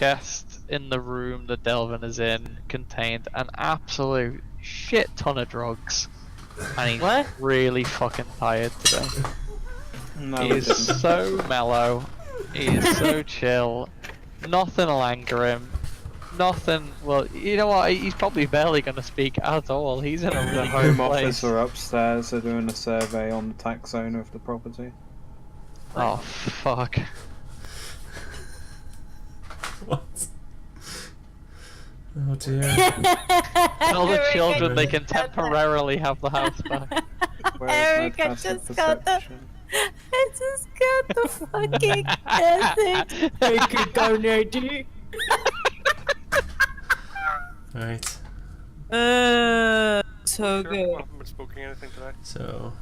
chest in the room that Delvin is in contained an absolute shit ton of drugs. And he's really fucking tired today. No, He is so mellow. He is so chill. Nothing will anger him. Nothing. Well, you know what? He's probably barely going to speak at all. He's in a really the Home good place. Office are upstairs. They're doing a survey on the tax owner of the property. Oh fuck. What? Oh dear. Tell the children they can temporarily have the house back. Eric, I just got the fucking message. Take it down, Eddie. Alright. So good. So,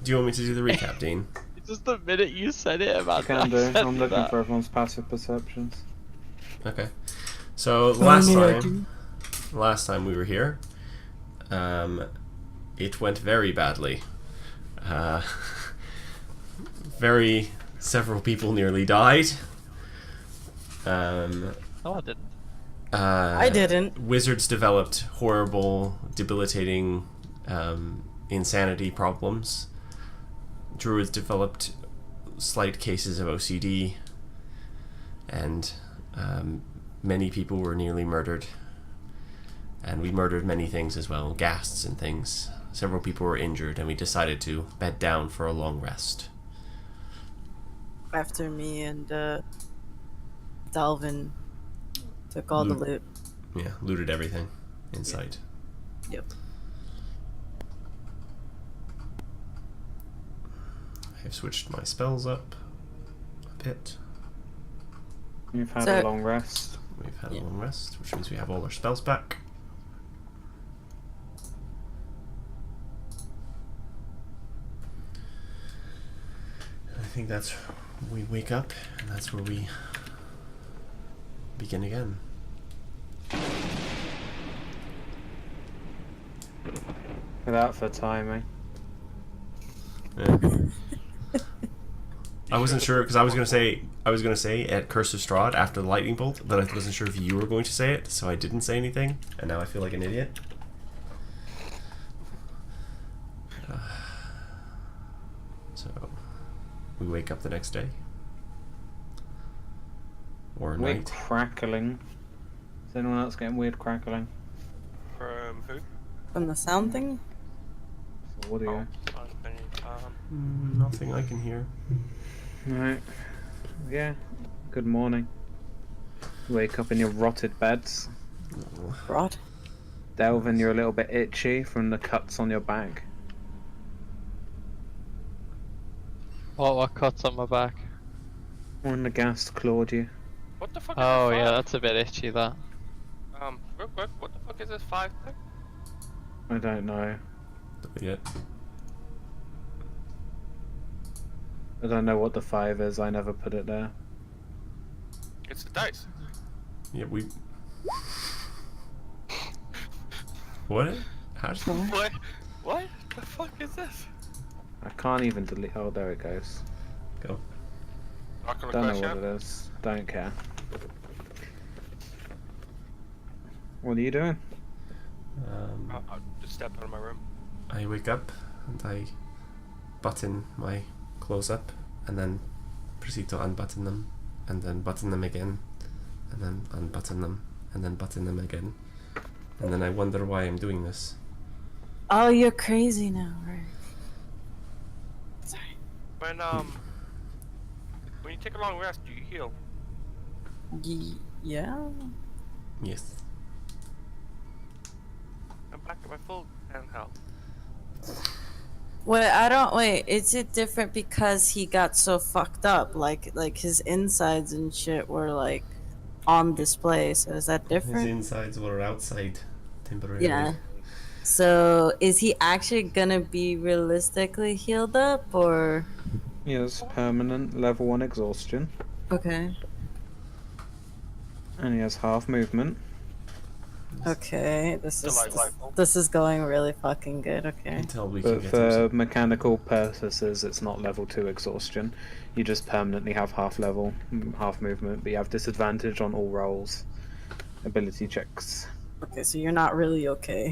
do you want me to do the recap, Dean? Just the minute you said it about You can do. I'm looking for everyone's passive perceptions. Okay. So last time we were here, it went very badly. Several people nearly died. No, I didn't. I didn't. Wizards developed horrible, debilitating insanity problems. Druids developed slight cases of OCD, and many people were nearly murdered. And we murdered many things as well, ghasts and things. Several people were injured, and we decided to bed down for a long rest. After me and Dalvin took all the loot. Yeah, looted everything in sight. Yep. I've switched my spells up a bit. You've had a long rest. We've had a long rest, which means we have all our spells back. And I think that's we wake up, and that's where we begin again. Without for timing. Yeah. I wasn't sure because I was gonna say at Curse of Strahd after the lightning bolt, but I wasn't sure if you were going to say it, so I didn't say anything, and now I feel like an idiot. So we wake up the next day, or Weird night. crackling. Is anyone else getting weird crackling? From who? From the sound thing? Audio. Nothing I can hear. Right. Yeah. Good morning. Wake up in your rotted beds. Rot? Delvin, you're a little bit itchy from the cuts on your back. What cuts on my back? When the ghast clawed you. What the fuck? Oh is yeah, that's a bit itchy. That. Real quick, what the fuck is this 5 thing? I don't know. Yet. I don't know what the 5 is. I never put it there. It's the dice. Yeah, we. What? How did What? What the fuck is this? I can't even delete. Oh, there it goes. go? Not gonna Don't know question. what it is. Don't care. What are you doing? I'll just step out of my room. I wake up and I button my clothes up and then proceed to unbutton them and then button them again and then unbutton them and then button them again. And then I wonder why I'm doing this. Oh, you're crazy now, right? Sorry. When you take a long rest, do you heal? Yeah? Yes. I'm back at my full 10 health. Wait, is it different because he got so fucked up? Like his insides and shit were like on display, so is that different? His insides were outside temporarily. Yeah. So is he actually gonna be realistically healed up, or? He has permanent level 1 exhaustion. Okay. And he has half movement. Okay, Delightful. this is going really fucking good. Okay. Until we can But get for him. mechanical purposes, it's not level 2 exhaustion. You just permanently have half level, half movement, but you have disadvantage on all rolls, ability checks. Okay, so you're not really okay.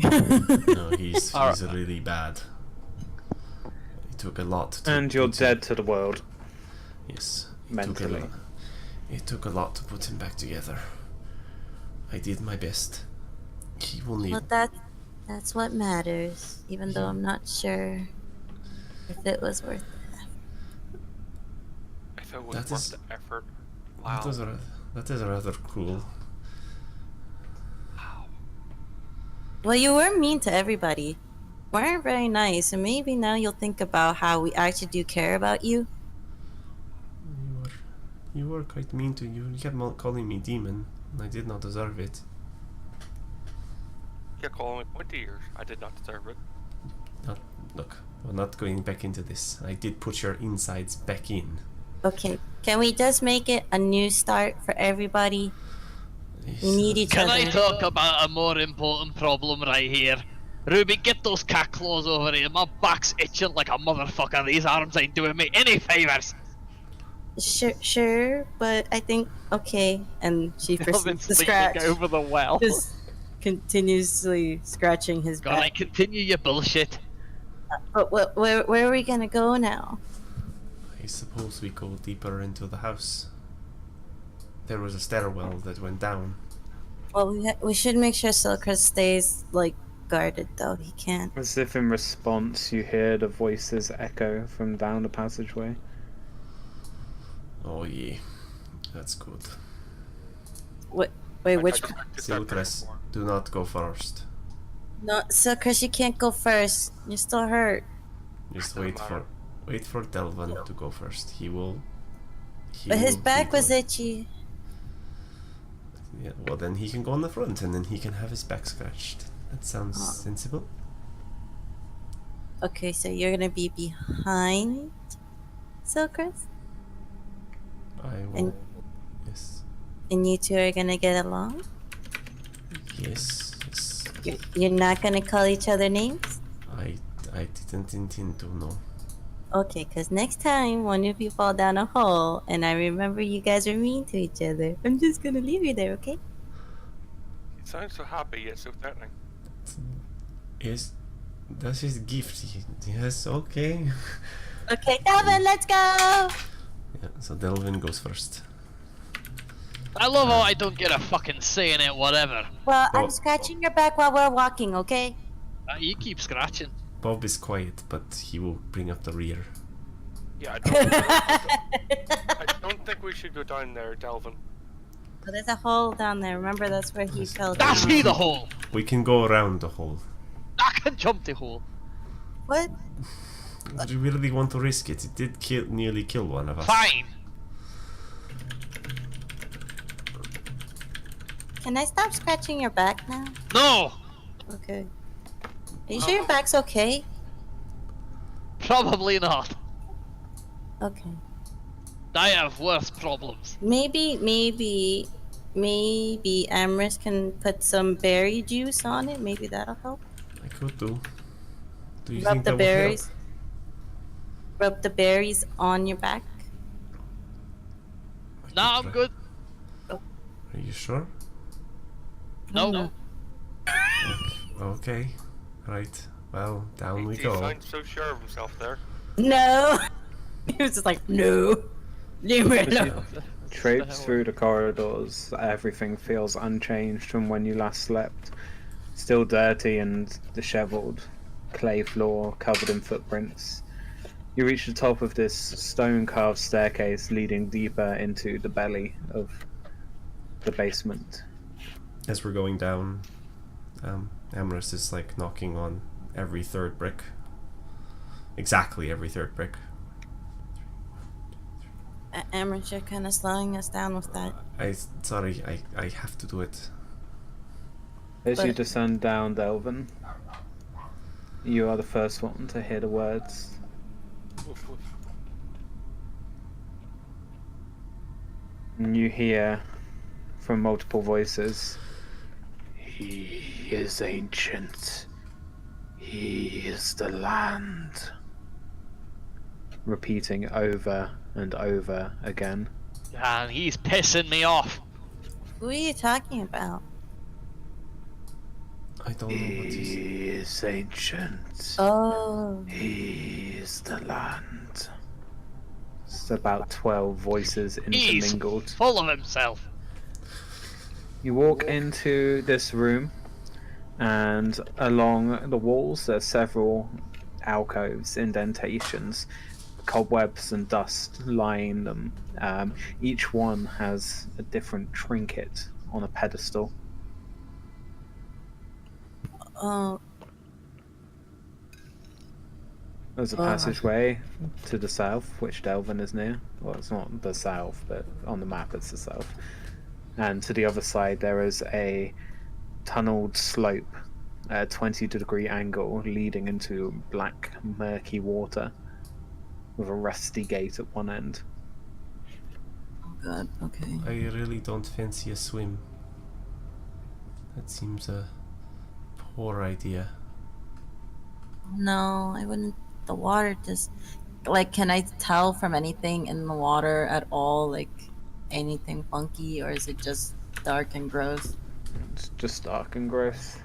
No, he's Alright. really bad. It took a lot to And you're put him- dead to the world, Yes. mentally. It took a lot to put him back together. I did my best. He will need. Well, that's what matters. Even though I'm not sure if it was worth it. If it was That worth is- the effort. Wow. That is rather cruel. Well, you were mean to everybody. Weren't very nice, and maybe now you'll think about how we actually do care about you. You were quite mean to you. You kept calling me demon, and I did not deserve it. You're calling me pointy ears. I did not deserve it. Look, we're not going back into this. I did put your insides back in. Okay, can we just make it a new start for everybody? We need each Can other. I talk about a more important problem right here? Ruby, get those cat claws over here. My back's itching like a motherfucker. These arms ain't doing me any favors. Sure, but I think okay. And she Delvin's proceeds to leaning scratch, over the well. just continuously scratching his Can I back. continue your bullshit? But where are we gonna go now? I suppose we go deeper into the house. There was a stairwell that went down. Well, we should make sure Silcrest stays like guarded though. He can't. As if in response, you hear the voices echo from down the passageway. Oh yeah, that's good. Wait, which? Silcrest, do not go first. No, Silcrest, you can't go first. You're still hurt. Just Doesn't matter. wait for Delvin to go first. He will. But his will back keep was going. itchy. Yeah, well then he can go on the front, and then he can have his back scratched. That sounds Oh. sensible. Okay, so you're gonna be behind Silcrest, I will. And- Yes. and you two are gonna get along. Yes. You're not gonna call each other names. I didn't intend to. No. Okay, because next time one of you fall down a hole and I remember you guys were mean to each other, I'm just gonna leave you there, okay? You sound so happy yet so threatening. Yes. That's his gift. Yes. Okay. Okay, Delvin, let's go! Yeah. So Delvin goes first. I love how I don't get a fucking say in it, whatever. Well, Oh. I'm scratching your back while we're walking, okay? You keep scratching. Bob is quiet, but he will bring up the rear. Yeah, Well, I don't think we should go down there, Delvin. there's a hole down there. Remember, that's where he fell down. That's me the hole. We can go around the hole. I can jump the hole. What? Do you really want to risk it? It did nearly kill one of us. Fine. Can I stop scratching your back now? No. Okay. Are you sure your back's okay? Probably not. Okay. I have worse problems. Maybe Amherst can put some berry juice on it. Maybe that'll help. I could do. Do you Rub think the that would help? berries. Rub the berries on your back. I could Nah, I'm try. good. Are you sure? No. Okay. Right. Well, down we He go. sounds so sure of himself there. No. He was just like, no. Leave me alone. Traipse through the corridors, everything feels unchanged from when you last slept. Still dirty and dishevelled, clay floor covered in footprints. You reach the top of this stone-carved staircase leading deeper into the belly of the basement. As we're going down, Amherst is like knocking on every third brick. Exactly every third brick. Amherst, you're kind of slowing us down with that. Sorry, I have to do it. As you But- descend down, Delvin, you are the first one to hear the words. Woof, woof. And you hear from multiple voices, He is ancient. He is the land. Repeating over and over again. And he's pissing me off. Who are you talking about? I don't know what he's... He is ancient. Oh. He is the land. It's about 12 voices He's intermingled. full of himself. You walk into this room, and along the walls there are several alcoves, indentations, cobwebs and dust line them. Each one has a different trinket on a pedestal. Oh. There's a passageway to the south, which Delvin is near. Well, it's not the south, but on the map it's the south. And to the other side there is a tunneled slope at a 20-degree angle leading into black, murky water with a rusty gate at one end. Oh god, okay. I really don't fancy a swim. That seems a poor idea. No, I wouldn't. The water just. Like, can I tell from anything in the water at all? Like, anything funky, or is it just dark and gross? It's just dark and gross.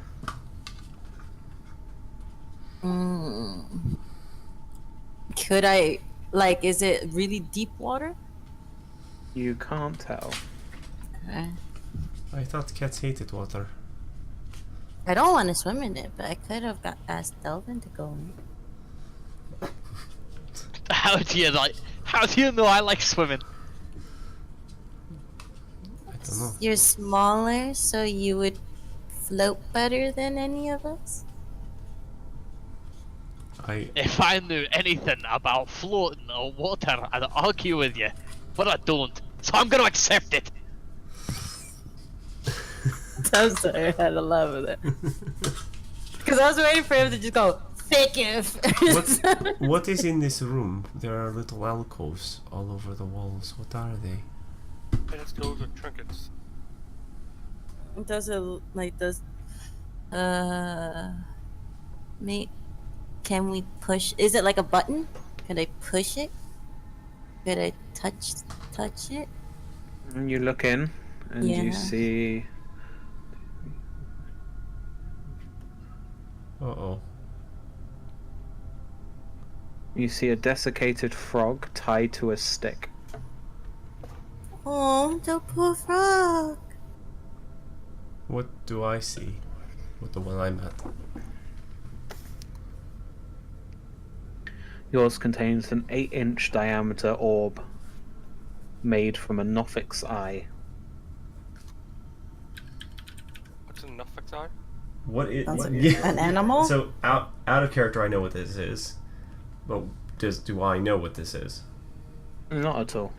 Could I. Like, is it really deep water? You can't tell. Okay. I thought cats hated water. I don't want to swim in it, but I could have asked Delvin to go in. How do you know I like swimming? I don't know. You're smaller, so you would float better than any of us? If I knew anything about floating or water, I'd argue with you. But I don't. So I'm gonna accept it. I'm sorry, I had to laugh at that. Because I was waiting for him to just go, fake it. What is in this room? There are little alcoves all over the walls. What are they? Pedestals or trinkets. Does it, like, mate, can we push, is it like a button? Can I push it? Could I touch it? And you look in, and Yeah. you see Uh-oh. you see a desiccated frog tied to a stick. Oh, the poor frog. What do I see? With the one I'm at? Yours contains an 8-inch diameter orb made from a Nothic's eye. What's in Nuffix eye? What is... Sounds What, like an animal? So, out of character I know what this is. But do I know what this is? Not at all.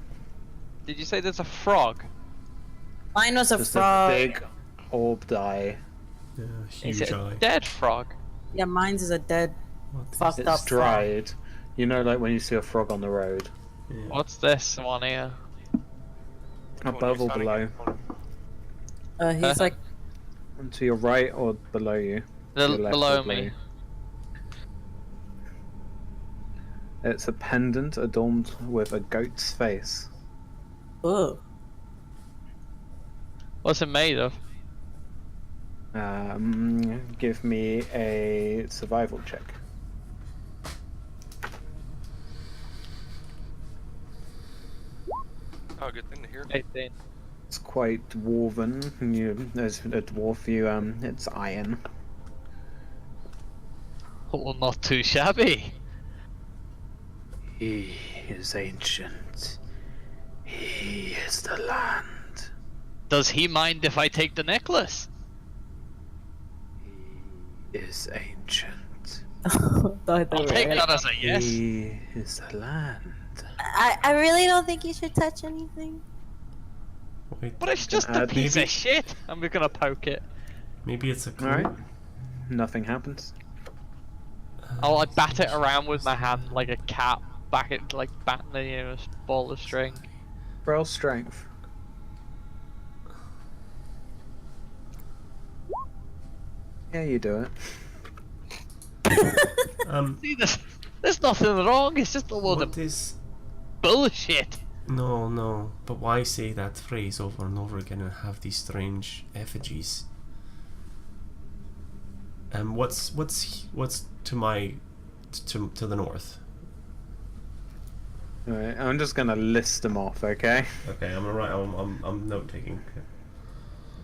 Did you say there's a frog? Mine was a Just frog. a big orbed eye. Yeah, Is huge it a eye. dead frog? Yeah, mine's is a dead, What is fucked it? up It's dried. You know, like when you see a frog on the road, Yeah. What's this one here? above or below, He's like, to your right or below you. To your left Below or me. you. It's a pendant adorned with a goat's face. oh. What's it made of? Give me a survival check. Oh, good thing to hear. 18. It's quite dwarven. As a dwarf, it's iron. Oh, not too shabby. He is ancient. He is the land. Does he mind if I take the necklace? He is ancient. I'll take that as a yes. He is the land. I really don't think you should touch anything. Wait, But it's just a piece maybe- of shit. I'm just gonna poke it. maybe it's a clue. Alright. Nothing happens. I'll like bat it around with my hand like a cat, back it like batting a ball of string. Roll strength. Yeah, you do it. See, there's nothing wrong. It's just a load What of is... bullshit. No, no, but why say that phrase over and over again and have these strange effigies? What's to my to the north? Alright, I'm just gonna list them off, okay? Okay, I'm alright. I'm note taking.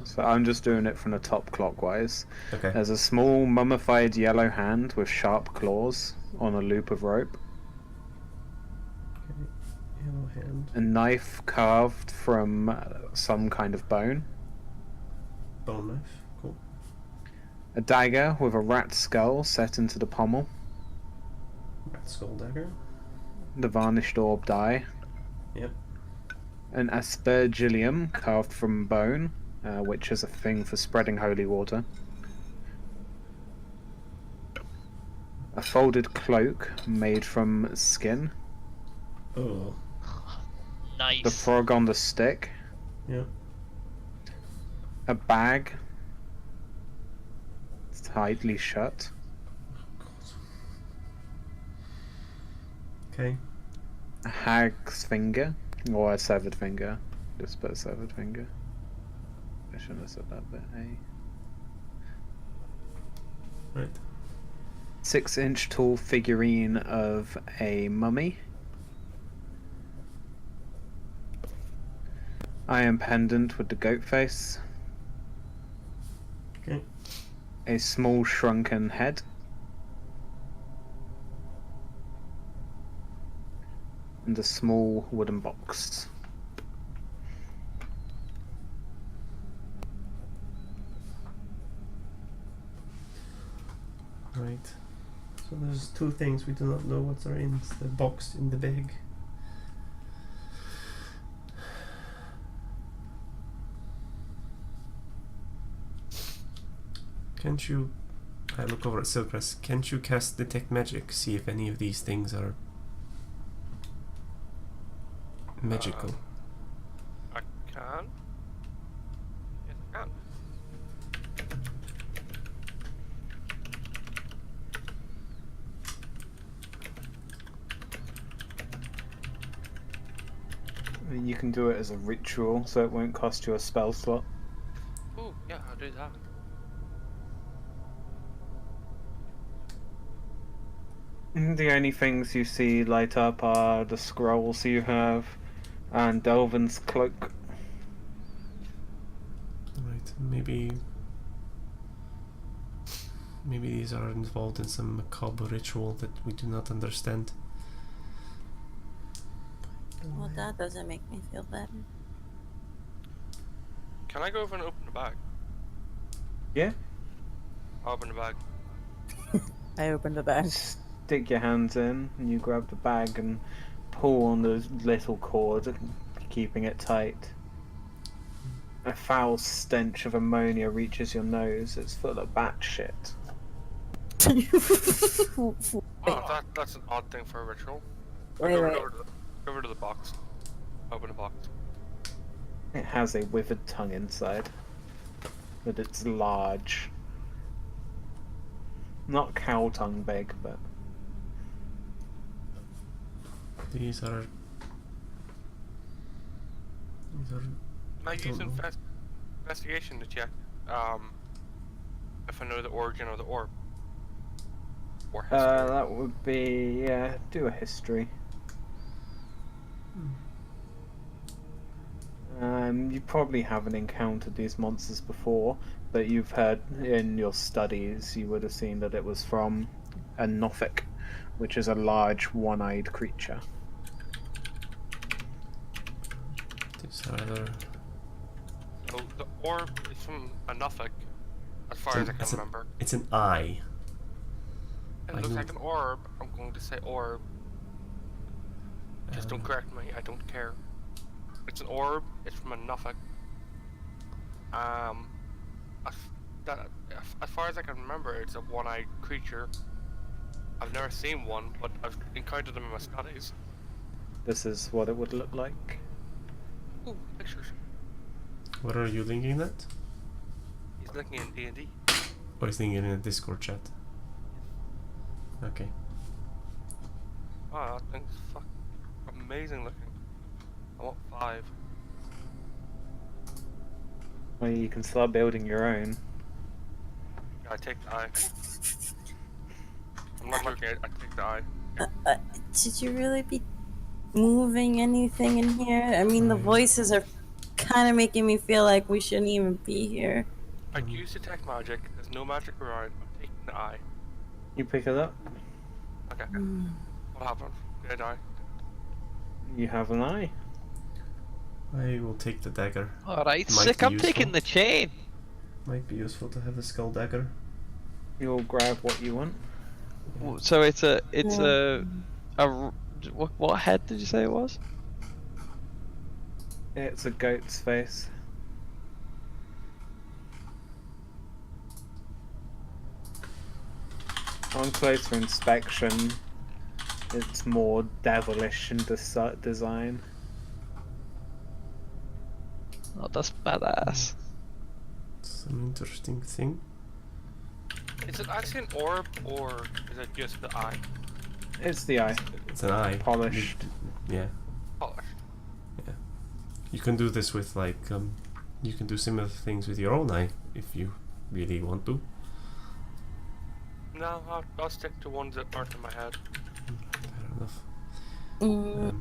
So I'm just doing it from the top clockwise. Okay. There's a small mummified yellow hand with sharp claws on a loop of rope. Yellow hand. A knife carved from some kind of bone. Bone knife. Cool. A dagger with a rat skull set into the pommel. Rat skull dagger. The varnished orbed eye. Yep. An aspergillium carved from bone, which is a thing for spreading holy water. A folded cloak made from skin. Oh. Nice. The frog on the stick. Yep. A bag tightly shut. Okay. A hag's finger, or a severed finger. Just put a severed finger. I shouldn't have said that bit. Right. 6-inch tall figurine of a mummy. Iron pendant with the goat face. Okay. A small shrunken head. And a small wooden box. Right. So there's two things we do not know what are in the box in the bag. Can't you... I look over at Silkrest. Can't you cast Detect Magic? See if any of these things are magical. I can. Yes, I can. I mean, you can do it as a ritual, so it won't cost you a spell slot. Oh, yeah, I'll do that. The only things you see light up are the scrolls you have and Delvin's cloak. Right. Maybe these are involved in some macabre ritual that we do not understand. Well, that doesn't make me feel better. Can I go over and open the bag? Yeah? I'll open the bag. I opened the bag. Stick your hands in and you grab the bag and pull on the little cord, keeping it tight. A foul stench of ammonia reaches your nose. It's full of bat shit. Oh, that's an odd thing for a ritual. Wait, wait. Go over to the box. Open the box. It has a withered tongue inside, but it's large. Not cow tongue big, but These are. Can I use investigation to check if I know the origin of the orb? Or history? that would be, yeah, do a history. You probably haven't encountered these monsters before, but you've heard in your studies, you would have seen that it was from a Nothic, which is a large one-eyed creature. These are other. So the orb is from a Nothic, as far as I can remember. It's an eye. It looks like an orb. I'm going to say orb. Just don't correct me. I don't care. It's an orb. It's from a Nothic. As far as I can remember, it's a one-eyed creature. I've never seen one, but I've encountered them in my studies. This is what it would look like. Ooh, pictures. What are you linking that? He's looking in D&D. Oh, he's thinking in a Discord chat. Okay. Wow, that thing's fucking amazing looking. I want 5. Well, you can start building your own. Yeah, I take the eye. I'm not joking, I take the eye. Did you really be moving anything in here? I mean, the voices are kind of making me feel like we shouldn't even be here. I'd use detect magic, there's no magic around, I'm taking the eye. You pick it up. Okay. What happened? Did I die? You have an eye. I will take the dagger. Alright, Might sick, be I'm taking useful. the chain. Might be useful to have a skull dagger. You'll grab what you want. So it's what head did you say it was? It's a goat's face. On closer inspection, it's more devilish in design. Oh, that's badass. It's an interesting thing. Is it actually an orb, or is it just the eye? It's the eye. It's an eye. Polished. Yeah. Polished. You can do this with like you can do similar things with your own eye if you really want to. No, I'll stick to ones that aren't in my head. Fair enough.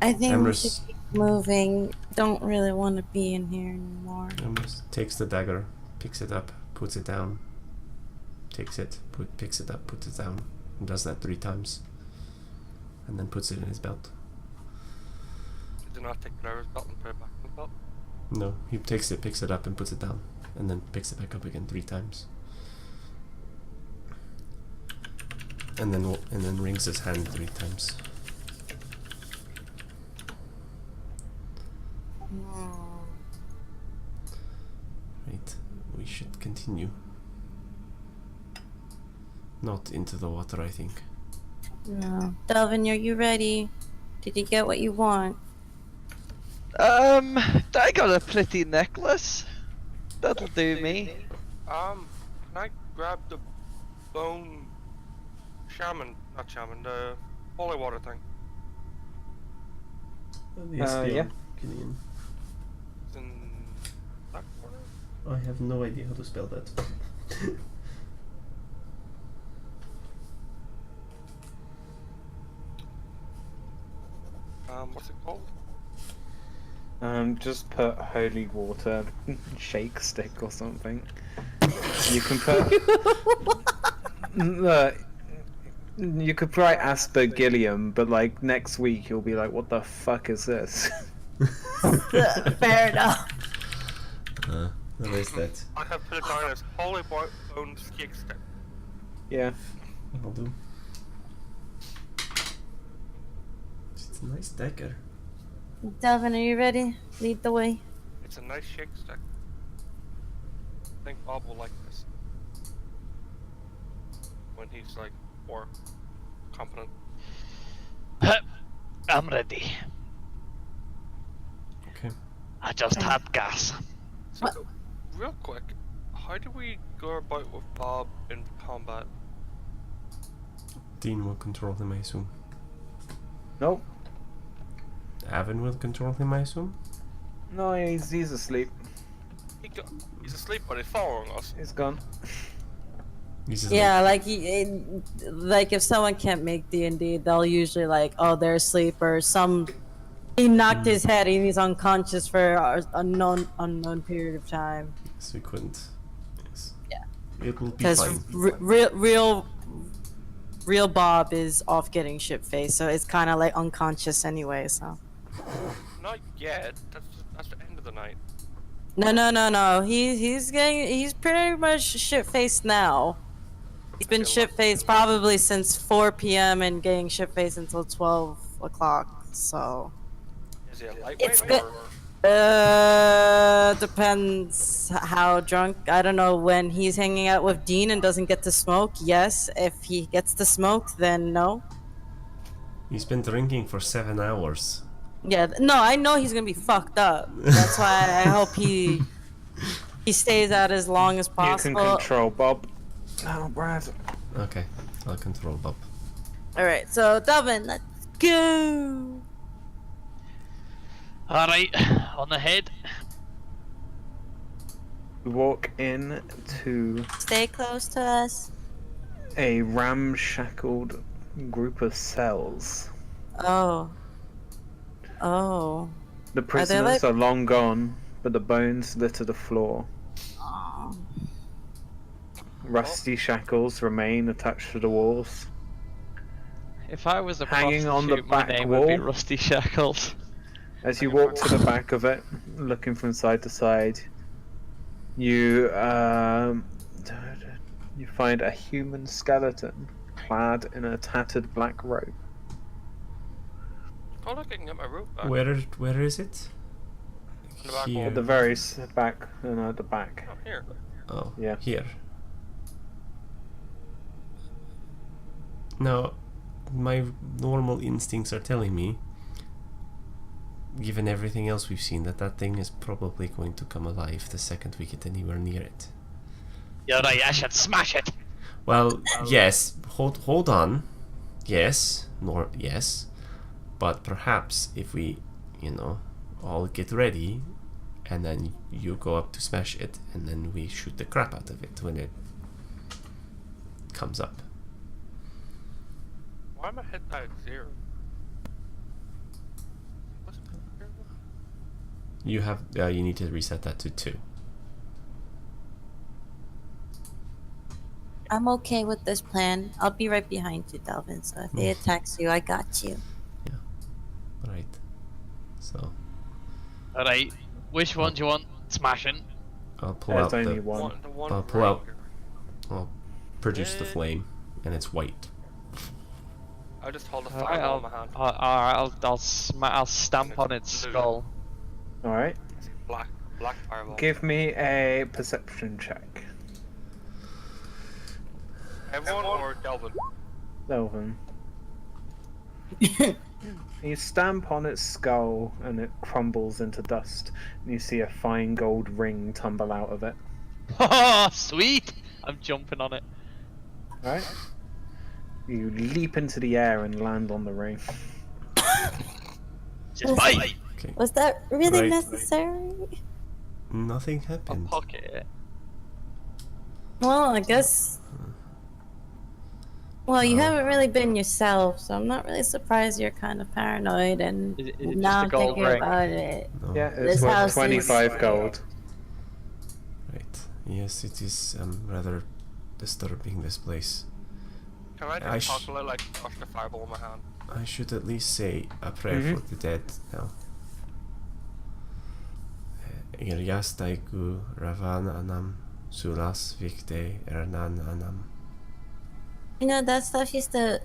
I think we Amherst- should keep moving. Don't really want to be in here anymore. Amherst takes the dagger, picks it up, puts it down, takes it, picks it up, puts it down, and does that 3 times. And then puts it in his belt. Do not take it out of his belt and put it back in his belt. No, he takes it, picks it up, and puts it down, and then picks it back up again 3 times. And then rings his hand 3 times. Right, we should continue. Not into the water, I think. No. Delvin, are you ready? Did you get what you want? I got a pretty necklace. That'll do me. Can I grab the bone not shaman, the holy water thing? Yeah. It's in that corner? I have no idea how to spell that. What's it called? Just put holy water shake stick or something. You can put. Look, you could write Aspergillium, but like next week you'll be like, "What the fuck is this?" Fair enough. What is that? I have put it down as holy bone skate stick. Yeah. I'll do. It's a nice dagger. Delvin, are you ready? Lead the way. It's a nice shake stick. I think Bob will like this. When he's like more competent. I'm ready. Okay. I just had gas. So, real quick, how do we go about with Bob in combat? Dean will control him, I assume. Nope. Avon will control him, I assume. No, he's asleep. He's asleep, but he's following us. He's gone. He's just Yeah, like like if someone can't make D&D, they'll usually like, oh, they're asleep, or he knocked his head and he's unconscious for an unknown period of time. So we couldn't. Yes. Yeah. It will be Because fine. real Bob is off getting shit-faced, so it's kind of like unconscious anyway. So. Not yet. That's the end of the night. No. He's pretty much shit-faced now. He's been shit-faced probably since 4 p.m. and getting shit-faced until 12 o'clock. So. Is he a It's lightweight good. or? Depends how drunk. I don't know, when he's hanging out with Dean and doesn't get to smoke. Yes, if he gets to smoke, then no. He's been drinking for 7 hours. Yeah, no, I know he's gonna be fucked up. That's why I hope he stays out as long as You possible. can control Bob. Oh, Brad. Okay, I'll control Bob. Alright, so Delvin, let's go! Alright, on the head. You walk in to Stay close to us. a ramshackled group of cells. Oh. Oh. The Are they prisoners like... are long gone, but the bones litter the floor. Oh. Rusty shackles remain attached to the walls. If I was a Hanging on the prostitute, my back name would be wall. Rusty Shackles. As you walk to the back of it, looking from side to side, you you find a human skeleton clad in a tattered black robe. Oh, look, I can get my rope back. Where is it? the back Here. wall. At the very back, at the back. Oh, here. Oh, Yeah. here. Now, my normal instincts are telling me, given everything else we've seen, that thing is probably going to come alive the second we get anywhere near it. You're right, I should smash it. Well, yes. Hold on. Yes. Yes. But perhaps if we, all get ready, and then you go up to smash it, and then we shoot the crap out of it when it comes up. Why am I hit by 0? What's here? You have. You need to reset that to 2. I'm okay with this plan. I'll be right behind you, Delvin. So if they attack you, I got you. Right. So Alright, which one do you want smashing? I'll pull There's out only the. one. The one I'll pull right out. here. I'll produce the flame, and it's white. I'll just hold the Alright, fireball in my hand. I'll stamp on its skull. Alright. Black fireball. Give me a perception check. Everyone or Delvin? Delvin. You stamp on its skull and it crumbles into dust, and you see a fine gold ring tumble out of it. Oh, sweet! I'm jumping on it. Right? You leap into the air and land on the ring. Just bite! Okay. Was that really Right. necessary? Nothing I'll happened. pocket it. Well, I guess. Well, you haven't really been yourself, so I'm not really surprised you're kind of paranoid. And Is it now I'm just a gold thinking ring? about it. No. Yeah, This it's house worth is- 25 gold. Right. Yes, it is rather disturbing, this place. Can I I just talk a little like crush the fireball in my hand? I should at least say a prayer for the dead now. Irjastaiku Ravan Anam Sulas Vikte Ernan Anam. You know, that stuff used to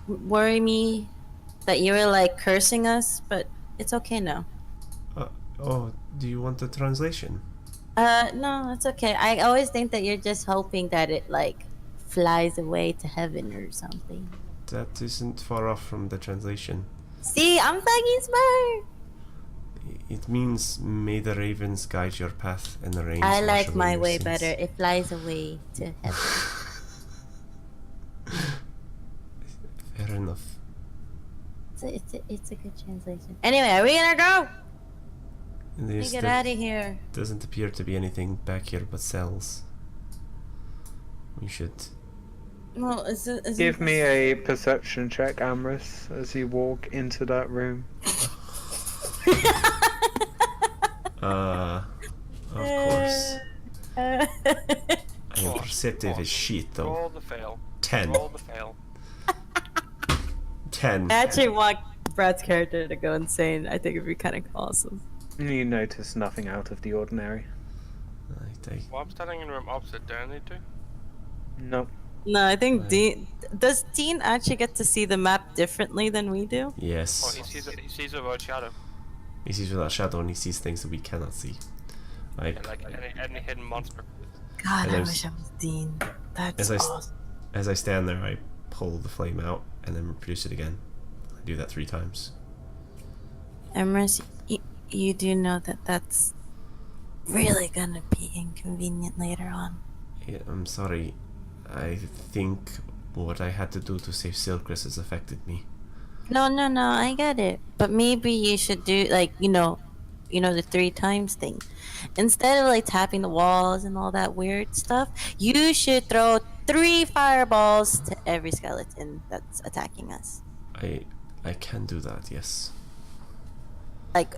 worry me that you were like cursing us, but it's okay now. Oh, do you want the translation? No, it's okay. I always think that you're just hoping that it like flies away to heaven or something. That isn't far off from the translation. See, I'm fucking smart. It means, may the ravens guide your path and the rains I wash like away my your way sins. better. It flies away to heaven. Fair enough. It's a good translation. Anyway, are we gonna go? Let me There's get the- out of here. Doesn't appear to be anything back here but cells. We should. Well, Give me a perception check, Amrys, as you walk into that room. Of course. I am perceptive as shit, though. Roll the fail. 10. Roll the fail. 10. I actually want Brad's character to go insane. I think it'd be kind of awesome. You notice nothing out of the ordinary. Well, I'm standing in the room opposite. Do I need to? Nope. No, I think Dean. Does Dean actually get to see the map differently than we do? Oh, Yes. he sees a without shadow. He sees without shadow and he sees things that we cannot see. Yeah, like any hidden monster. God, And I there's- wish I was Dean. That's As I, awesome. as I stand there, I pull the flame out and then produce it again. I do that 3 times. Emrys, you do know that that's really gonna be inconvenient later on. Yeah, I'm sorry. I think what I had to do to save Silkris has affected me. No, I get it. But maybe you should do like, the 3 times thing. Instead of like tapping the walls and all that weird stuff, you should throw 3 fireballs to every skeleton that's attacking us. I can do that, yes. Like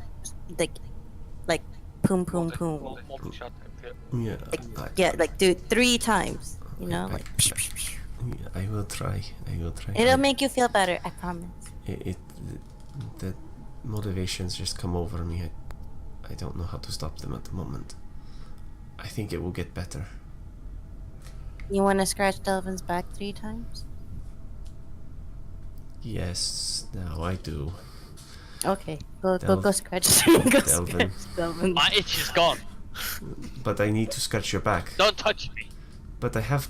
like boom boom boom. Multi-shot type. Yeah, Yeah, like do it 3 times. Like I will try. I will try. it'll make you feel better, I promise. The motivations just come over me. I don't know how to stop them at the moment. I think it will get better. You want to scratch Delvin's back 3 times? Yes, now I do. Okay, go scratch. Delvin. Delvin. My itch is gone. But I need to scratch your back. Don't touch me. But I have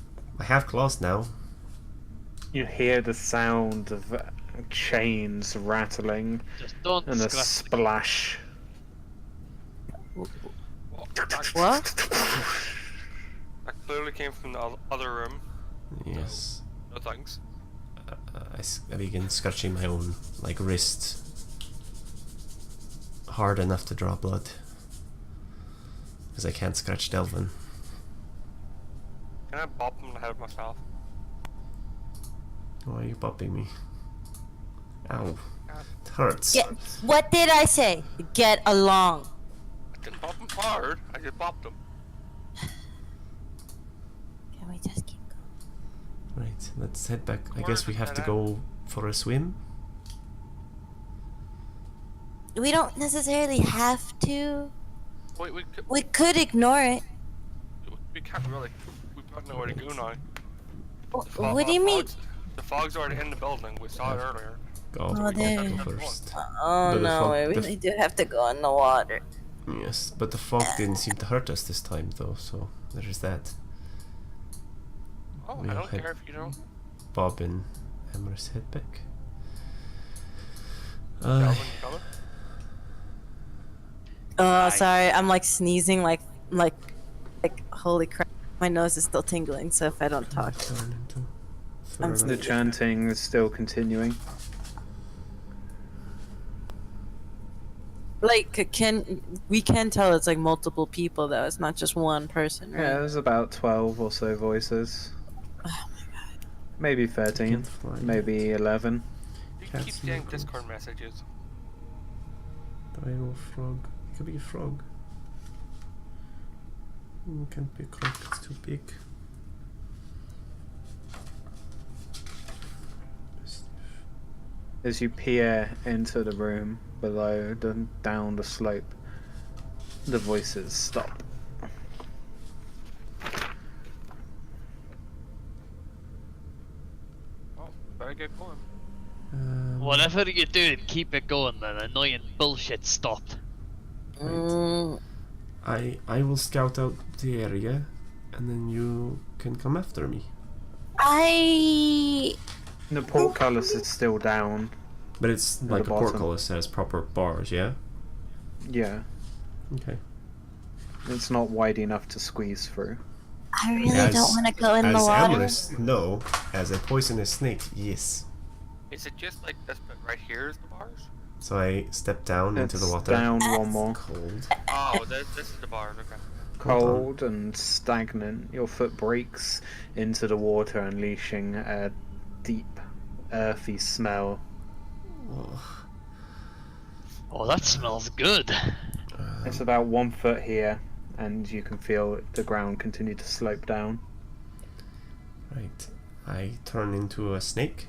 claws now. You hear the sound of chains rattling Just don't and a scratch me. splash. What? That clearly came from the other room. Yes. No thanks. I begin scratching my own wrist. Hard enough to draw blood. Because I can't scratch Delvin. Can I bop him in the head myself? Why are you bopping me? Ow. It hurts. What did I say? Get along. I didn't bop him hard. I just bopped him. Can we just keep going? Right, let's head back. I Where guess is we it have to at? go for a swim. We don't necessarily have to. Wait, We could ignore it. we can't really. We've got nowhere to go now. What do you mean? The fog's already in the building. We saw it earlier. Go, Oh, there. go first. Oh But the no, fog- we the really do have to go in the water. Yes, but the fog didn't seem to hurt us this time, though, so there's that. Oh, We I all don't had- care if you don't. Bob and Emrys head back. Delvin, you coming? Oh, sorry, I'm like sneezing, like holy crap. My nose is still tingling, so if I don't talk. Turn into I'm third The of- chanting is still continuing. Like, we can tell it's like multiple people though. It's not just one person, right? Yeah, there's about 12 or so voices. Oh my god. Maybe 13, Can't fly. maybe 11. You Cats keep getting moving. Discord messages. Dango frog. It could be a frog. Can't be a croc, it's too big. As you peer into the room below, down the slope, the voices stop. Oh, better get going. Whatever you're doing, keep it going. That annoying bullshit stopped. Mm, I will scout out the area, and then you can come after me. I The portcullis is still down. But it's At like a the bottom. portcullis has proper bars, yeah? Yeah, Okay. it's not wide enough to squeeze through. really As- don't want to go in the As water. Emrys, no. As a poisonous snake, yes. Is it just like this bit right here is the bars? So I step down into the It's water. down one more. Cold. Oh, this is the bars, okay. Cold and stagnant. Your foot breaks into the water, unleashing a deep, earthy smell. Oh, Oh, that smells good. It's about 1 foot here, and you can feel the ground continue to slope down. right. I turn into a snake,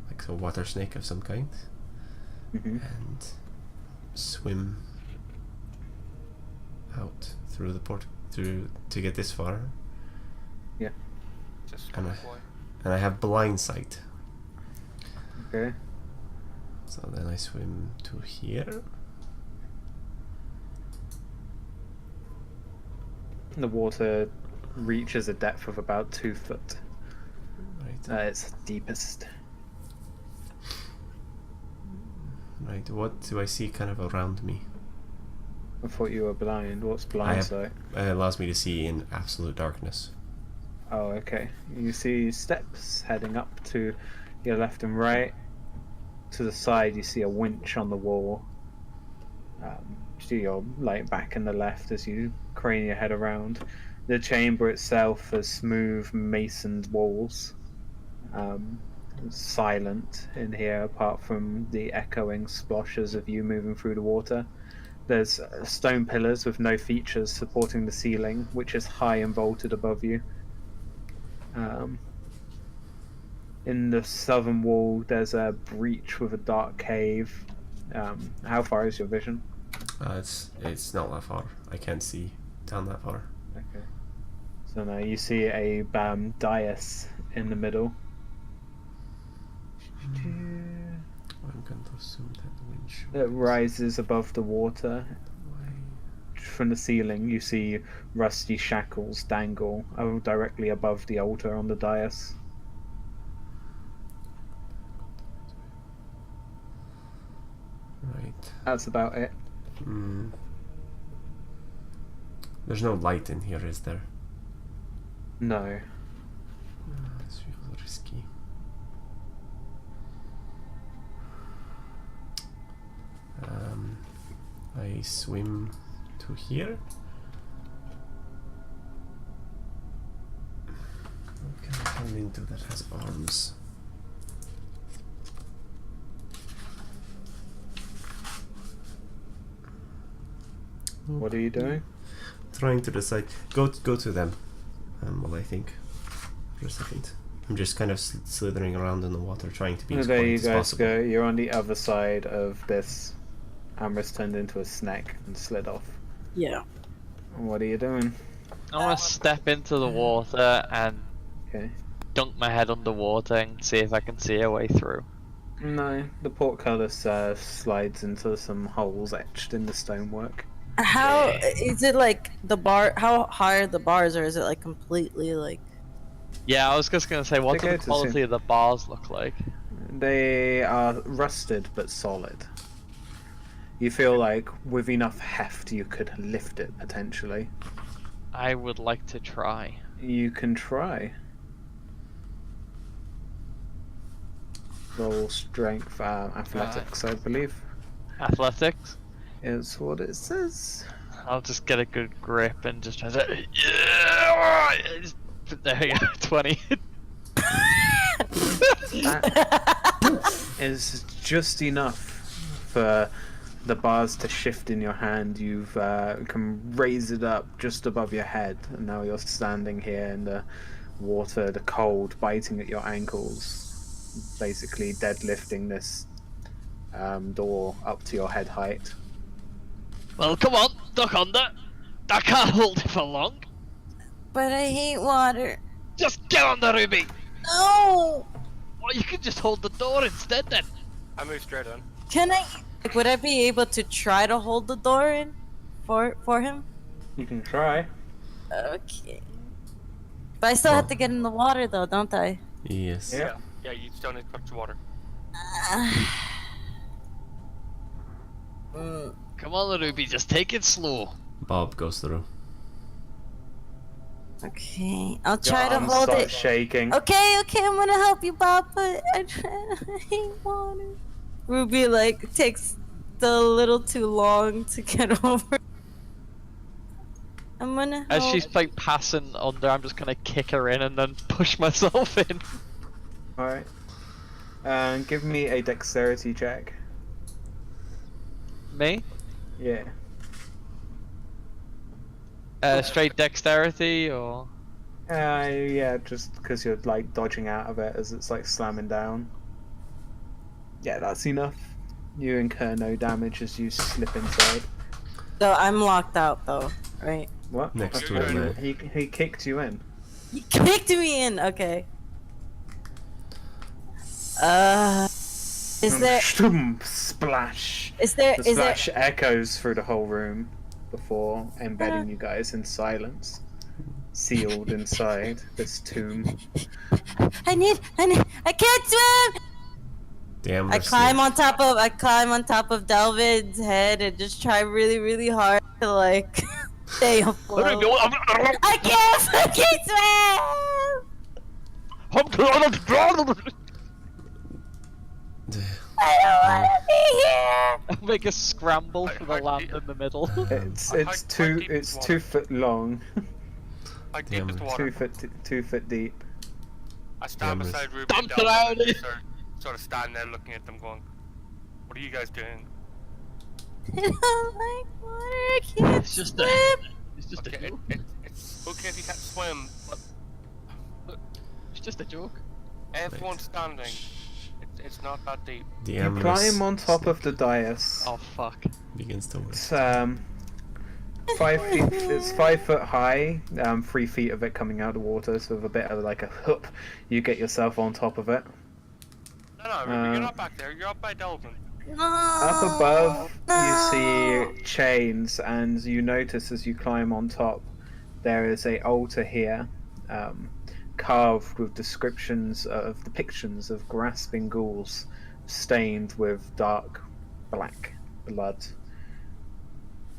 like a water snake of some kind, Hmm. and swim out through the port to get this far. Just And I- boy. And I have blind sight. Okay. So then I swim to here. The water reaches a depth of about 2 foot Right. at its deepest. Right. What do I see kind of around me? I thought you were blind. What's I blind have- sight? It allows me to see in absolute darkness. Oh, okay. You see steps heading up to your left and right. To the side, you see a winch on the wall. To your back and the left as you crane your head around. The chamber itself has smooth masoned walls. Silent in here, apart from the echoing splashes of you moving through the water. There's stone pillars with no features supporting the ceiling, which is high and vaulted above you. In the southern wall, there's a breach with a dark cave. How far is your vision? It's not that far. I can't see down that far. Okay. So now you see a dais in the middle. I'm going to assume that the winch It rises above the water. Why? From the ceiling, you see rusty shackles dangle directly above the altar on the dais. Right. That's about it. There's no light in here, is there? No. This feels risky. I swim to here. What can I turn into that has arms? What are you doing? Trying to decide. Go to them. Well, I think for a second. I'm just kind of slithering around in the water, trying to be as There quiet you as guys possible. go. You're on the other side of this. Amber's turned into a snake and slid off. Yeah. What are you doing? I want to step into the water and Okay. dunk my head underwater and see if I can see a way through. No, the portcullis slides into some holes etched in the stonework. How is it like the bar? How high are the bars, or is it like completely like? Yeah, I was just gonna say, what Take does it the to quality see. of the bars look like? They are rusted but solid. You feel like with enough heft you could lift it potentially. I would like to try. You can try. Roll strength, athletics, I believe. Athletics? Is what it says. I'll just get a good grip and just try to. Yeah! There we go, 20. That is just enough for the bars to shift in your hand. You've can raise it up just above your head, and now you're standing here in the water, the cold biting at your ankles, basically deadlifting this door up to your head height. Well, come on, duck under. I can't hold it for long. But I hate water. Just get on the Ruby. No. Or you could just hold the door instead then. I moved straight in. Can I? Like, would I be able to try to hold the door in for him? You can try. Okay. But I still have to get in the water though, don't I? Yes. Yeah. Yeah, you still need to touch the water. Come on, Ruby, just take it slow. Bob goes through. Okay, I'll Your try to arms hold start it. shaking. Okay, I'm gonna help you, Bob, but I hate water. Ruby, like, takes a little too long to get over. I'm gonna As help. she's like passing under, I'm just gonna kick her in and then push myself in. Alright. Give me a dexterity check. Me? Yeah. Straight dexterity or? Yeah, just because you're like dodging out of it as it's like slamming down. Yeah, that's enough. You incur no damage as you slip inside. So I'm locked out though, right? What? Next to him, man. He kicked you in. You kicked me in. Okay. Is there? Splash. Is there? The Is there? splash echoes through the whole room before embedding you guys in silence, sealed inside this tomb. I can't swim. Damn. I climb on top of Delvin's head and just try really, really hard to like stay afloat. I can't fucking swim. I don't want to be here. Make a scramble for the How land deep- in the middle. It's How it's two deep is it's water? 2 foot long, How deep is the water? 2 foot deep. I stand Damn it. beside Ruby Dump and it Delvin out. and just sort of stand there looking at them going, what are you guys doing? I don't like water. I can't It's just swim. it's just Okay, a joke. it's okay if you can't swim, but It's just a joke. everyone's standing. It's not that deep. The You amorous climb on top of the snake dais. Oh fuck. begins to work. It's 5 feet. It's 5 foot high. 3 feet of it coming out of the water. So with a bit of like a hoop, you get yourself on top of it. No, Ruby, you're not back there. You're up by Delvin. No. Up above, No. you see chains, and you notice as you climb on top, there is a altar here, carved with depictions of grasping ghouls, stained with dark black blood.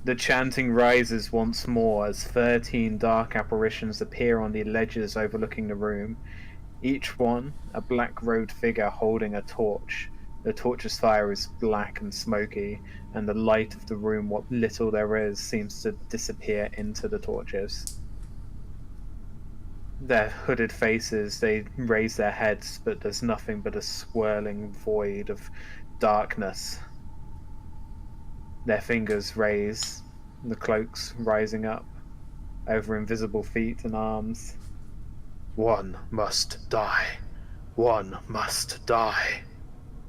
The chanting rises once more as 13 dark apparitions appear on the ledges overlooking the room. Each one a black-robed figure holding a torch. The torch's fire is black and smoky, and the light of the room, what little there is, seems to disappear into the torches. Their hooded faces, they raise their heads, but there's nothing but a swirling void of darkness. Their fingers raise, the cloaks rising up over invisible feet and arms. One must die. One must die.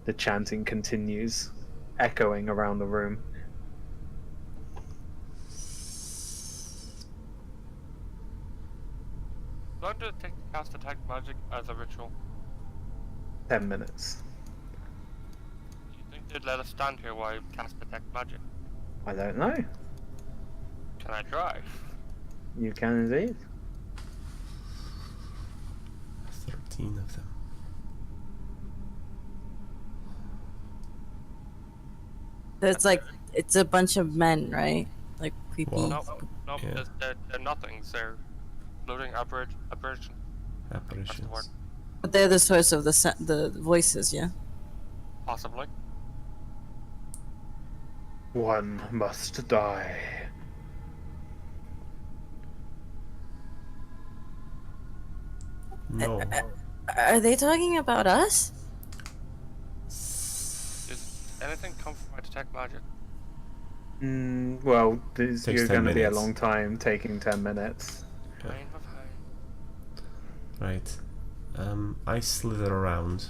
The chanting continues, echoing around the room. Do I have to cast detect magic as a ritual? 10 minutes. Do you think they'd let us stand here while I cast detect magic? I don't know. Can I try? You can indeed. 13 of them. It's a bunch of men, right? Like creepy. Well, No, Yeah. they're nothings. They're floating apparition. That's the word. Apparitions. But they're the source of the voices, yeah. Possibly. One must die. No. Are they talking about us? Does anything come from my detect magic? Well, Takes you're 10 going to be a minutes. long time, taking 10 minutes. Yeah. Fine, fine. Right. I slither around.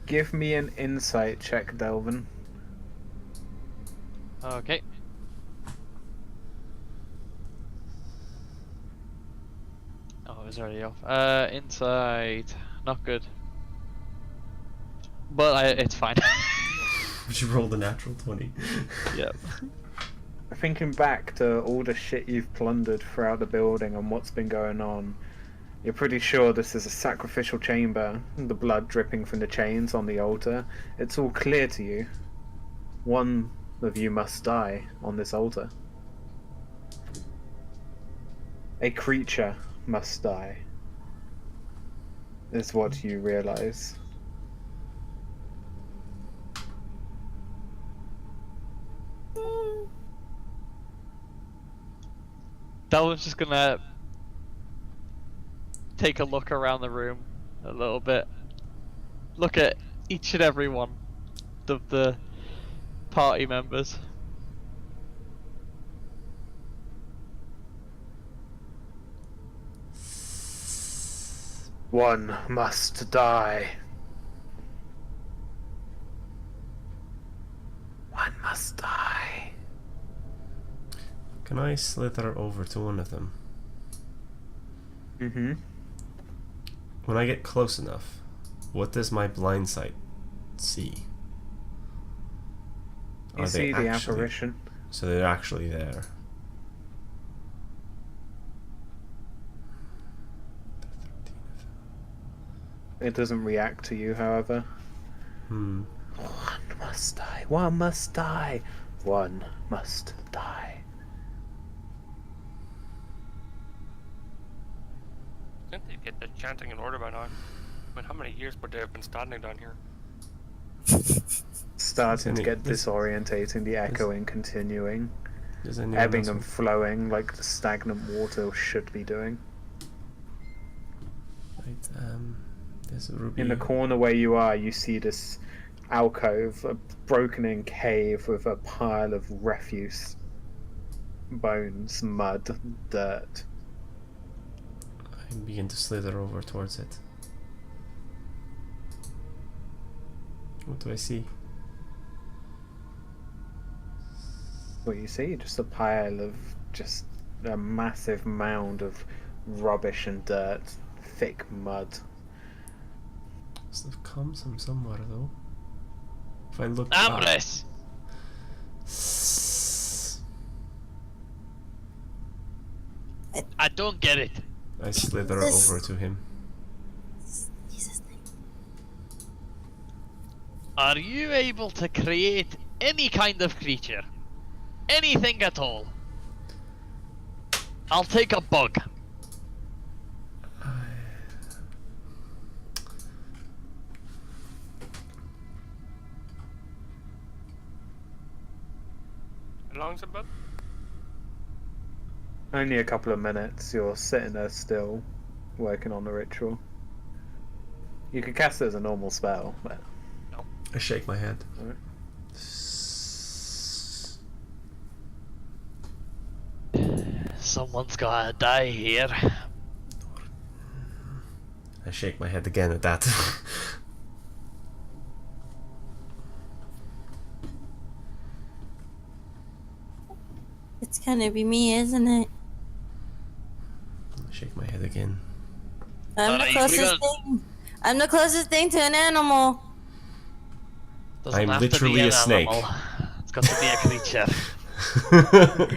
Give me an insight check, Delvin. Okay. Oh, it was already off. Inside. Not good. But it's fine. But you rolled a natural 20. Yep. Thinking back to all the shit you've plundered throughout the building and what's been going on, you're pretty sure this is a sacrificial chamber, the blood dripping from the chains on the altar. It's all clear to you. One of you must die on this altar. A creature must die, is what you realize. Delvin's just gonna take a look around the room a little bit. Look at each and every one of the party members. One must die. One must die. Can I slither over to one of them? Mm-hmm. When I get close enough, what does my blind sight see? You see the apparition. So they're actually there. It doesn't react to you, however. Hmm. One must die. One must die. One must die. I think they'd get the chanting in order by now. But how many years would they have been standing down here? Starting to Any- get this- disorientating, the echoing continuing, Does anyone ebbing else and want- flowing like the stagnant water should be doing. Right, there's a ruby. In the corner where you are, you see this alcove, a broken-in cave with a pile of refuse, bones, mud, dirt. I begin to slither over towards it. What do I see? What you see, just a pile of just a massive mound of rubbish and dirt, thick mud. Must have come from somewhere though. If I look Ambrose! I don't get it. I slither This- over to him. Are you able to create any kind of creature? Anything at all? I'll take a bug. How long's it been? Only a couple of minutes, you're sitting there still, working on the ritual. You could cast it as a normal spell, but I shake my head. Alright. Someone's gotta die here. I shake my head again at that. It's gonna be me, isn't it? I shake my head again. I'm the Alright, closest thing. I'm the closest thing to an animal. Doesn't I'm have literally to be a an snake. animal. It's got to be a creature.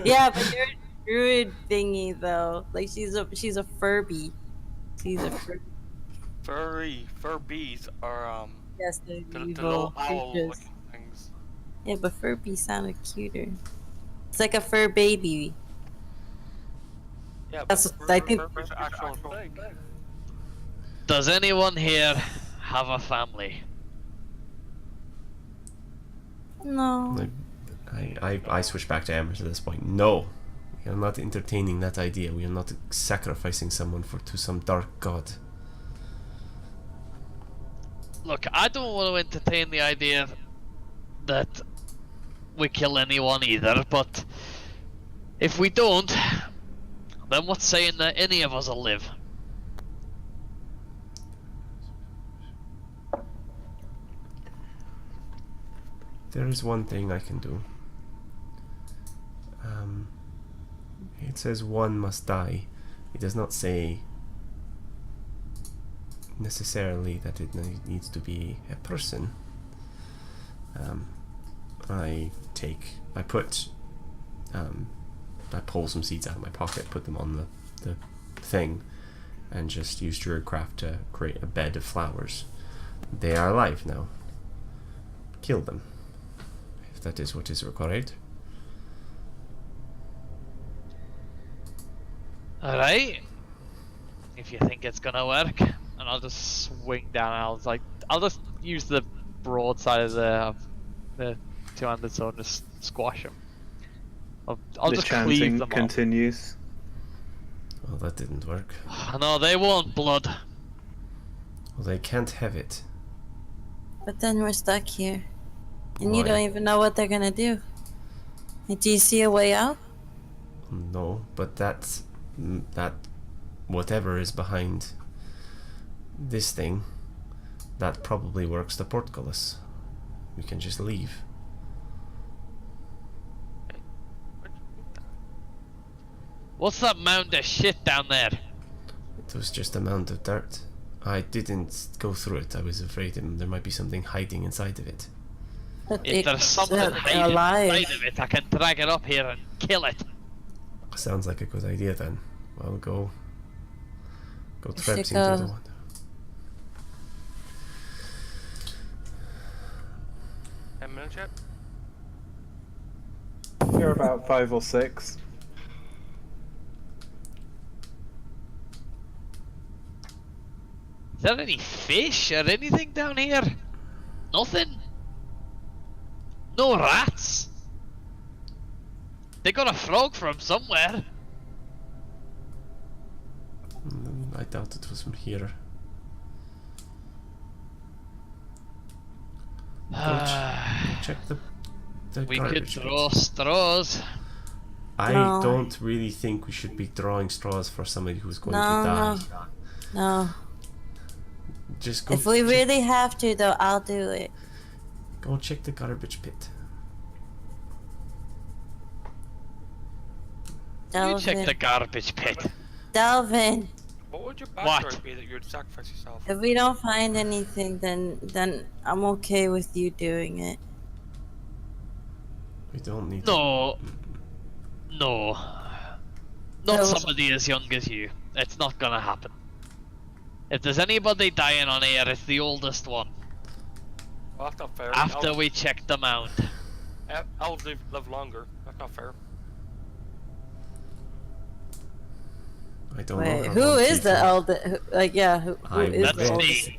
Yeah, but you're a druid thingy though. Like she's a Furby. She's a Furby. Furbies are Yes, the the evil little owl creatures. looking things. Yeah, but Furby sounded cuter. It's like a fur baby. Yeah, That's but what I think. Furby's an actual thing. Does anyone here have a family? No. I switch back to Amherst at this point. No, we are not entertaining that idea. We are not sacrificing someone to some dark god. Look, I don't want to entertain the idea that we kill anyone either, but if we don't, then what's saying that any of us will live? There is one thing I can do. It says one must die. It does not say necessarily that it needs to be a person. I pull some seeds out of my pocket, put them on the thing, and just use Druidcraft to create a bed of flowers. They are alive now. Kill them, if that is what is required. Alright. If you think it's gonna work, and I'll just swing down. I'll just use the broad side of the two-handed sword and just squash them. I'll the just cleave chanting them continues. Well, that didn't work. off. No, they want blood. Well, they can't have it. But then we're stuck here. And you Why? don't even know what they're gonna do. And do you see a way out? No, but that whatever is behind this thing, that probably works the portcullis. We can just leave. What's that mound of shit down there? It was just a mound of dirt. I didn't go through it. I was afraid there might be something hiding inside of it. If there's something hiding inside of it, I can drag it up here and kill it. Sounds like a good idea then. Well, go We traipse should into go. the one. Minutes yet? You're about 5 or 6. Is there any fish or anything down here? Nothing? No rats? They got a frog from somewhere. I doubt it was from here. Check the We could garbage throw bit. straws. I No. don't really think we should be drawing straws for somebody who's going No, to die. no. Just go. If we check, really have to, though, I'll do it. go check the garbage pit. You check the Delvin. garbage pit. Delvin. What would your What? backstory be that you'd sacrifice yourself? If we don't find anything, then I'm okay with you doing it. We don't need. No. No. Not No. somebody as young as you. It's not gonna happen. If there's anybody dying on here, it's the oldest one. Well, that's not fair. After we check the mound. Elves live longer. That's not fair. I don't know. Wait, how who long is the people- elder? Like, yeah, who I is would the That's oldest? me.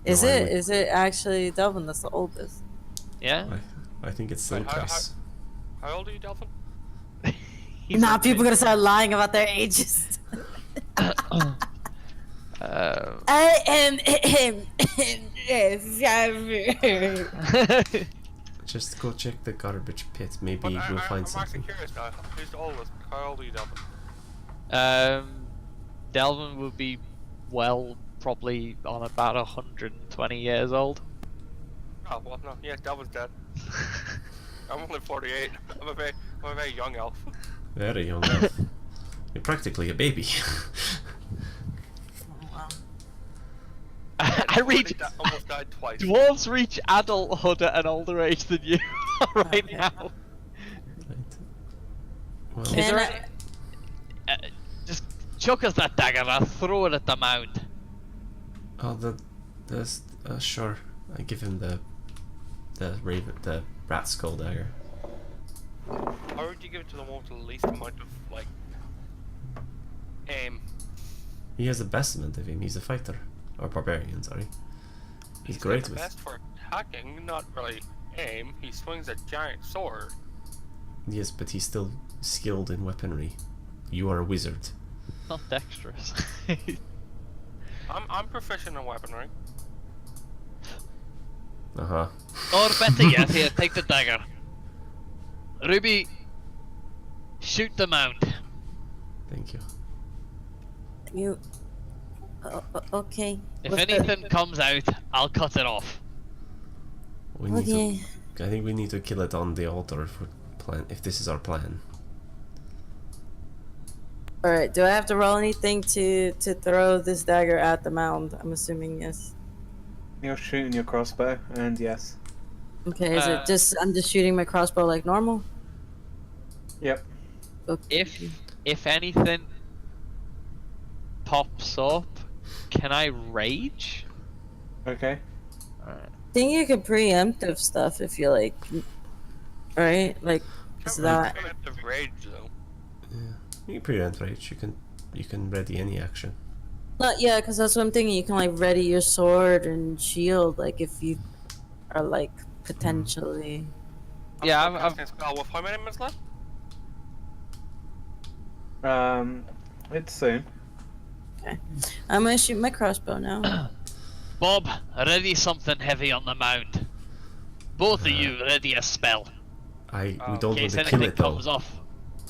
Is No, I it? would- Is it actually Delvin that's the oldest? Yeah? I think it's still Wait, Chris. How old are you, Delvin? He's Nah, like people me. gonna start lying about their ages. I am 5. Just go check the garbage pit. Maybe But we'll find I'm actually something. curious now. Who's the oldest? How old are you, Delvin? Delvin will be, well, probably on about 120 years old. Oh, well, no. Yeah, Delvin's dead. I'm only 48. I'm a very young elf. Very young. elf. You're practically a baby. I reach. Almost died twice. Dwarves reach adulthood at an older age than you are right now. Right. Well, Is Can there any, just chuck us that dagger, I'll throw it at the mound. sure. I give him the rat skull dagger. How would you give it to the one with the least amount of, like, aim? He has the best amount of him. He's a fighter. Or barbarian, sorry. He's great the with. best for attacking, not really aim. He swings a giant sword. Yes, but he's still skilled in weaponry. You are a wizard. Not dexterous. I'm proficient in weaponry. Uh-huh. Or better yet, here, take the dagger. Ruby, shoot the mound. Thank you. You. Okay. If What's the- anything comes out, I'll cut it off. We need Okay. to. I think we need to kill it on the altar if this is our plan. Alright, do I have to roll anything to throw this dagger at the mound? I'm assuming yes. You're shooting your crossbow, and yes. Okay, is Uh, it just I'm just shooting my crossbow like normal? Yep. Okay. If anything pops up, can I rage? Okay. Alright. I think you could preemptive stuff if you like. Right? Like, is that. Preemptive rage, though. You can prevent rage. You can ready any action. Not yeah, because that's what I'm thinking. You can like ready your sword and shield, like if you are like potentially. Yeah, I'm I've- casting a spell with how many minutes left? It's soon. I'm gonna shoot my crossbow now. Bob, ready something heavy on the mound. Both of you ready a spell. We In don't In want case to kill anything it though. comes off.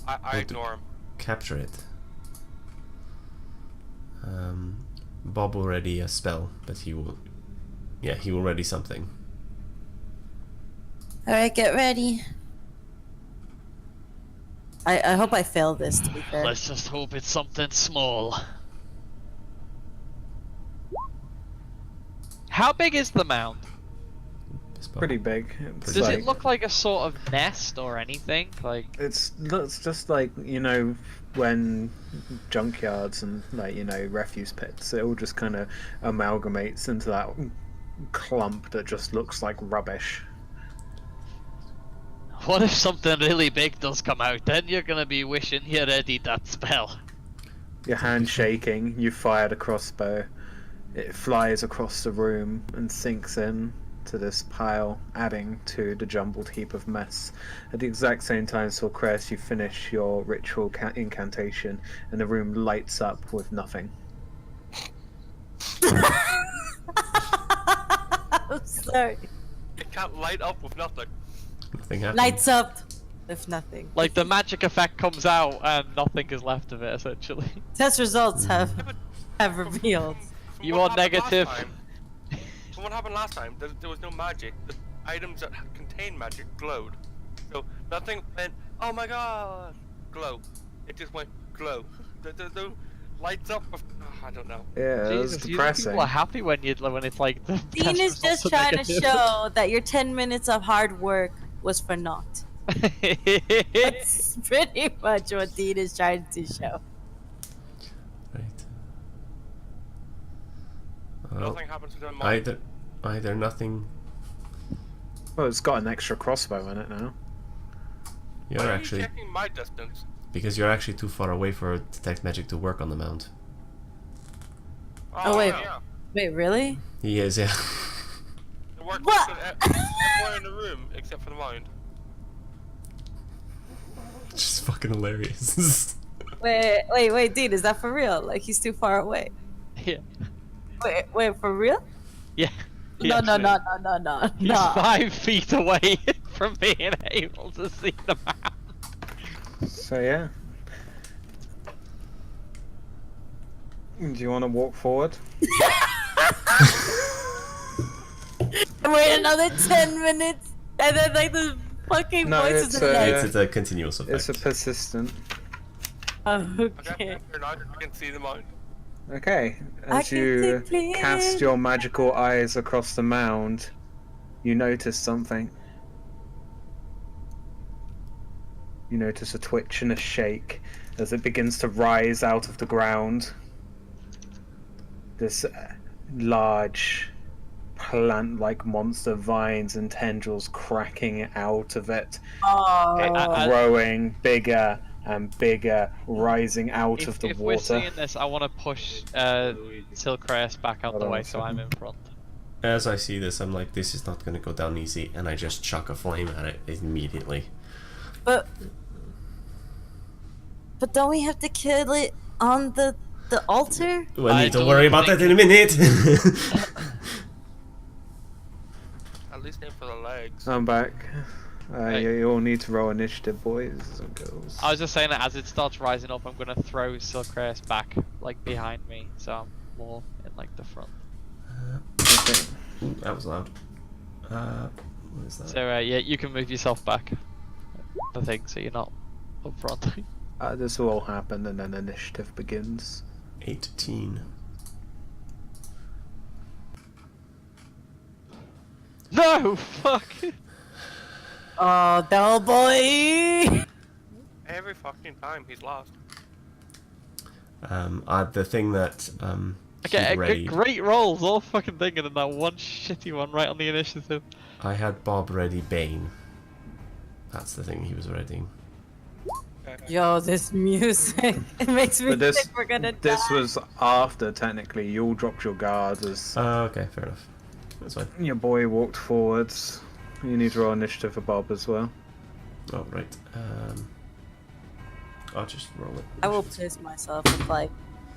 I What ignore him. Capture it. Bob will ready a spell, but he will. Yeah, he will ready something. Alright, get ready. I hope I fail this, to be fair. Let's just hope it's something small. How big is the mound? This Bob. Pretty big. It's Does like, it look like a sort of nest or anything? Like, It looks just like, when junkyards and, refuse pits, it all just kind of amalgamates into that clump that just looks like rubbish. what if something really big does come out? Then you're gonna be wishing you readied that spell. Your hand shaking, you fired a crossbow, It flies across the room and sinks in to this pile, adding to the jumbled heap of mess. At the exact same time, Sorcrest, you finish your ritual incantation, and the room lights up with nothing. I'm sorry. It can't light up with nothing. Nothing happened. Lights up if nothing. Like the magic effect comes out and nothing is left of it, essentially. Test results have Yeah, but revealed. from You what are happened last negative. time- From what happened last time, there was no magic. The items that contain magic glowed. So nothing went, oh my god, glow. It just went glow. There's no lights up with, I don't know. Yeah, it was Jesus, you depressing. people are happy when it's like the Dean test is results just are trying to negative. show that your 10 minutes of hard work was for naught. That's pretty much what Dean is trying to show. Right. Well, Nothing happened to them. either nothing. Well, it's got an extra crossbow in it now. You're Why are actually you checking my distance? because you're actually too far away for detect magic to work on the mount. Oh, wait. Yeah. Wait, really? He is, yeah. It works What? with everyone in the room except for the mind. Just fucking hilarious. Wait, Dean, is that for real? Like, he's too far away. Yeah. Wait, for real? Yeah. No, He's 5 feet away from being able to see the map. So yeah. Do you want to walk forward? Wait another 10 minutes, and then like the fucking No, voices it's, in the next. It's a continuous effect. It's a persistent. Okay, Okay. you're not, I can see the mind. Okay, I as can you see cast clear. your magical eyes across the mound, you notice something. You notice a twitch and a shake as it begins to rise out of the ground. This large plant-like monster, vines and tendrils cracking out of it, Oh. growing bigger and bigger, rising out of the If we're water. seeing this, I want to push Silcrest back out Hold the on way a so I'm in second. front. As I see this, I'm like, this is not going to go down easy, and I just chuck a flame at it immediately. But don't we have to kill it on the altar? We'll I need to don't worry about that in a minute. At least aim for the legs. I'm back. Right. You all need to roll initiative, boys and girls. I was just saying that as it starts rising up, I'm going to throw Silcrest back, like, behind me, so I'm more in, like, the front. Okay. Ooh, that was loud. What is that? So, yeah, you can move yourself back, the thing, so you're not up front. This will all happen and then initiative begins. 18. No! Fuck! Oh, no, boy! Every fucking time he's lost. The thing that Okay, he'd readied, great rolls, all fucking thing, and then that one shitty one right on the initiative. I had Bob ready Bane. That's the thing he was readying. Yo, this music, it makes me But this think we're gonna die. this was after technically you all dropped your guard as Okay, fair enough. That's fine. your boy walked forwards. You need to roll initiative for Bob as well. Oh, right. I'll just roll it. I will piss myself if like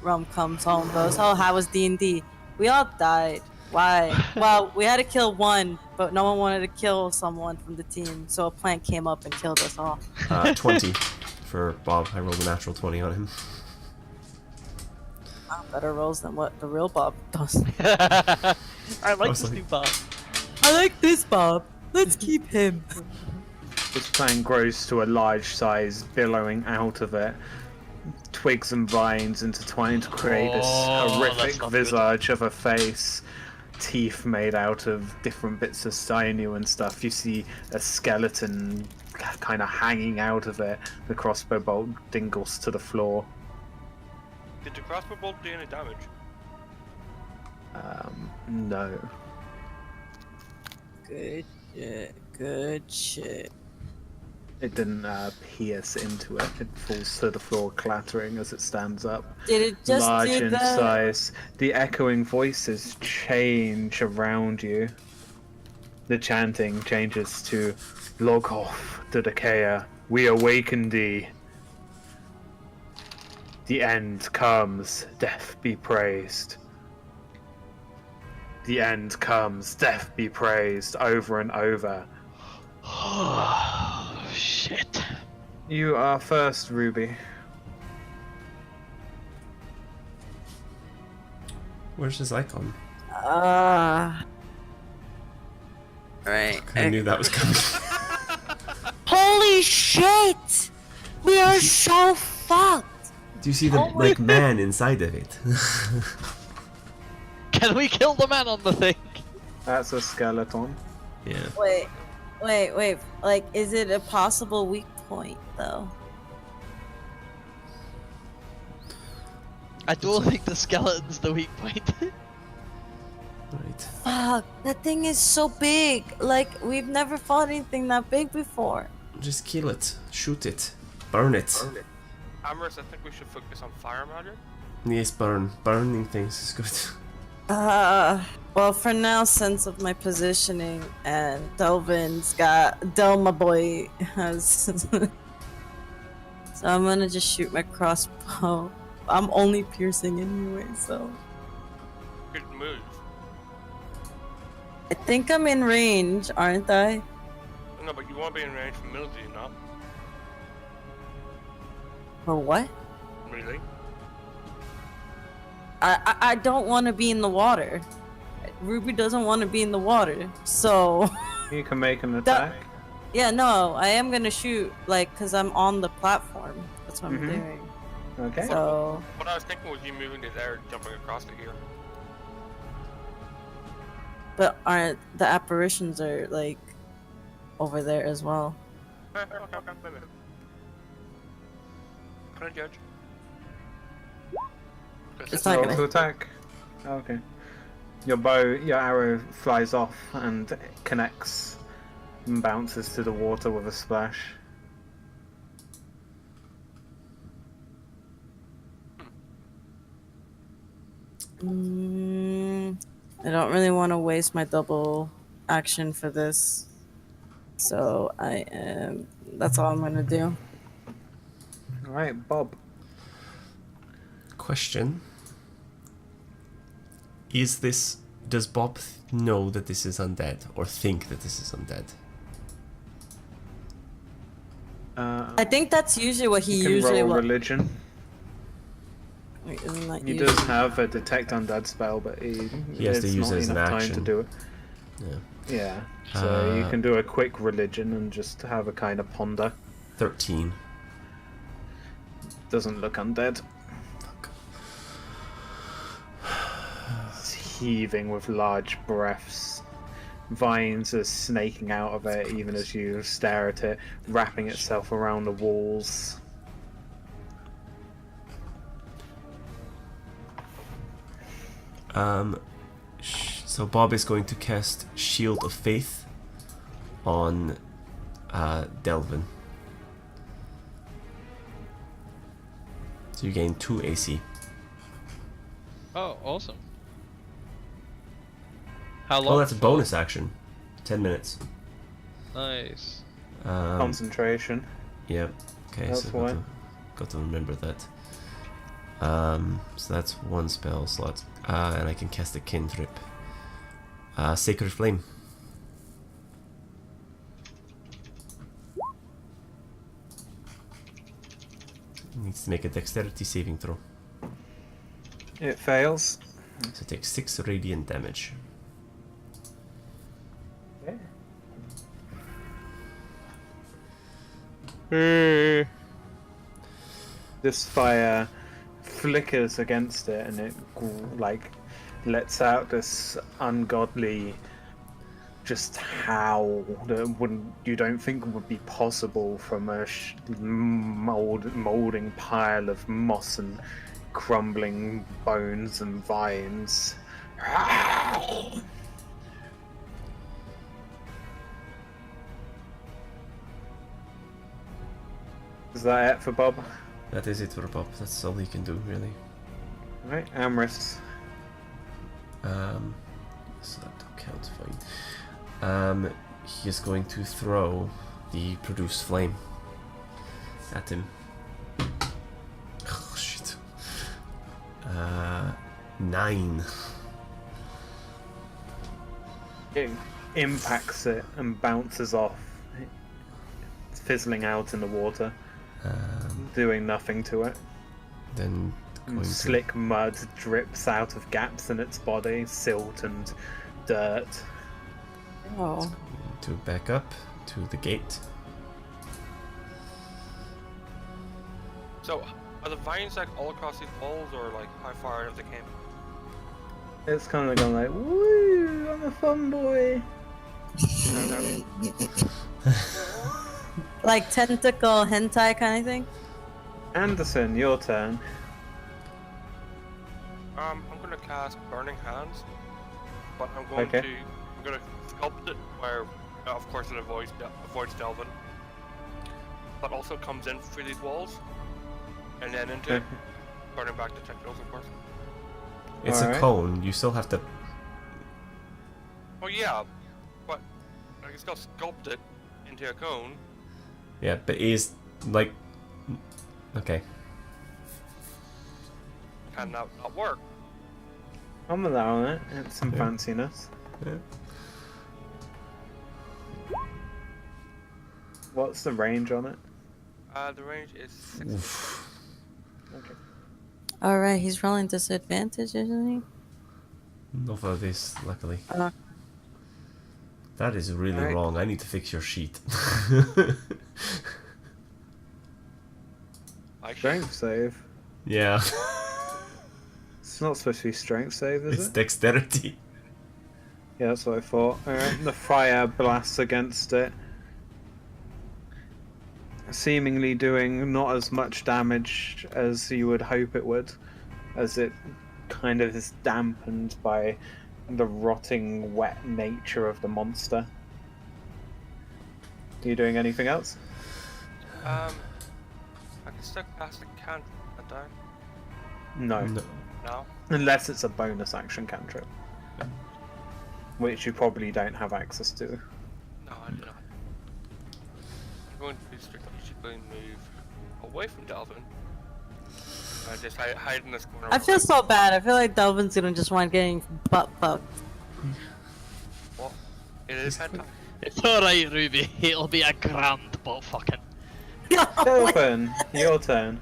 Rum comes home and goes, oh, how was D&D? We all died. Why? Well, we had to kill one, but no one wanted to kill someone from the team, so a plant came up and killed us all. 20 for Bob. I rolled a natural 20 on him. Better rolls than what the real Bob does. I like was this like- new bar. I like this Bob. Let's keep him. This plant grows to a large size, billowing out of it. Twigs and vines intertwine to create this Oh, horrific that's not good. visage of a face. Teeth made out of different bits of sinew and stuff. You see a skeleton kind of hanging out of it. The crossbow bolt dingles to the floor. Did the crossbow bolt do any damage? No. Good shit. Good shit. It didn't pierce into it. It falls to the floor, clattering as it stands up. Did it just Large do in that? size. The echoing voices change around you. The chanting changes to Logoth the Decayer. We awaken thee. The end comes, death be praised. The end comes, death be praised, over and over. Oh, shit. You are first, Ruby. Where's his icon? Right. I knew that was coming. Holy shit! We are so fucked! Do you see the man inside of it? Can we kill the man on the thing? That's a skeleton. Yeah. Wait. Like, is it a possible weak point, though? I don't think the skeleton's the weak point. Right. Fuck, that thing is so big. Like, we've never fought anything that big before. Just kill it. Shoot it. Burn it. Amorous, I think we should focus on fire magic. Yes, burn. Burning things is good. Well, for now, sense of my positioning, and Delvin's got Delma boy has. So I'm gonna just shoot my crossbow. I'm only piercing anyway, so. Good move. I think I'm in range, aren't I? No, but you want to be in range for middle, do you not? For what? Really? I don't want to be in the water. Ruby doesn't want to be in the water, so. You can make an attack. Yeah, no, I am gonna shoot, like, cause I'm on the platform. That's what I'm doing. Okay. So. What I was thinking was you moving to there, jumping across to here. But aren't the apparitions are like over there as well? Okay, wait a minute. Can I judge? It's not Roll gonna. to attack. Okay. Your arrow flies off and connects and bounces to the water with a splash. I don't really want to waste my double action for this, so that's all I'm gonna do. All right, Bob. Question. Does Bob know that this is undead, or think that this is undead? I think that's usually what he You can usually roll will. religion. Wait, isn't that He usually- does have a detect undead spell, but He has to there's use not it as an enough time to action. do it. Yeah. Yeah, so you can do a quick religion and just have a kind of ponder. 13. Doesn't look undead. Fuck. It's heaving with large breaths. Vines are snaking out of it even as you stare at it, wrapping itself around the walls. So Bob is going to cast Shield of Faith on Delvin. So you gain 2 AC. Oh, awesome. How long? Oh, that's a for? bonus action. 10 minutes. Nice. Concentration. Yeah. Okay, That's so why. got to remember that. So that's one spell slot. And I can cast a cantrip. Sacred Flame. Needs to make a dexterity saving throw. It fails. So it takes 6 radiant damage. This fire flickers against it and it like lets out this ungodly just howl that you don't think would be possible from a molding pile of moss and crumbling bones and vines. Is that it for Bob? That is it for Bob. That's all he can do, really. Right, Amris. So that counts, fine. He is going to throw the produce flame at him. Oh, shit. 9. It impacts it and bounces off. It's fizzling out in the water, doing nothing to it. Then going Slick mud drips out of gaps in its body, silt and dirt. Oh. to back up to the gate. So, are the vines like all across these walls, or like how far out of the camp? It's kind of gone like, woo, I'm a fun boy. Like tentacle hentai kind of thing? Anderson, your turn. I'm gonna cast Burning Hands, but I'm gonna sculpt it where, of course, it avoids Delvin, but also comes in through these walls, and then into it, burning back the tentacles, of course. It's a cone. You still have to. Oh yeah, but I can still sculpt it into a cone. Yeah, but is like. Okay. Can that not work? I'm allowing it. It's some fanciness. Yeah. What's the range on it? The range is 6. Okay. Alright, he's rolling disadvantage, isn't he? Not for this, luckily. Uh. That is really Alright. wrong. I need to fix your sheet. Strength save. Yeah. It's not supposed to be strength save, is It's it? dexterity. Yeah, that's what I thought. The fire blasts against it, seemingly doing not as much damage as you would hope it would, as it kind of is dampened by the rotting, wet nature of the monster. Are you doing anything else? I can still cast a cantrip at that time. No. No? Unless it's a bonus action cantrip. Which you probably don't have access to. No, I do not. I'm going to strategically move away from Delvin. Just hide in this corner. I feel so bad. I feel like Delvin's gonna just want getting butt fucked. Well, it is hentai. It's alright, Ruby. It'll be a grand butt fucking. Delvin, your turn.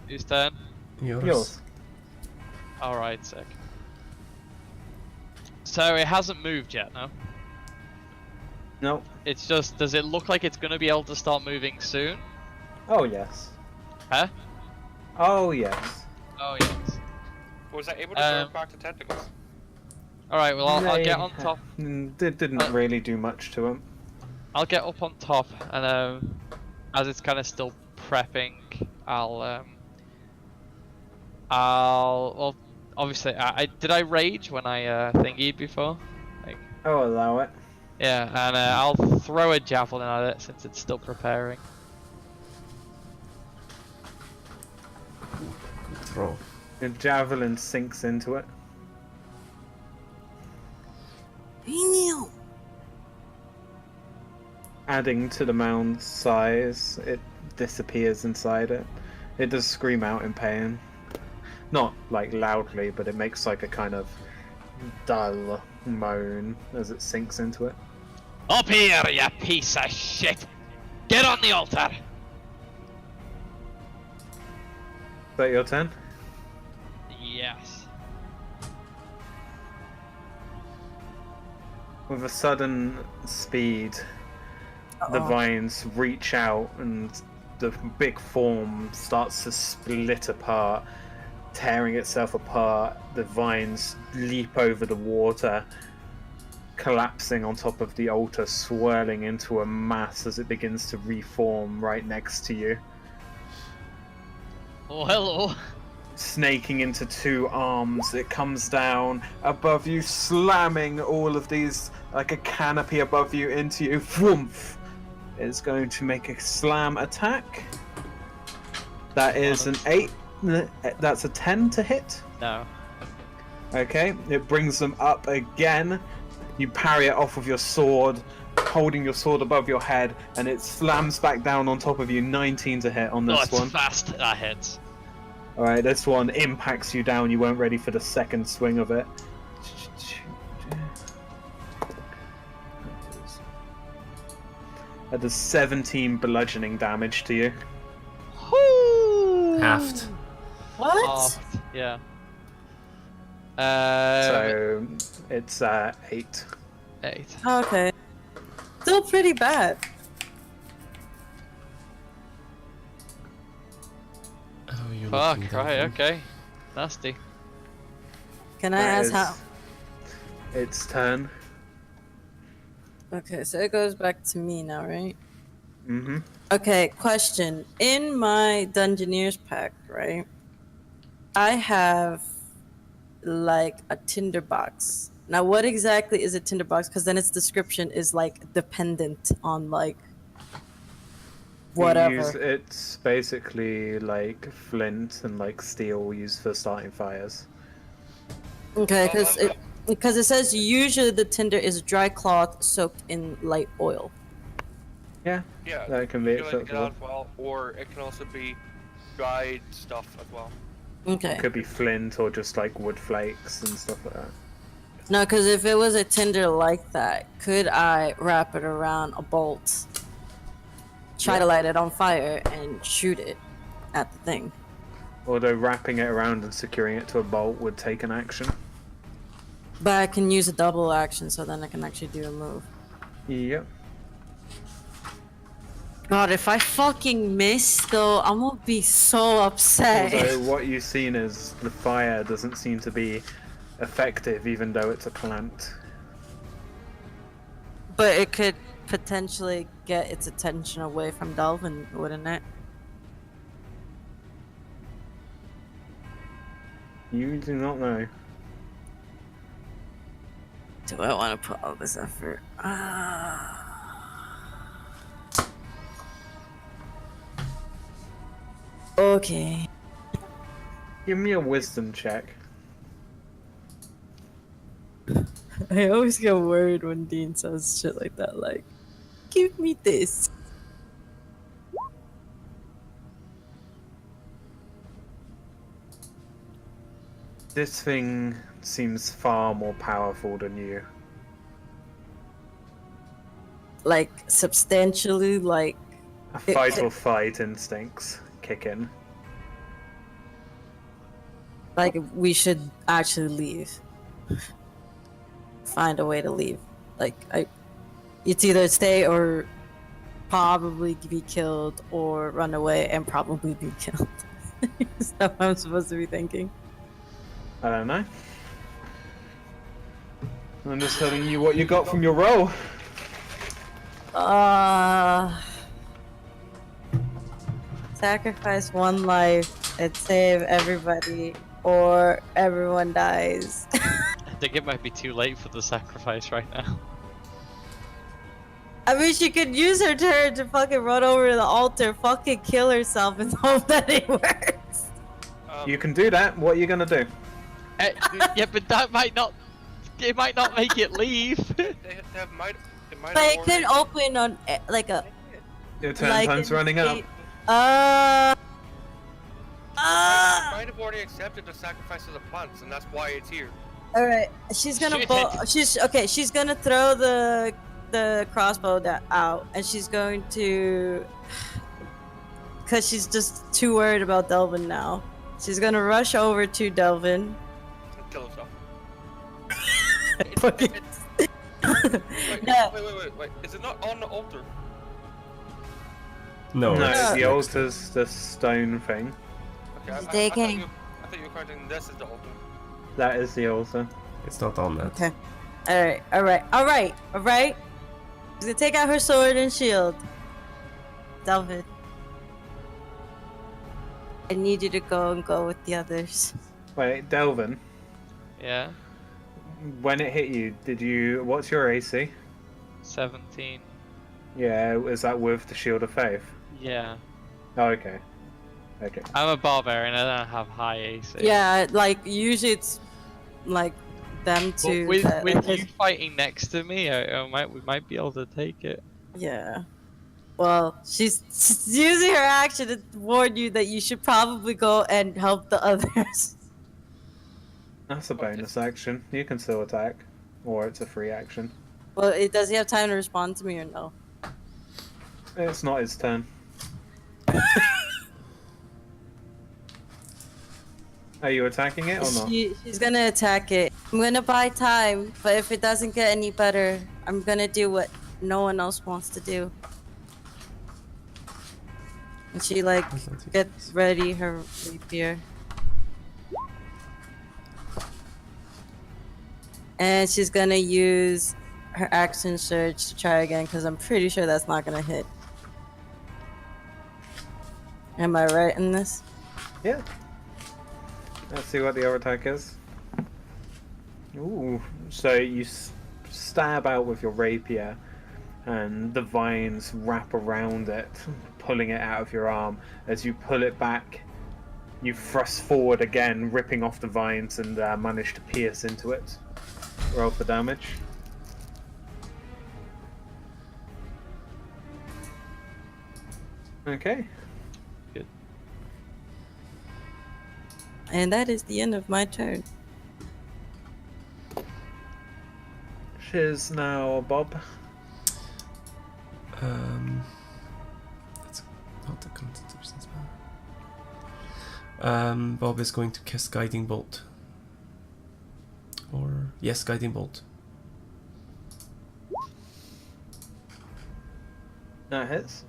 Whose turn? Yours. Alright, sick. So it hasn't moved yet, no? Nope. It's just, does it look like it's gonna be able to start moving soon? Oh, yes. Huh? Oh, yes. Oh, yes. Was I able to throw back the tentacles? Alright, well I'll They get on top. Didn't really do much to him. I'll get up on top, and as it's kind of still prepping, well, obviously, did I rage when I thingied before? Like, I'll allow it. yeah, and I'll throw a javelin at it since it's still preparing. Good throw. The javelin sinks into it. Adding to the mound's size, it disappears inside it. It does scream out in pain. Not like loudly, but it makes like a kind of dull moan as it sinks into it. Up here, you piece of shit! Get on the altar! Is that your turn? Yes. With a sudden speed, the vines reach out and the big form starts to split apart, tearing itself apart. The vines leap over the water, collapsing on top of the altar, swirling into a mass as it begins to reform right next to you. Oh, hello. Snaking into two arms, it comes down above you, slamming all of these like a canopy above you into you. Whoomph! is going to make a slam attack. That is an 8. That's a 10 to hit. No. Okay, it brings them up again. You parry it off with your sword, holding your sword above your head, and it slams back down on top of you. 19 to hit on Oh, this it's one. fast. That hits. Alright, this one impacts you down. You weren't ready for the second swing of it. That does 17 bludgeoning damage to you. Halved. What? Yeah. So it's 8. 8. Okay. Still pretty bad. Oh, you're Fuck, looking right, down. okay. Nasty. Can I ask how? Its turn. Okay, so it goes back to me now, right? Mm-hmm. Okay, question. In my Dungeoneer's pack, right? I have like a tinderbox. Now, what exactly is a tinderbox? Because then its description is like dependent on like whatever. It's basically like flint and like steel used for starting fires. Okay, because it says usually the tinder is dry cloth soaked in light oil. Yeah, Yeah, that can be you like to get acceptable. out as well, or it can also be dried stuff as well. Okay. Could be flint or just like wood flakes and stuff like that. No, because if it was a tinder like that, could I wrap it around a bolt, try to light it on fire, and shoot it at the thing? Although wrapping it around and securing it to a bolt would take an action. But I can use a double action, so then I can actually do a move. Yep. God, if I fucking miss, though, I'm gonna be so upset. Although what you've seen is the fire doesn't seem to be effective, even though it's a plant. But it could potentially get its attention away from Delvin, wouldn't it? You do not know. Do I want to put all this effort? Okay. Give me a wisdom check. I always get worried when Dean says shit like that, like, give me this. This thing seems far more powerful than you. Like, substantially, like, A fight or flight instincts kick in. like we should actually leave. Find a way to leave. Like, it's either stay or probably be killed, or run away and probably be killed. Is that what I'm supposed to be thinking? I don't know. I'm just telling you what you got from your roll. Sacrifice one life and save everybody, or everyone dies. I think it might be too late for the sacrifice right now. I mean, she could use her turn to fucking run over to the altar, fucking kill herself, and hope that it works. You can do that. What are you gonna do? Yeah, but that might not. It might not make it leave. They might But it could open on like a. Your turn like time's an running up. eight- might have already accepted the sacrifice of the plants, and that's why it's here. All right, she's gonna she's gonna throw the crossbow out, and she's going to, cause she's just too worried about Delvin now. She's gonna rush over to Delvin. And kill herself. Fucking- Wait. Is it not on the altar? No, No, it's the next. altar's the stone thing. Okay, I Taking- thought you were counting this as the altar. That is the altar. It's not on that. Okay. All right. She's gonna take out her sword and shield. Delvin, I need you to go with the others. Wait, Delvin. Yeah. When it hit you, what's your AC? 17. Yeah, is that with the Shield of Faith? Yeah. Oh, okay. Okay. I'm a barbarian. I don't have high AC. Yeah, like usually it's like them But two. with that, like, you fighting next to me, we might be able to take it. yeah. Well, she's using her action to warn you that you should probably go and help the others. That's a bonus action. You can still attack. Or it's a free action. Well, does he have time to respond to me or no? It's not his turn. Are you attacking it or not? She's gonna attack it. I'm gonna buy time, but if it doesn't get any better, I'm gonna do what no one else wants to do. And she like gets ready her rapier. And she's gonna use her action surge to try again because I'm pretty sure that's not gonna hit. Am I right in this? Yeah. Let's see what the other attack is. Ooh. So you stab out with your rapier, and the vines wrap around it, pulling it out of your arm. As you pull it back, you thrust forward again, ripping off the vines, and manage to pierce into it. Roll for damage. Okay. Good. And that is the end of my turn. Cheers now, Bob. That's not the Constitution spell. Bob is going to cast Guiding Bolt. Or yes, Guiding Bolt. That hits.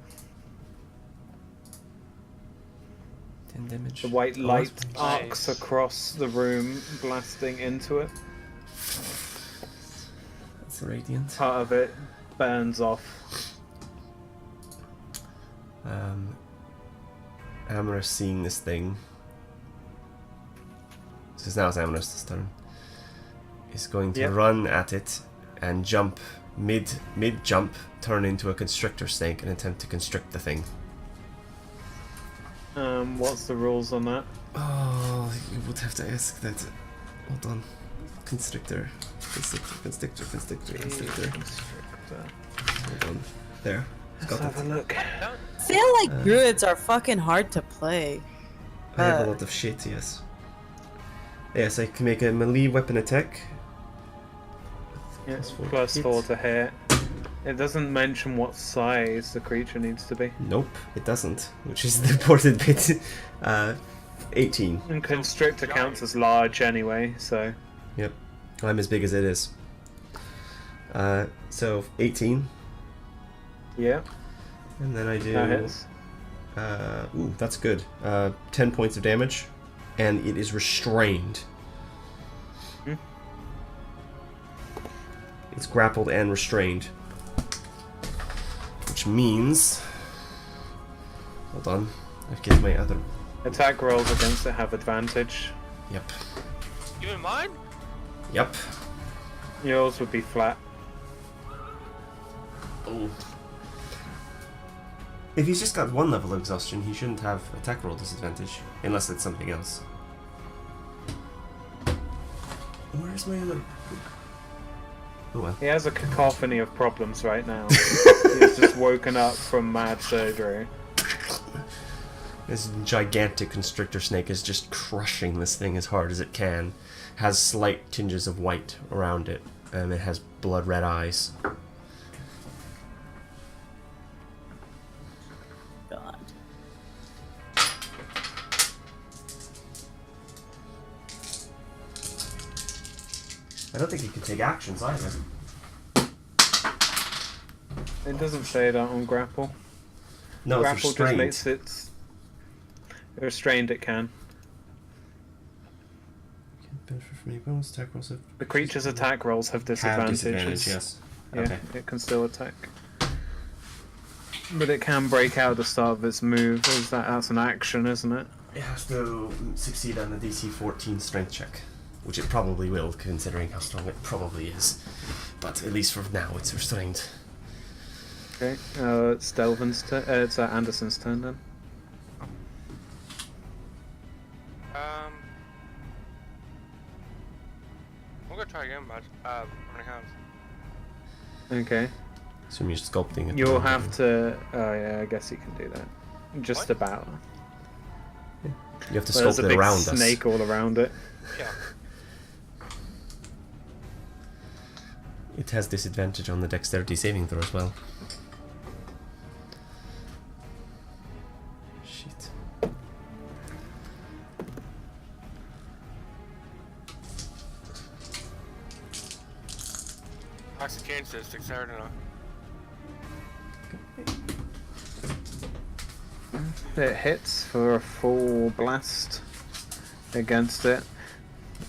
10 damage. The white Oh, light that's- arcs across the room, blasting into it. That's radiant. Part of it burns off. Amorous seeing this thing. Because now it's Amorous' turn. Is going to run at it and jump mid jump, turn into a constrictor snake and attempt to constrict the thing. What's the rules on that? Oh, you would have to ask that. Hold on. Constrictor. Constrictor. Hold on. There. Let's have a look. I feel like druids are fucking hard to play. I have a lot of shit, yes. Yes, I can make a melee weapon attack. Yeah, Plus four +4 hit. to hit. It doesn't mention what size the creature needs to be. Nope, it doesn't, which is the important bit. 18. And constrictor counts as large anyway, so Yep, I'm as big as it is. So 18, yeah, and then I do. that hits. Ooh, that's good. 10 points of damage, and it is restrained. It's grappled and restrained, which means. Hold on, I've given my other. Attack rolls against it have advantage. Yep. Even mine? Yep. Yours would be flat. Oh. If he's just got one level of exhaustion, he shouldn't have attack roll disadvantage, unless it's something else. Where's my other? Oh well. He has a cacophony of problems right now. He's just woken up from mad surgery. This gigantic constrictor snake is just crushing this thing as hard as it can. Has slight tinges of white around it, and it has blood red eyes. God. I don't think he can take actions either. It doesn't say that on grapple. No, it's Grapple just restrained. makes it restrained. It can. Benefit from any bonus attack rolls. The creature's attack rolls have disadvantages. Disadvantage, yes. Yeah, Okay. it can still attack. But it can break out at the start of its move. That's an action, isn't it? It has to succeed on the DC 14 strength check, which it probably will, considering how strong it probably is. But at least for now, it's restrained. Okay, it's Delvin's turn. It's Anderson's turn then. I'm gonna try again, Matt. Burning hands. Okay. Assume you're sculpting it. You'll around have him. to. Oh yeah, I guess you can do that. Just What? about. You have to There's sculpt a it big around snake us. all around it. Yeah. It has disadvantage on the dexterity saving throw as well. Shit. I actually changed this dexterity now. It hits for a full blast against it.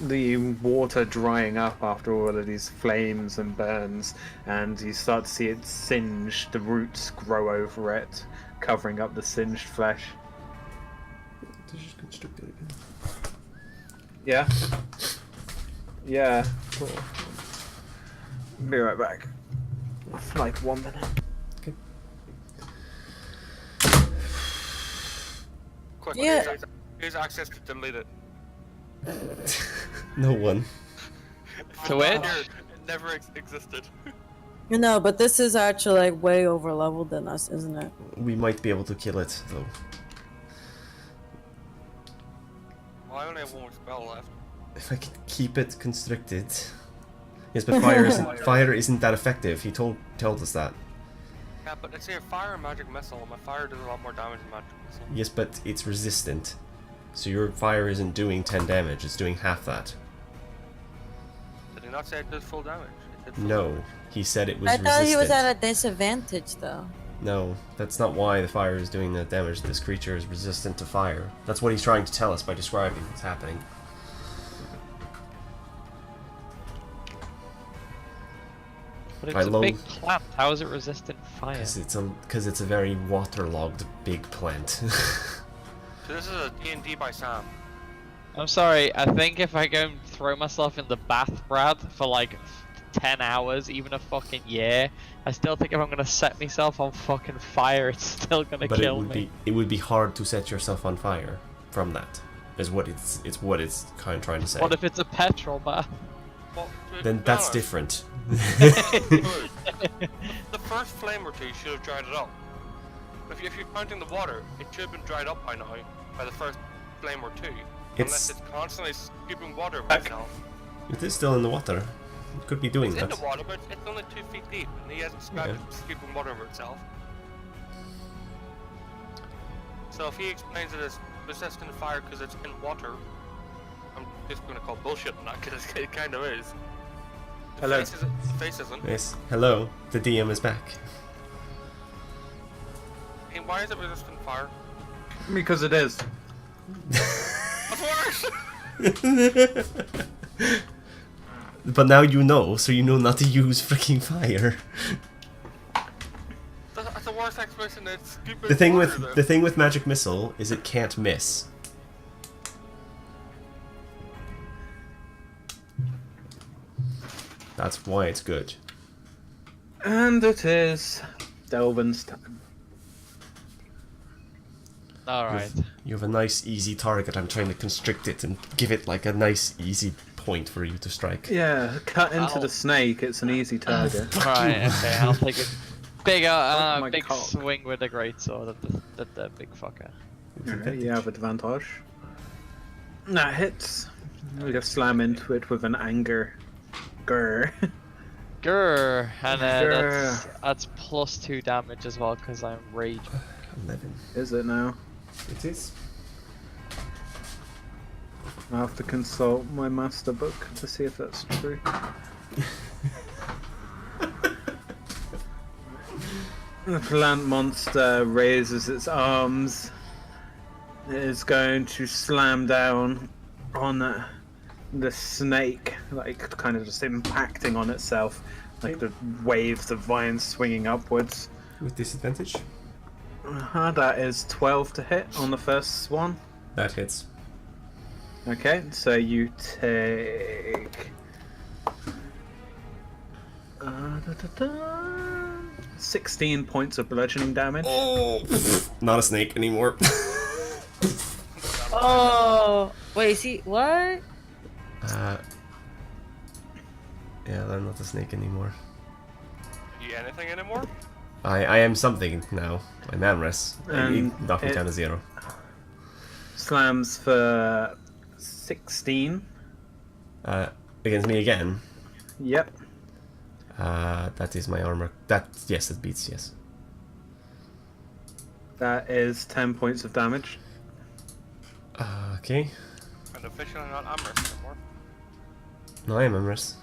The water drying up after all of these flames and burns, and you start to see it singe. The roots grow over it, covering up the singed flesh. Yeah. Yeah. Cool. Be right back. For like 1 minute. Okay. Quick, Yeah. here's access to delete it. No one. To which? It never existed. No, but this is actually like way over leveled than us, isn't it? We might be able to kill it though. Well, I only have one spell left. If I can keep it constricted. Yes, but fire isn't that effective. He told us that. Yeah, but it's a fire and magic missile. My fire does a lot more damage than magic missile. Yes, but it's resistant. So your fire isn't doing 10 damage, it's doing half that. Did he not say it does full damage? It did full No, damage. he said it was I resistant. thought he was at a disadvantage though. No, that's not why the fire is doing the damage. This creature is resistant to fire. That's what he's trying to tell us by describing what's happening. But it's I a love- big plant. How is it resistant fire? Because it's a very waterlogged big plant. So this is a D&D by Sam. I'm sorry. I think if I go and throw myself in the bath, Brad, for like 10 hours, even a fucking year, I still think if I'm gonna set myself on fucking fire, it's still gonna But kill me. it would be hard to set yourself on fire from that. Is what it's kind of trying to say. What if it's a petrol bath? Well, to Then be that's honest, different. the first flame or two should have dried it up. If you're counting the water, it should have been dried up by now, by the first flame or two. Unless it's constantly scooping water of itself. It is still in the water. It could be doing It's in that. the water, but it's only 2 feet deep, and he hasn't described it scooping water over itself. So if he explains it as resistant to fire because it's in water, I'm just going to call bullshit on that because it kind of is. The Hello. face isn't. Yes. Hello. The DM is back. Hey, why is it resistant to fire? Because it is. That's worse! But now you know, so you know not to use freaking fire. That's the worst explanation. It's scooping The thing water, with the thing with magic missile is it can't miss. That's why it's good. And it is Delvin's time. Alright. You have a nice easy target. I'm trying to constrict it and give it like a nice easy point for you to strike. Yeah, cut into Ow. the snake. It's an easy target. Alright, okay, I'll take a big, my big cock. swing with the greatsword at the big fucker. Okay, you have advantage. That hits. We just slam into it with an anger. Grr. Grr, and Grr. that's +2 damage as well because I'm rage. 11. Is it now? It is. I have to consult my master book to see if that's true. The plant monster raises its arms. It is going to slam down on the snake, like kind of just impacting on itself, like the waves of vines swinging upwards. With disadvantage? That is 12 to hit on the first one. That hits. Okay, so you take 16 points of bludgeoning damage. Oh, not a snake anymore. Oh, wait, see what? Yeah, I'm not a snake anymore. You anything anymore? I am something now. I'm Amrys. You knocked me it- down to 0. Slams for 16. Against me again. Yep. That is my armor. Yes, it beats. Yes. That is 10 points of damage. Okay. And officially not Amherst anymore. No, I am Amrys.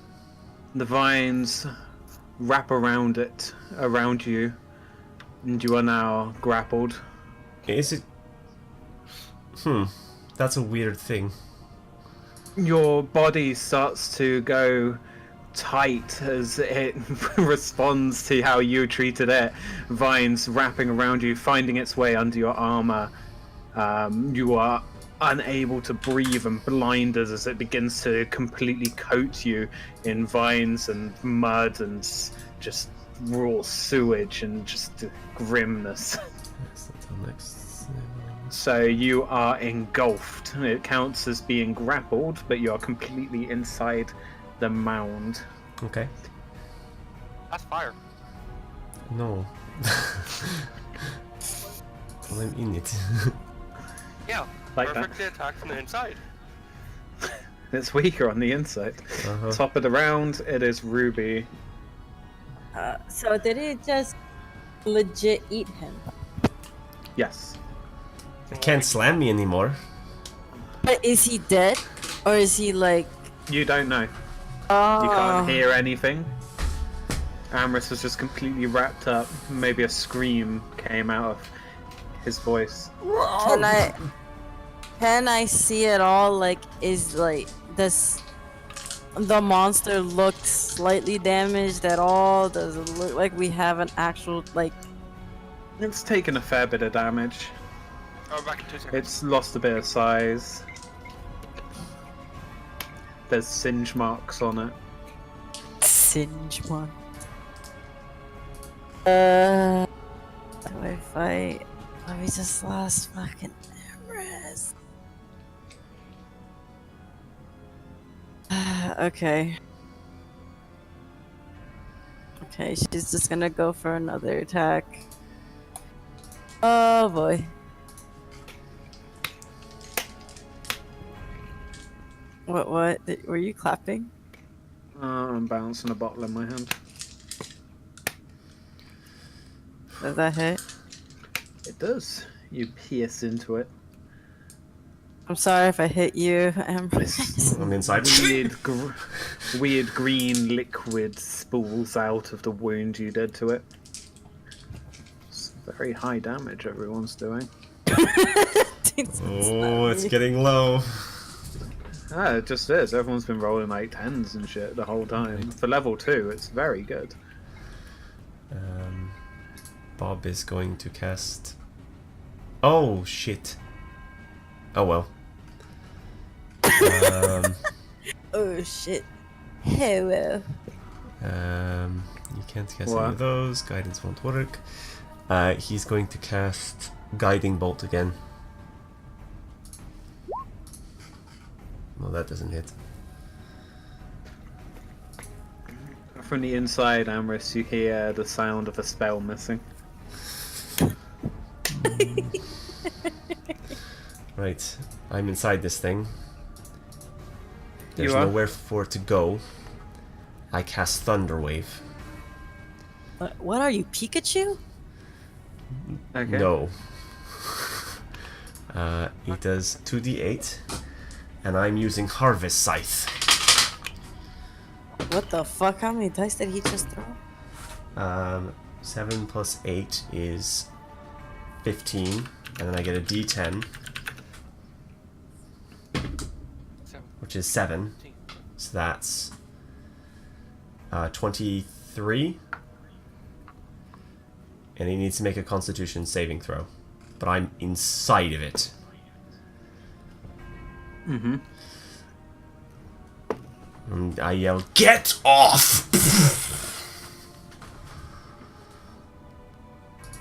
The vines wrap around you, and you are now grappled. Is it? That's a weird thing. Your body starts to go tight as it responds to how you treated it. Vines wrapping around you, finding its way under your armor. You are unable to breathe and blinded as it begins to completely coat you in vines and mud and just raw sewage and just grimness. Yes, that's our next. So you are engulfed. It counts as being grappled, but you are completely inside the mound. Okay. That's fire. No. Well, I'm in it. Yeah. Like that. Perfectly attacked from the inside. It's weaker on the inside. Uh-huh. Top of the round, it is Ruby. So did it just legit eat him? Yes. It can't slam me anymore. But is he dead? Or is he like... You don't know. Oh. You can't hear anything. Amrys was just completely wrapped up. Maybe a scream came out of his voice. Can I see it all? Like, is like this the monster look slightly damaged at all? Does it look like we have an actual like? It's taken a fair bit of damage. Oh, back in 2 seconds. It's lost a bit of size. There's singe marks on it. Singe one. Do I fight? Let me just lost fucking Amrys. Okay. Okay, she's just gonna go for another attack. Oh boy. What? Were you clapping? I'm bouncing a bottle in my hand. Does that hit? It does. You pierce into it. I'm sorry if I hit you, Amrys. I'm inside. Weird green liquid spools out of the wound you did to it. It's very high damage everyone's doing. Oh, it's getting low. Ah, it just is. Everyone's been rolling like 10s and shit the whole time. For level 2, it's very good. Bob is going to cast... Oh, shit. Oh, well. Oh shit. Hello. You can't cast What? any of those. Guidance won't work. He's going to cast Guiding Bolt again. Well, that doesn't hit. From the inside, Amrys, you hear the sound of a spell missing. Right. I'm inside this thing. There's You are? nowhere for it to go. I cast Thunder Wave. What are you, Pikachu? Okay. No. It does 2d8, and I'm using Harvest Scythe. What the fuck? How many dice did he just throw? 7 plus 8 is 15, and then I get a d10, which is 7. So that's 23. And he needs to make a Constitution saving throw. But I'm inside of it. Mm-hmm. And I yell, "Get off!"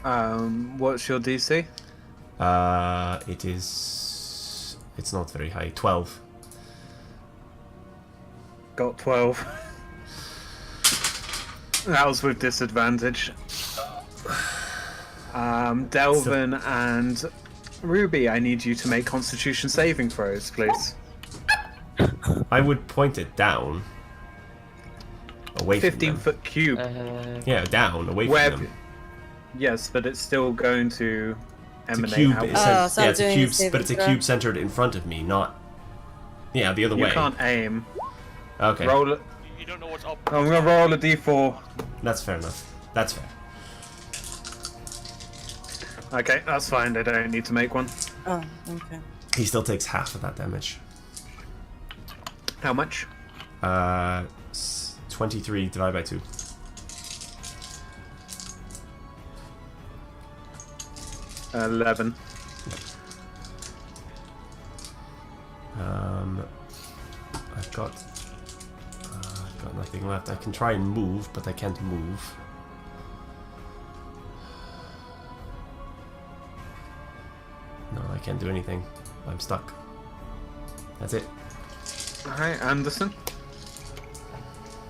What's your DC? It is. It's not very high. 12. Got 12. That was with disadvantage. Delvin and Ruby, I need you to make Constitution saving throws, please. I would point it down. Away from 15 them. foot cube. Yeah, down, away Where? from them. Yes, but it's still going to It's a emanate cube. outwards. It says, so yeah, I'm it's a doing a cube, saving but it's a throw? cube centered in front of me, not. Yeah, the other You way. can't aim. Okay, Roll it. You don't know what's up. I'm gonna roll a d4. that's fair enough. That's fair. Okay, that's fine. They don't need to make one. Oh, okay. He still takes half of that damage. How much? 23 divided by 2. Uh, 11. I've got nothing left. I can try and move, but I can't move. No, I can't do anything. I'm stuck. That's it. Alright, Anderson.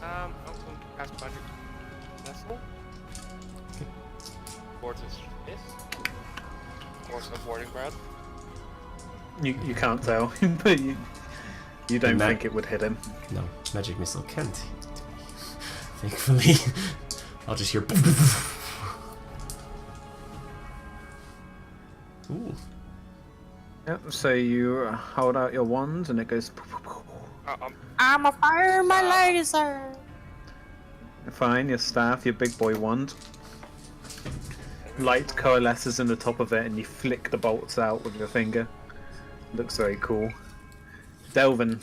I'm going to cast magic missile. Towards this. Towards avoiding Brad. You can't tell, but you don't Ma- think it would hit him. No, magic missile can't hit me. Thankfully, I'll just hear. Ooh. Yep, so you hold out your wand and it goes. I'm a fire my laser. Fine, your staff, your big boy wand. Light coalesces in the top of it and you flick the bolts out with your finger. Looks very cool. Delvin.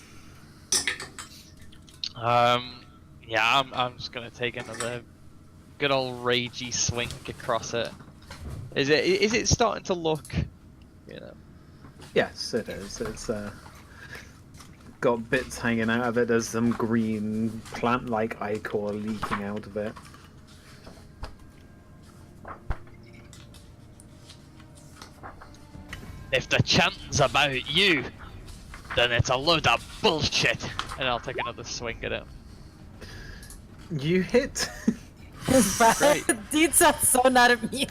Yeah, I'm just gonna take another good old ragey swing across it. Is it starting to look, you know? Yes, it is. It's got bits hanging out of it. There's some green plant-like ichor leaking out of it. If the chant's about you, then it's a load of bullshit. And I'll take another swing at it. You hit. Great. Dude sounds so not amused.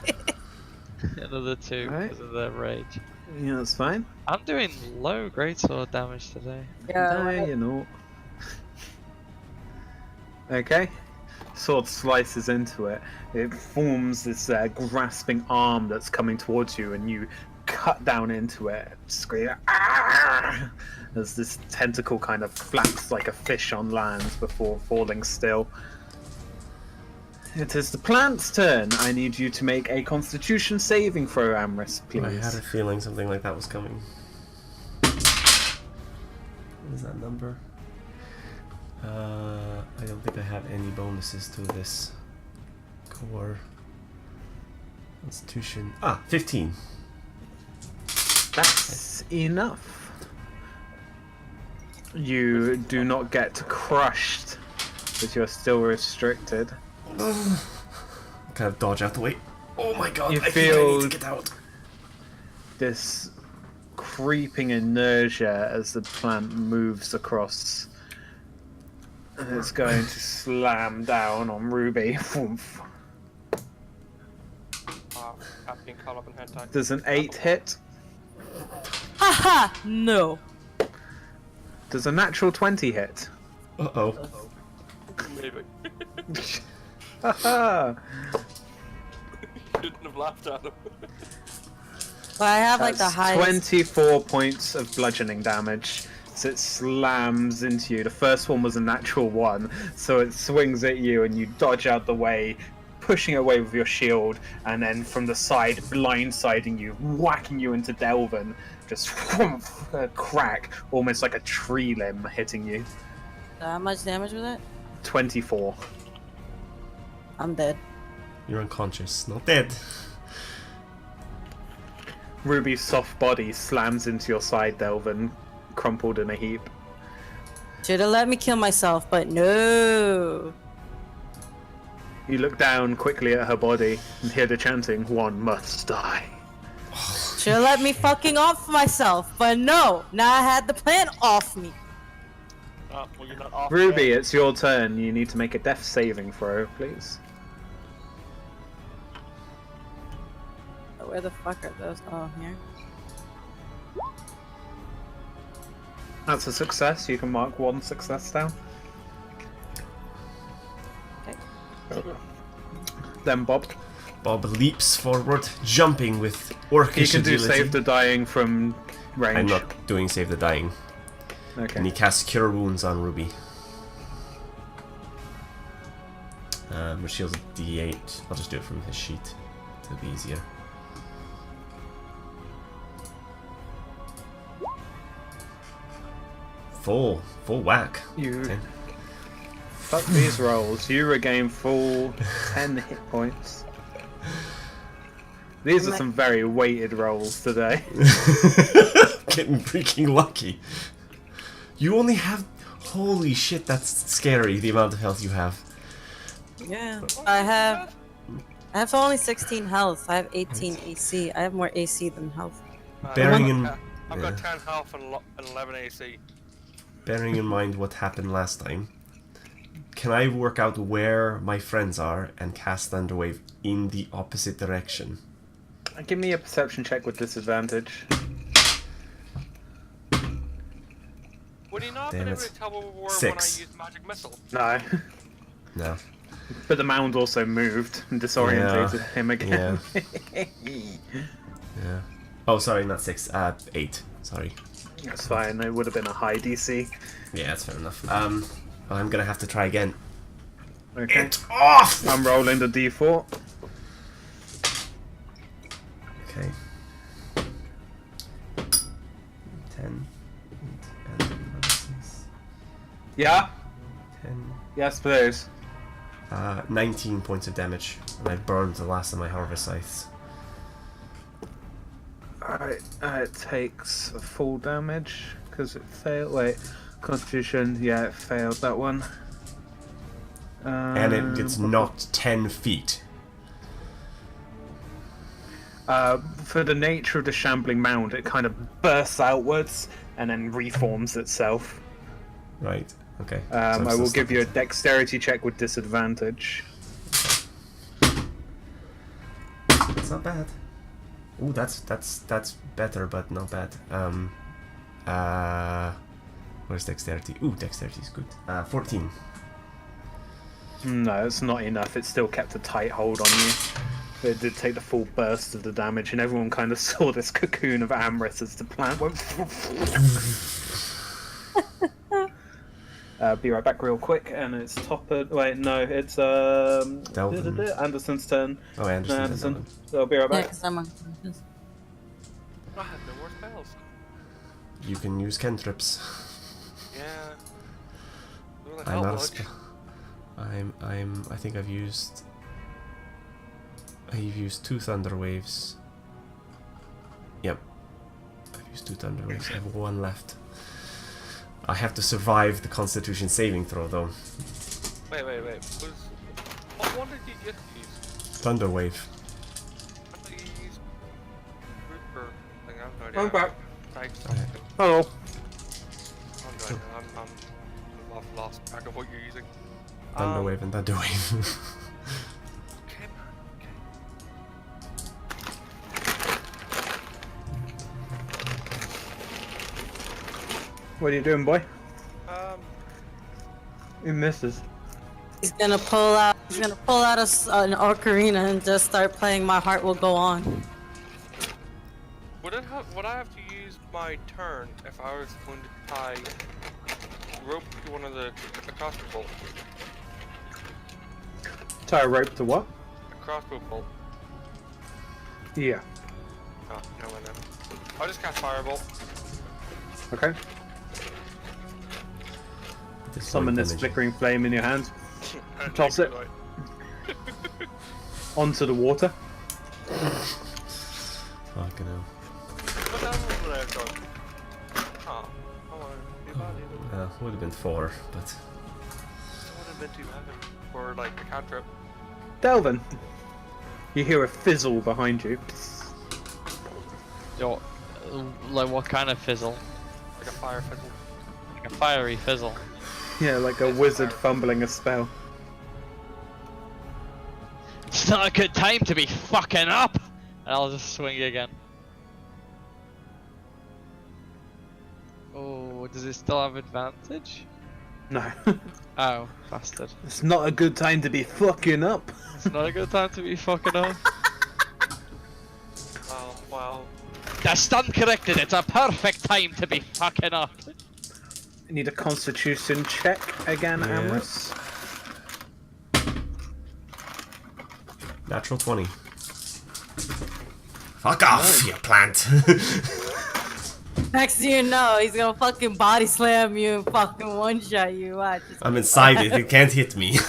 Another 2 Alright. because of the rage. Yeah, that's fine. I'm doing low greatsword damage today. No, you know. Okay. Sword slices into it. It forms this grasping arm that's coming towards you, and you cut down into it, scream, "Ah!" as this tentacle kind of flaps like a fish on land before falling still. It is the plant's turn. I need you to make a Constitution saving throw, Amris, please. I had a feeling something like that was coming. What is that number? I don't think I have any bonuses to this core. Constitution. 15. That's enough. You do not get crushed, but you're still restricted. Kind of dodge out the way. Oh my god, You I think I need feel- to get out. This creeping inertia as the plant moves across. And it's going to slam down on Ruby. I've been caught up in hentai. Does an 8 hit? Haha! No. Does a natural 20 hit? Uh-oh. Maybe. Haha! Shouldn't have laughed at him. But I have like the That's highest. 24 points of bludgeoning damage. So it slams into you. The first one was a natural 1, so it swings at you and you dodge out the way, pushing away with your shield, and then from the side, blindsiding you, whacking you into Delvin. Just a crack, almost like a tree limb hitting you. How much damage was it? 24. I'm dead. You're unconscious, not dead. Ruby's soft body slams into your side, Delvin, crumpled in a heap. Should have let me kill myself, but no. You look down quickly at her body and hear the chanting, "One must die." Should've let me fucking off myself, but no. Now I had the plan off me. Oh, well, you're not off Ruby, yet. it's your turn. You need to make a death saving throw, please. Where the fuck are those? Oh, here. That's a success. You can mark 1 success down. Okay. Then Bob. Bob leaps forward, jumping with orcish You can do agility. save the dying from range. I'm not doing save the dying. Okay. And he casts Cure Wounds on Ruby. Which shields a D8. I'll just do it from his sheet. It'll be easier. Full whack. You 10. fuck these rolls. You regain full 10 hit points. These are some very weighted rolls today. Getting freaking lucky. You only have... Holy shit, that's scary, the amount of health you have. Yeah. I have only 16 health. I have 18 AC. I have more AC than health. Bearing in... I've got 10 health and 11 AC. Bearing in mind what happened last time, can I work out where my friends are and cast Thunderwave in the opposite direction? Give me a perception check with disadvantage. Would he not Damn been able it. to tell where we were when I 6. used magic missile? No. No. But the mound also moved and disorientated him again. Yeah. Oh, sorry, not 6. 8. Sorry. That's fine. It would have been a high DC. Yeah, that's fair enough. I'm gonna have to try again. Okay. It's off! I'm rolling the D4. Okay. 10. And Yeah? 10. Yes, please. 19 points of damage. And I've burned the last of my harvest scythes. Alright, it takes full damage because it failed. Wait, Constitution, yeah, it failed that one. And it's not 10 feet. For the nature of the shambling mound, it kind of bursts outwards and then reforms itself. Right, okay. So I I'm will still give you a stuck dexterity check with disadvantage. It's not bad. Ooh, that's better, but not bad. Where's dexterity? Ooh, dexterity is good. 14. No, it's not enough. It still kept a tight hold on you. But it did take the full burst of the damage, and everyone kind of saw this cocoon of Amrit as the plant went. Be right back real quick, and it's Topper. Wait, no, it's Delvin. Anderson's turn. Oh, Anderson. Anderson. So I'll be right Yeah, back. because I'm on. I have no more spells. You can use cantrips. Yeah. Doesn't I'm help out of much. spell. I think I've used 2 thunder waves. Yep. I've used 2 thunder waves. I have 1 left. I have to survive the Constitution saving throw though. Wait. What one did you just use? Thunder wave. I thought you used root or something. I have no idea. I'm back. Thanks. Okay. Hello. I'm lost track of what you're using. Thunder wave and thunder wave. Okay, man. What are you doing, boy? Okay. He misses. He's gonna pull out. He's gonna pull out an ocarina and just start playing "My Heart Will Go On." Would I have to use my turn if I was going to tie rope to one of the crossbow bolt? Tie a rope to what? A crossbow bolt. Yeah. Oh, no, no. I'll just cast firebolt. Okay. Summon this flickering flame in your hand. Toss it onto the water. Fucking hell. What else would I have done? Oh, I wanted to be bad either. Would have been 4, but It would have been too bad for like a cantrip. Delvin, you hear a fizzle behind you. Yo, like what kind of fizzle? Like a fire fizzle. Like a fiery fizzle. Yeah, like a wizard fumbling a spell. It's not a good time to be fucking up! And I'll just swing again. Oh, does it still have advantage? No. Oh, bastard. It's not a good time to be fucking up. It's not a good time to be fucking up. Wow, wow. That's stun corrected, it's a perfect time to be fucking up. I need a constitution check again, Yeah. Amorous. Natural 20. Fuck off, you plant. Next thing you know, he's gonna fucking body slam you and fucking one shot you. Watch. I'm inside it. It can't hit me.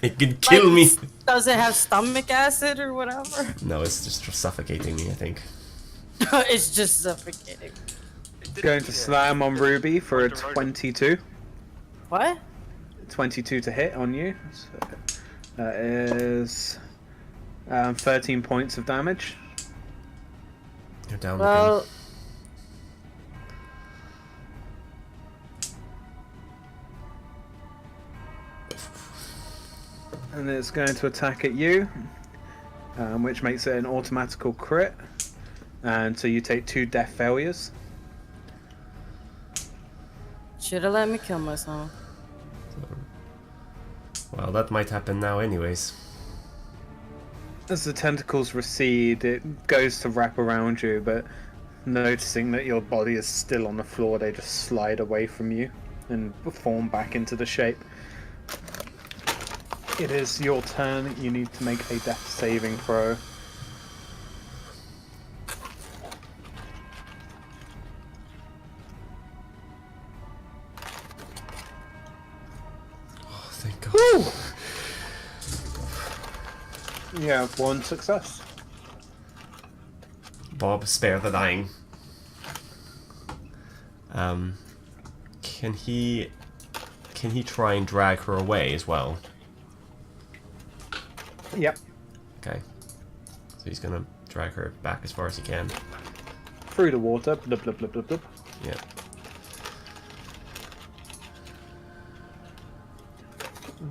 It can kill Like, me. Does it have stomach acid or whatever? No, it's just suffocating me, I think. It's just suffocating. Going to slam on Ruby for a Right, right. 22. What? 22 to hit on you. So that is 13 points of damage. You're down Well, again. And it's going to attack at you, which makes it an automatical crit. And so you take 2 death failures. should have let me kill myself. Well, that might happen now anyways. As the tentacles recede, it goes to wrap around you, but noticing that your body is still on the floor, they just slide away from you and form back into the shape. It is your turn. You need to make a death saving throw. Oh, thank God. You have 1 success. Bob, spare the dying. Can he try and drag her away as well? Yep. Okay. So he's gonna drag her back as far as he can. Through the water. Blub, blub, blub, blub, blub. Yeah.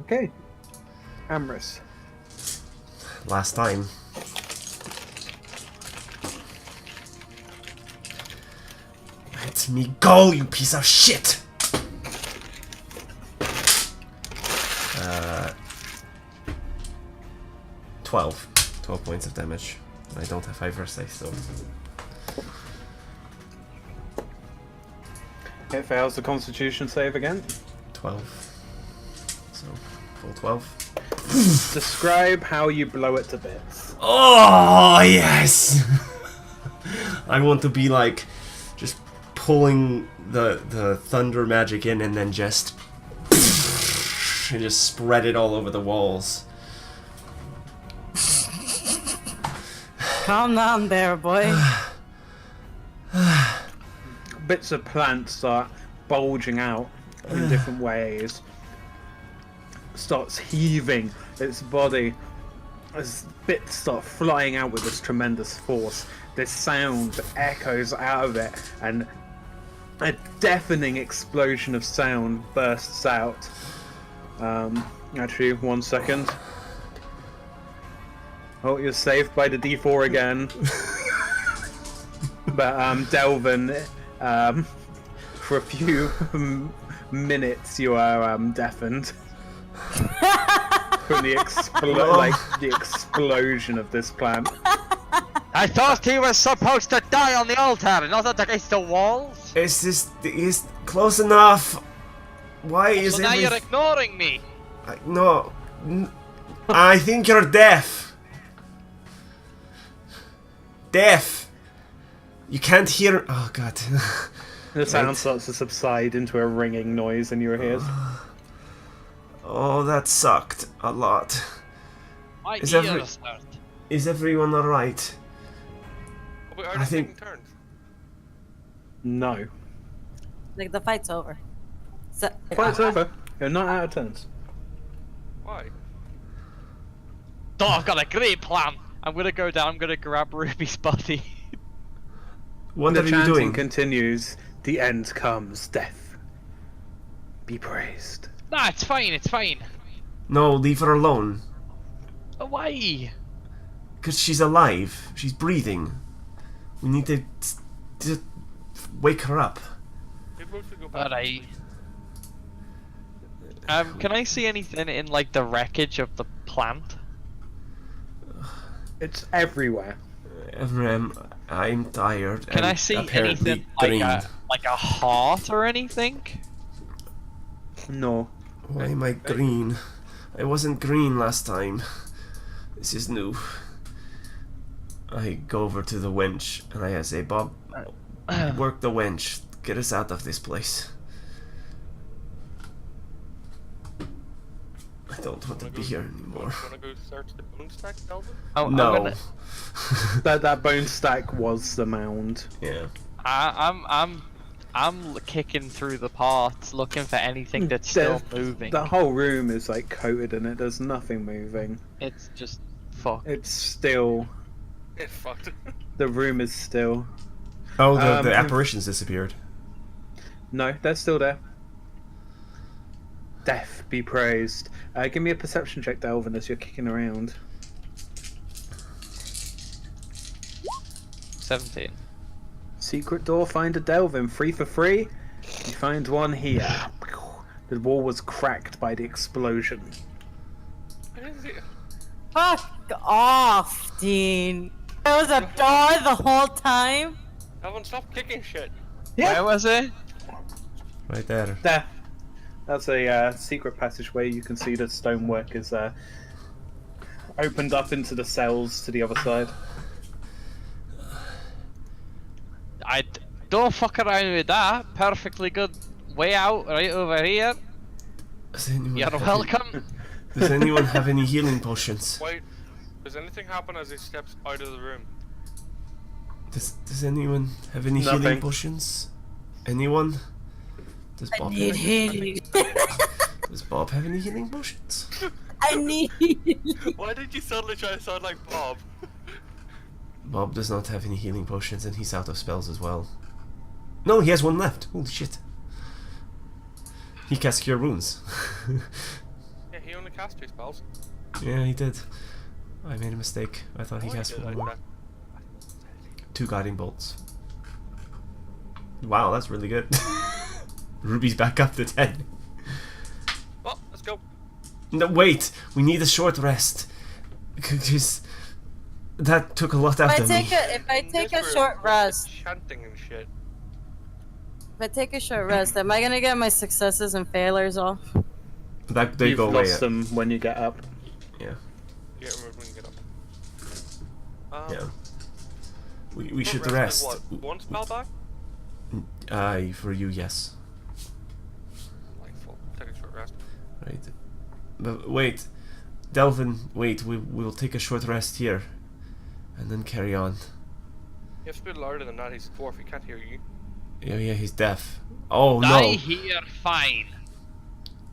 Okay. Amorous. Last time. Let me go, you piece of shit! 12 points of damage. I don't have 5 verse dice, so... It fails the constitution save again. 12. So, full 12. Describe how you blow it to bits. Oh, yes! I want to be like, just pulling the thunder magic in and then just... and just spread it all over the walls. Calm down there, boy. Bits of plants start bulging out in different ways. Starts heaving its body as bits start flying out with this tremendous force. This sound echoes out of it, and a deafening explosion of sound bursts out. Actually, 1 second. Oh, you're saved by the D4 again. But Delvin, for a few minutes, you are deafened from the the explosion of this plant. I thought he was supposed to die on the altar, not against the walls. It's close enough. Why is So now you're ignoring me. No. I think you're deaf. Deaf. You can't hear. Oh god. The sound starts to subside into a ringing noise in your ears. Oh, that sucked a lot. My Is ears every- hurt. Is everyone alright? We are I just think- taking turns. No. Like, the fight's over. So, Fight's over. You're not out of turns. Why? Oh, I've got a great plan. I'm gonna go down. I'm gonna grab Ruby's body. What The are you chanting doing? continues. The end comes. Death be praised. Nah, it's fine. It's fine. No, leave her alone. Why? Because she's alive. She's breathing. We need to wake her up. Maybe we should go back. Alright. Can I see anything in like the wreckage of the plant? It's everywhere. I'm tired. Can and I see apparently anything green. like a heart or anything? No. Why am I green? I wasn't green last time. This is new. I go over to the wench and I say, Bob, work the wench. Get us out of this place. I don't want to be here anymore. Wanna go search the bone stack, Delvin? I'm No. gonna- That bone stack was the mound. Yeah. I'm kicking through the parts, looking for anything that's still moving. The whole room is like coated in it. There's nothing moving. It's just fuck. It's still. It fucked. The room is still. Oh, the Um, apparitions disappeared. No, they're still there. Death be praised. Give me a perception check, Delvin, as you're kicking around. 17. Secret door, find a Delvin. 3 for free. You find one here. The wall was cracked by the explosion. I didn't see it. Fuck off, Dean. There was a door the whole time. Delvin, stop kicking shit. Where was it? Right there. There. That's a secret passageway. You can see the stonework is opened up into the cells to the other side. Don't fuck around with that. Perfectly good way out right over here. Does anyone You're have welcome. Does anyone have any healing potions? Wait, does anything happen as he steps out of the room? Does anyone have any Nothing. healing potions? Anyone? Does Bob Need have, healing. does Bob have any healing potions? I need healing. Why did you suddenly try to sound like Bob? Bob does not have any healing potions and he's out of spells as well. No, he has one left. Holy shit. He cast Cure Wounds. Yeah, he only cast 2 spells. Yeah, he did. I made a mistake. I thought he Oh, cast did one like more. that. 2 Guiding Bolts. Wow, that's really good. Ruby's back up to 10. Oh, let's go. No, wait! We need a short rest. Because that took a lot out of me. If I take a This short room, rest, Chanting and shit. if I take a short rest, am I gonna get my successes and failures off? That they You've go away. lost them when you get up. Yeah, You get removed when you get up. yeah. We short should is rest. What? 1 spell back? For you, yes. Like, full. Take a short rest. Right. But wait, Delvin, wait. We'll take a short rest here, and then carry on. You have to be louder than that, he's dwarf, he can't hear you. Yeah, he's deaf. Oh I no! hear fine.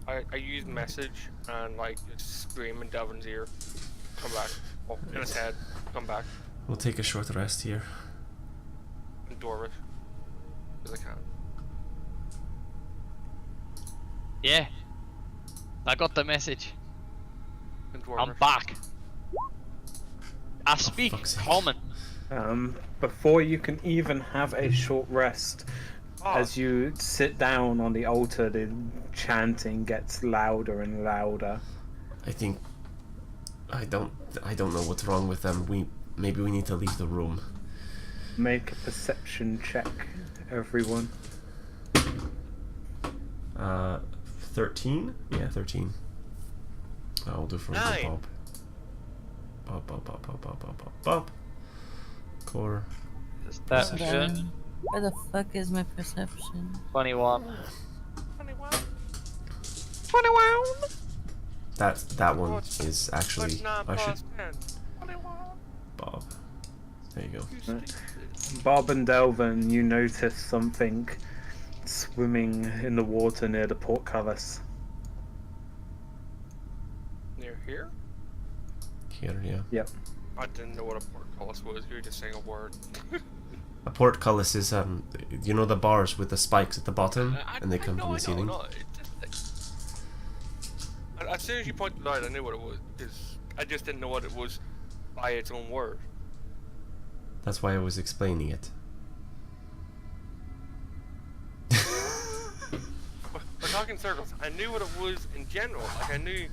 I use message and like just scream in Delvin's ear. Come back. Oh, in his head. Come back. We'll take a short rest here. In Dwarvish. Because I can. Yeah. I got the message. In Dwarvish. I'm back. I speak fuck's sake. common. Before you can even have a short rest, Oh, as you sit down on the altar, the chanting gets louder and louder. I think I don't know what's wrong with them. Maybe we need to leave the room. Make a perception check, everyone. 13? Yeah, 13. I'll do for Nine. Bob. Core. Perception. Where the fuck is my perception? 21. 21. 21. That one is actually 29 I should plus 10. 21. Bob. There you go. You stupid. Bob and Delvin, you notice something swimming in the water near the portcullis. Near here? Here, yeah. Yep. I didn't know what a portcullis was. You were just saying a word. A portcullis is you know the bars with the spikes at the bottom, and they come know, from the ceiling. No. As soon as you pointed it out, I knew what it was. Cause I just didn't know what it was by its own word. That's why I was explaining it. We're talking circles. I knew what it was in general. Like I knew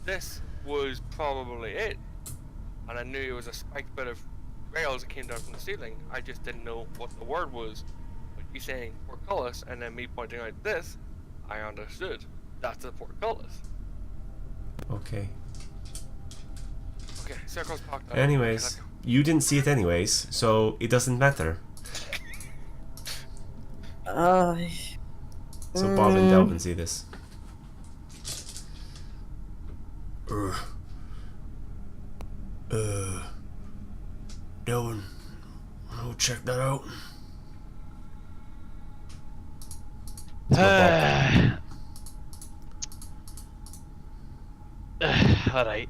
this was probably it, and I knew it was a spiked bit of rails that came down from the ceiling. I just didn't know what the word was. But you saying portcullis and then me pointing out this, I understood. That's a portcullis. Okay. Okay, circles parked out. Anyways, you didn't see it anyways, so it doesn't matter. So Bob and Delvin see this. Delvin, I'll check that out. Alright.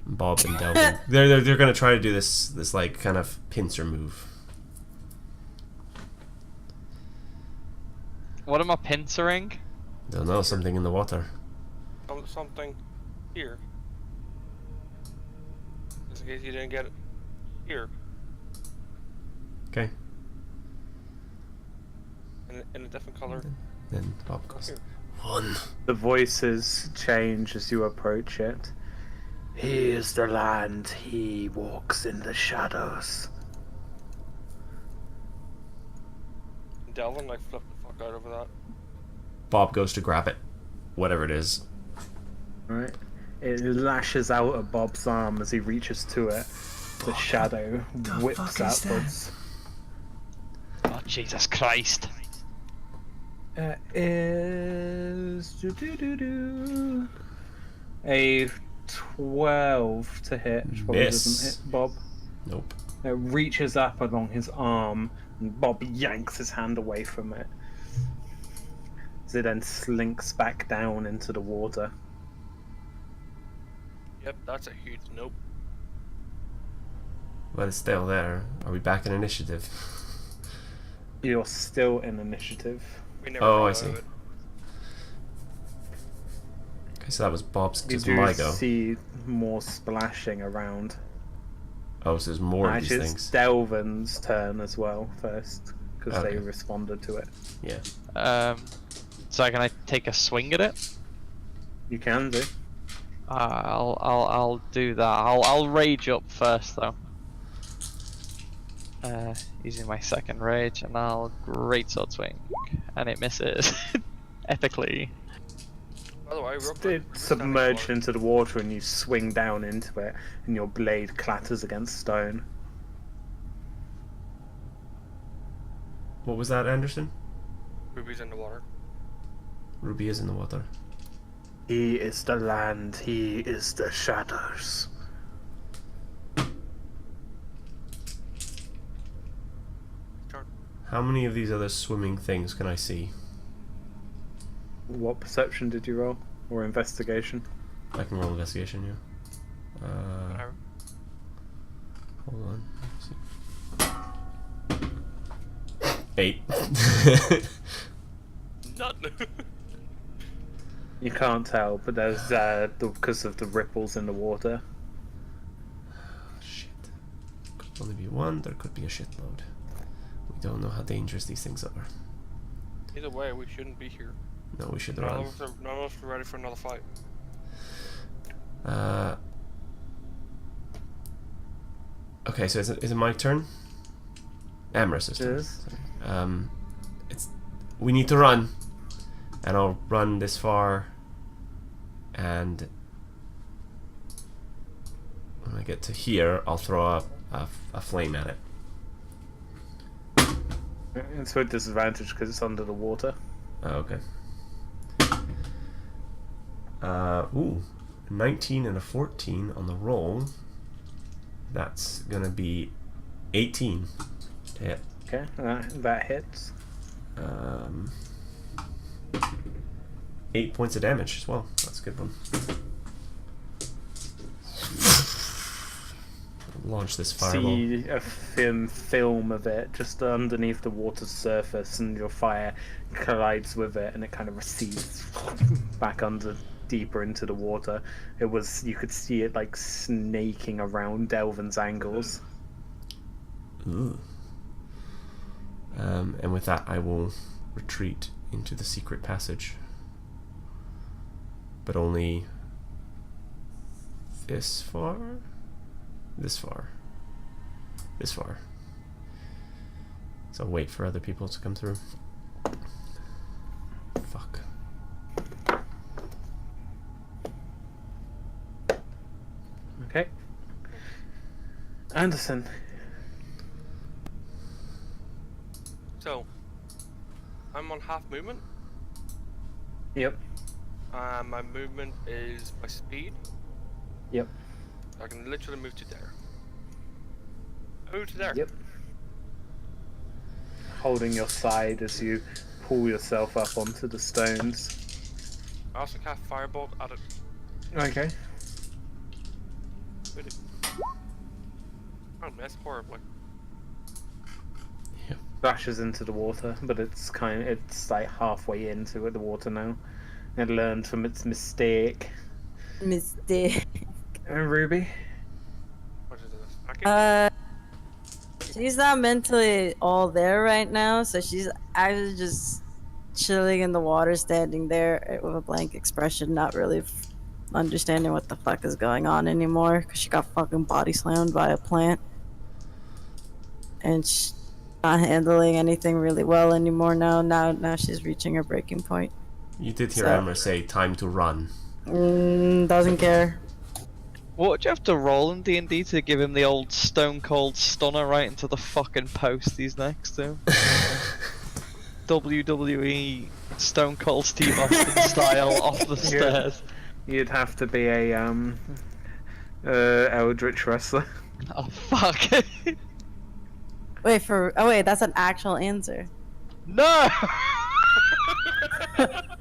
Bob and Delvin. They're gonna try to do this like kind of pincer move. What am I pincering? Don't know, something in the water. Something here. Just in case you didn't get it. Here. Okay. In a different color. Then Bob goes. Here. 1. The voices change as you approach it. He is the land, he walks in the shadows. Delvin like flipped the fuck out over that. Bob goes to grab it, whatever it is. Right? It lashes out at Bob's arm as he reaches to it. The shadow whips outwards. Oh, Jesus Christ. Is a 12 to hit, which probably Miss. doesn't hit Bob. Nope. It reaches up along his arm, and Bob yanks his hand away from it. As it then slinks back down into the water. Yep, that's a huge nope. But it's still there. Are we back in initiative? You're still in initiative. We never Oh, got I out see. of it. Okay, so that was Bob's. You Just do my go. see more splashing around. Oh, so there's more of Actually, these it's things. Delvin's turn as well first, because Okay. they responded to it. Yeah. So can I take a swing at it? You can do. I'll do that. I'll rage up first though. Using my second rage, and I'll greatsword swing, and it misses epically. By the way, real quick, It submerged into the water, and you swing down into it, and your blade clatters against stone. What was that, Anderson? Ruby's in the water. Ruby is in the water. He is the land, he is the shadows. How many of these other swimming things can I see? What perception did you roll? Or investigation? I can roll investigation, yeah. Whatever. Hold on. Let's see. 8. Nothing. You can't tell, but there's because of the ripples in the water. Shit. Could only be one, there could be a shitload. We don't know how dangerous these things are. Either way, we shouldn't be here. No, we should None run. of us are ready for another fight. Okay, so is it my turn? Amherst's turn. Yes. We need to run, and I'll run this far, and when I get to here, I'll throw a flame at it. It's with disadvantage because it's under the water. Oh, okay. Ooh, 19 and a 14 on the roll. That's gonna be 18 to hit. Okay, that hits. 8 points of damage as well. That's a good one. launch this fireball. see a film of it just underneath the water's surface, and your fire collides with it, and it kind of recedes back under deeper into the water. You could see it like snaking around Delvin's angles. Ooh. And with that, I will retreat into the secret passage. But only this far? This far. This far. So I'll wait for other people to come through. Fuck. Okay. Anderson. So, I'm on half movement. Yep. My movement is my speed. Yep. I can literally move to there. I move to there. Yep. Holding your side as you pull yourself up onto the stones. I also cast Firebolt at it. Okay. I missed horribly. Splashes into the water, but it's like halfway into the water now. It learned from its mistake. Mistake. And Ruby? What is this? She's not mentally all there right now, so she's actually just chilling in the water, standing there with a blank expression, not really understanding what the fuck is going on anymore, because she got fucking body slammed by a plant. And she's not handling anything really well anymore now. Now she's reaching her breaking point. You did hear Emma say, time to run. Doesn't care. What do you have to roll in D&D to give him the old Stone Cold Stunner right into the fucking post he's next to? WWE Stone Cold Steve Austin style off the stairs. You'd have to be a Eldritch wrestler. Oh fuck. Wait, that's an actual answer. No!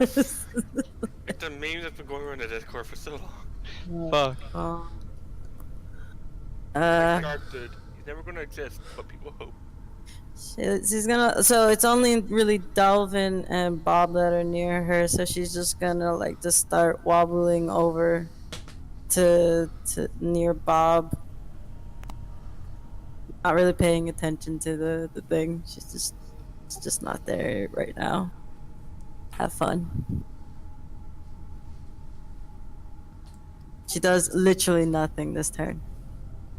It's a meme that's been going around the Discord for so long. Fuck. Oh. Strahd dude. He's never gonna exist, but people hope. She's gonna. So it's only really Delvin and Bob that are near her. So she's just gonna like just start wobbling over to near Bob. Not really paying attention to the thing. She's just not there right now. Have fun. She does literally nothing this turn.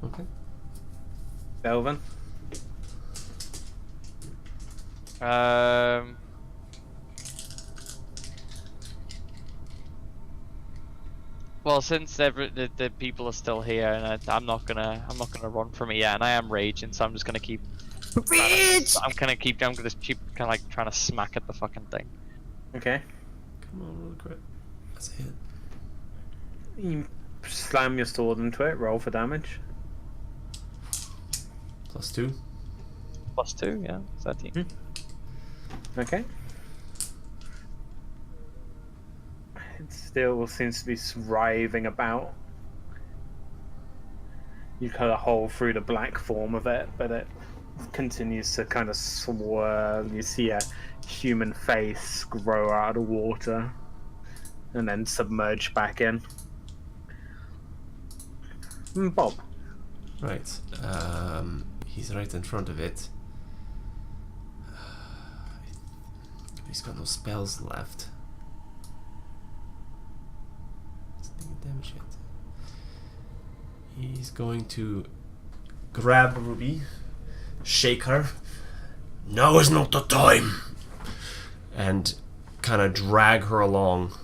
Okay. Delvin? Well, since the people are still here, and I'm not gonna run from it yet, and I am raging, so I'm just gonna keep. Rage! I'm gonna keep kind of like trying to smack at the fucking thing. Okay. Come on, roll a crit. That's a hit. You slam your sword into it, roll for damage. +2. +2, yeah, 13. Okay. It still seems to be writhing about. You cut a hole through the black form of it, but it continues to kind of swirl. You see a human face grow out of water and then submerge back in. Bob. Right. He's right in front of it. He's got no spells left. Doesn't take damage yet. He's going to grab Ruby, shake her. Now is not the time. And kind of drag her along,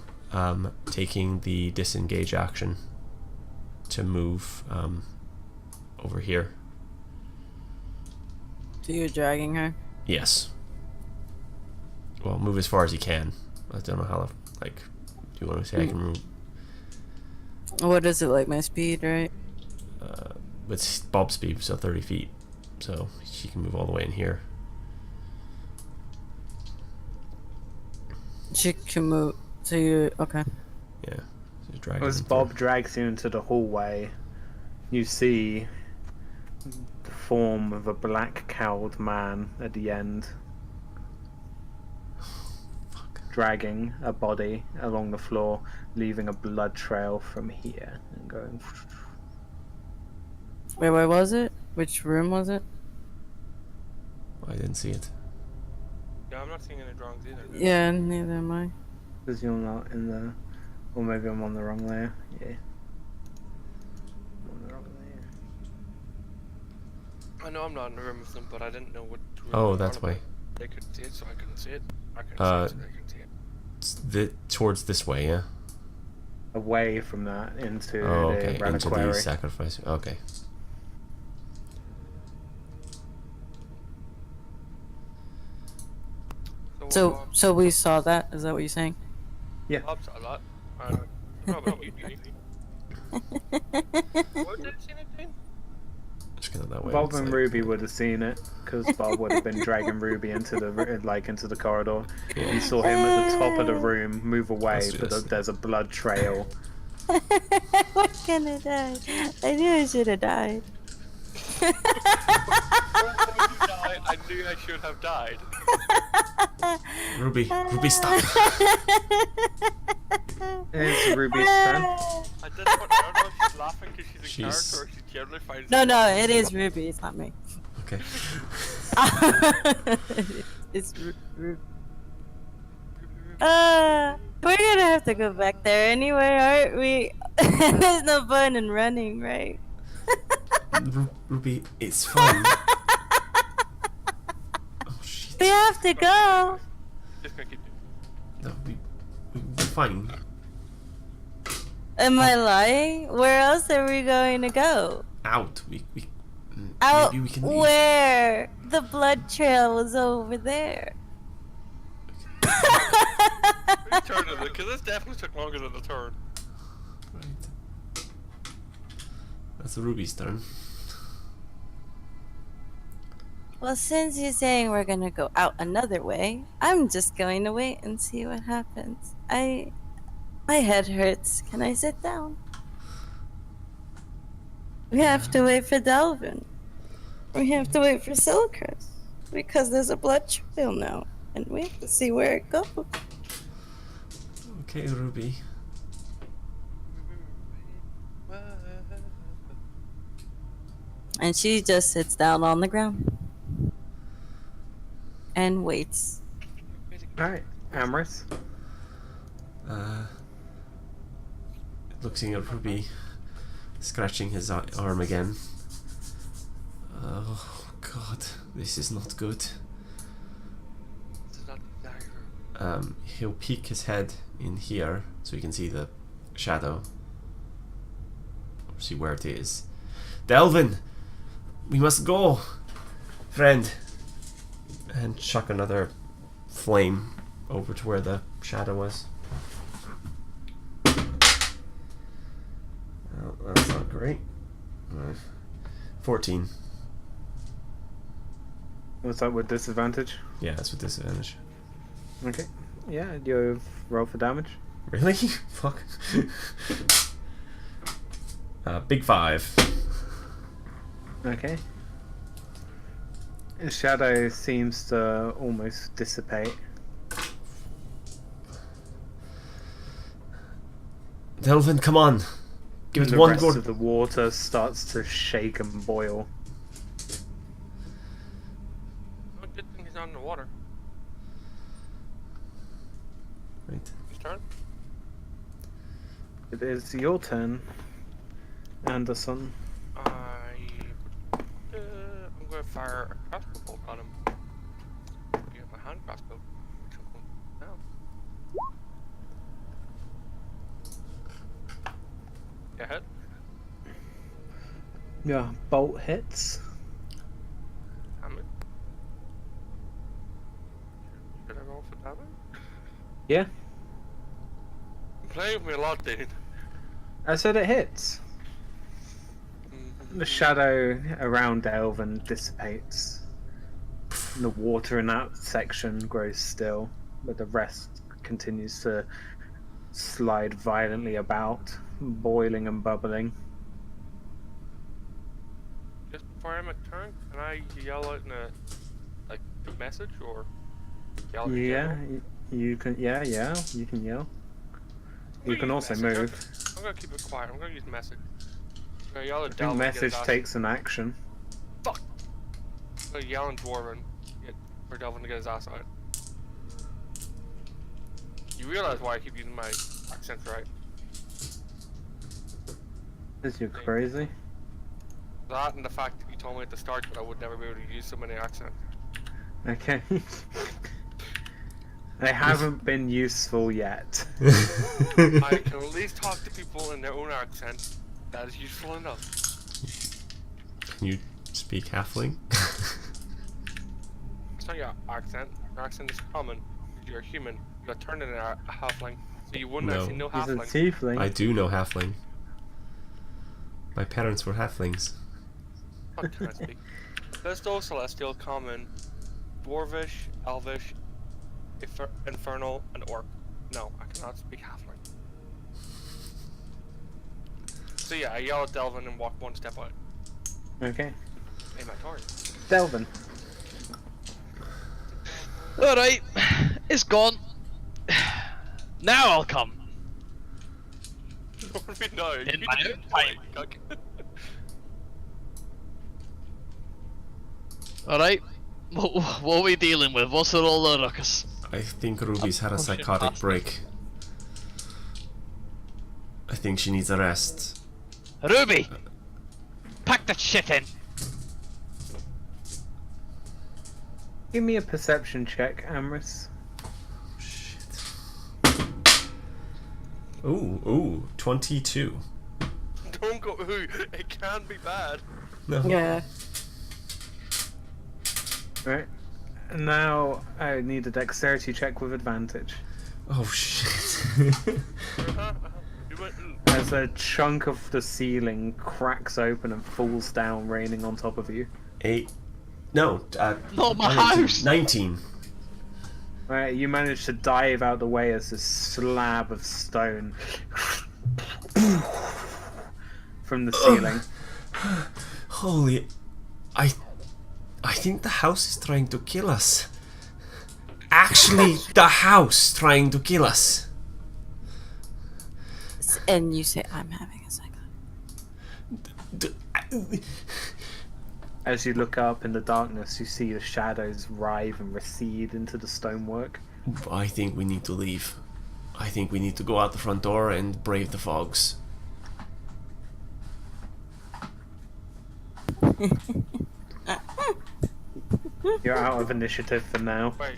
taking the disengage action to move over here. So you're dragging her? Yes. Well, move as far as he can. I don't know how. Like, do you want to say I can move? What is it, like my speed, right? It's Bob's speed, so 30 feet. So she can move all the way in here. She can move. So you okay? Yeah. So drag As him Bob through. drags you into the hallway, you see the form of a black cowled man at the end, dragging a body along the floor, leaving a blood trail from here and going. Wait, where was it? Which room was it? I didn't see it. Yeah, I'm not seeing any drawings either. Yeah, neither am I. Because you're not in the. Or maybe I'm on the wrong layer. Yeah. I'm on the wrong layer. I know I'm not in the room with them, but I didn't know what room Oh, they that's were. why. They couldn't see it, so I couldn't see it. I couldn't see it, so they couldn't see it. It's towards this way, yeah? Away from that into Oh, the okay. Into the reliquary. sacrifice. Okay. So we saw that. Is that what you're saying? Bob saw that. I don't know about you. What did you see anything? Just go that way. Bob it's and like- Ruby would have seen it because Bob would have been dragging Ruby into the corridor. Yeah. You saw him at the top of the room move away, Let's do but this. there's a blood trail. What can I die? I knew I should have died. I knew I should have died. Ruby, stop! It's Ruby's turn. At this point, I don't know if she's laughing because she's a She's- character or she generally finds No, it no, funny. it is Ruby. It's not me. Okay. It's Ruby. We're gonna have to go back there anyway, aren't we? There's no fun in running, right? Ruby, it's fun. Oh shit. We have to go. Just gonna keep doing No, we're fine. Am I lying? Where else are we going to go? Out. Out Maybe we can leave. where? The blood trail was over there. it. Turn it, because this definitely took longer than the turn. Right. That's Ruby's turn. Well, since you're saying we're gonna go out another way, I'm just going to wait and see what happens. My head hurts. Can I sit down? We have to wait for Delvin. We have to wait for Silcrest. Because there's a blood trail now. And we have to see where it goes. Okay, Ruby. And she just sits down on the ground. And waits. Alright, Amorous. Looking at Ruby, scratching his arm again. Oh god, this is not good. This is not the dagger. He'll peek his head in here so you can see the shadow. Or see where it is. Delvin! We must go! Friend! And chuck another flame over to where the shadow was. Well, that's not great. 14. What's that with disadvantage? Yeah, that's with disadvantage. Okay. Yeah, you roll for damage. Really? Fuck. Big 5. Okay. The shadow seems to almost dissipate. Delvin, come on. Give it The one rest go. of the water starts to shake and boil. Oh, good thing he's not in the water. Right. His turn. It is your turn, Anderson. I'm going to fire a crossbow bolt on him. You have my hand crossbow, which I'm going now. Go ahead. Yeah, bolt hits. Damage. Should I roll for damage? Yeah, You're playing with me a lot, dude. I said it hits. The shadow around Delvin dissipates. And the water in that section grows still, but the rest continues to slide violently about, boiling and bubbling. Just before I end my turn, can I yell out in a message or yell in Yeah, general? you can. Yeah, you can yell. I'm You gonna can use also message. move. I'm gonna keep it quiet. I'm gonna use message. I'm gonna yell I at think Delvin to get his message ass. takes an action. Fuck! I'm gonna yell in Dwarven for Delvin to get his ass out. You realize why I keep using my accents, right? Is you crazy? That and the fact that you told me at the start that I would never be able to use so many accents. Okay. They haven't been useful yet. I can at least talk to people in their own accent. That is useful enough. Can you speak halfling? It's not your accent. Your accent is common. You're a human. You got turned into a halfling. So you wouldn't No. actually know He's a halfling. tiefling. I do know halfling. My parents were halflings. What can I speak? Physical, celestial, common, dwarvish, elvish, infernal, and orc. No, I cannot speak halfling. So yeah, I yell at Delvin and walk one step out. Okay. Hey, my target. Delvin. Alright, it's gone. Now I'll come. No, In you my didn't own play, time. cuck. Alright, what are we dealing with? What's it all the ruckus? I think Ruby's had a pushing psychotic past break. I think she needs a rest. Ruby! Pack that shit in! Give me a perception check, Amris. Shit. Ooh, 22. Don't go ooh, it can be bad. No. Yeah. Right. Now I need a dexterity check with advantage. Oh shit. You went ooh. As a chunk of the ceiling cracks open and falls down, raining on top of you. 8. No, Not my 19. house! 19. Right, you manage to dive out the way as a slab of stone from the ceiling. Holy. I think the house is trying to kill us. Actually, the house trying to kill us. And you say I'm having a psychotic. As you look up in the darkness, you see the shadows writhe and recede into the stonework. I think we need to leave. I think we need to go out the front door and brave the fogs. You're out of initiative for now. Wait,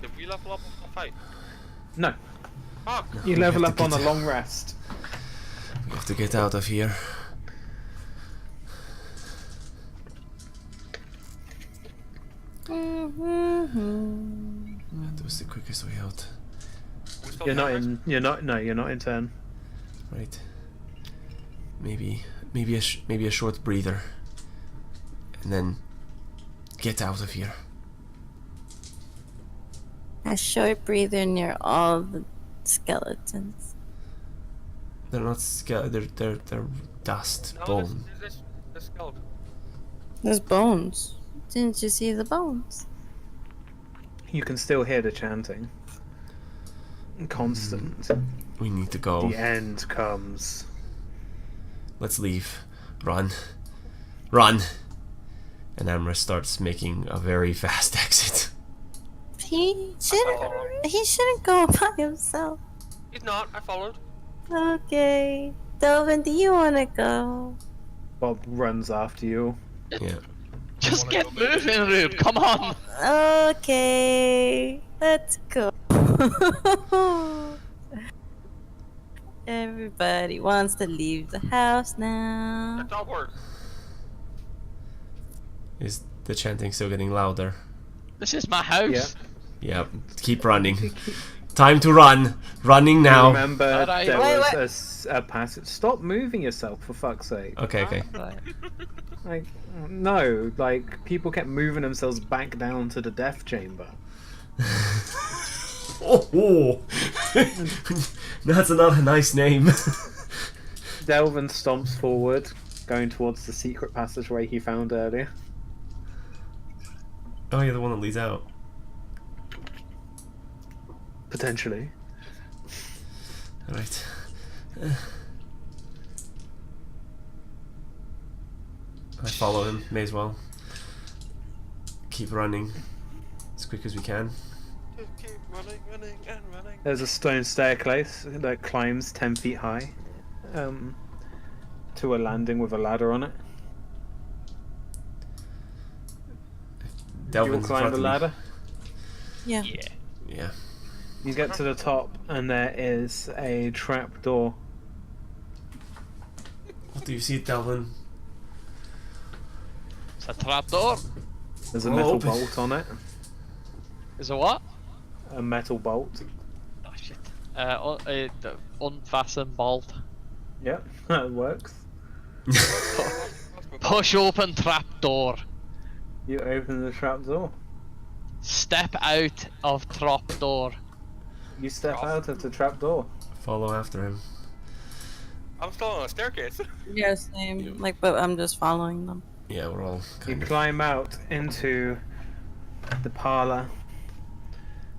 did we level up on the fight? No, Fuck! you We level have to up on a get- long rest. We have to get out of here. That was the quickest way out. We still You're not cameras? in. You're not. No, you're not in turn. Right. Maybe a short breather, and then get out of here. A short breather near all the skeletons. They're not they're dust, No, bone. this skeleton. There's bones. Didn't you see the bones? You can still hear the chanting. Constant. We need to go. The end comes. Let's leave. Run. Run. And Amra starts making a very fast exit. He shouldn't go by himself. He's not, I followed. Okay. Delvin, do you wanna go? Bob runs after you. Yeah. Just get moving, Rube, come on! Okay. Let's go. Everybody wants to leave the house now. That's all work. Is the chanting still getting louder? This is my house! Yeah. Yep. Keep running. Time to run. Running now. Remember, Alright. there Wait, was a passage. Stop moving yourself, for fuck's sake. Okay. Right. Like, no, like, people kept moving themselves back down to the death chamber. Oh. That's not a nice name. Delvin stomps forward, going towards the secret passageway he found earlier. Oh, you're the one that leads out. Potentially. Alright. I follow him, may as well. Keep running as quick as we can. Just keep running, running, and running. There's a stone staircase that climbs 10 feet high to a landing with a ladder on it. You will Delvin's in climb front the of me. ladder. Yeah. Yeah. Yeah. You get to the top, and there is a trap door. What do you see, Delvin? It's a trapdoor. There's a Oh, metal open. bolt on it. Is a what? A metal bolt. Oh shit. Unfasten bolt. Yep, that works. Push open trapdoor. You open the trap door. Step out of trapdoor. You step out of the trap door. Follow after him. I'm still on a staircase. Yeah, same. Like, but I'm just following them. Yeah, we're all You kind of... climb out into the parlor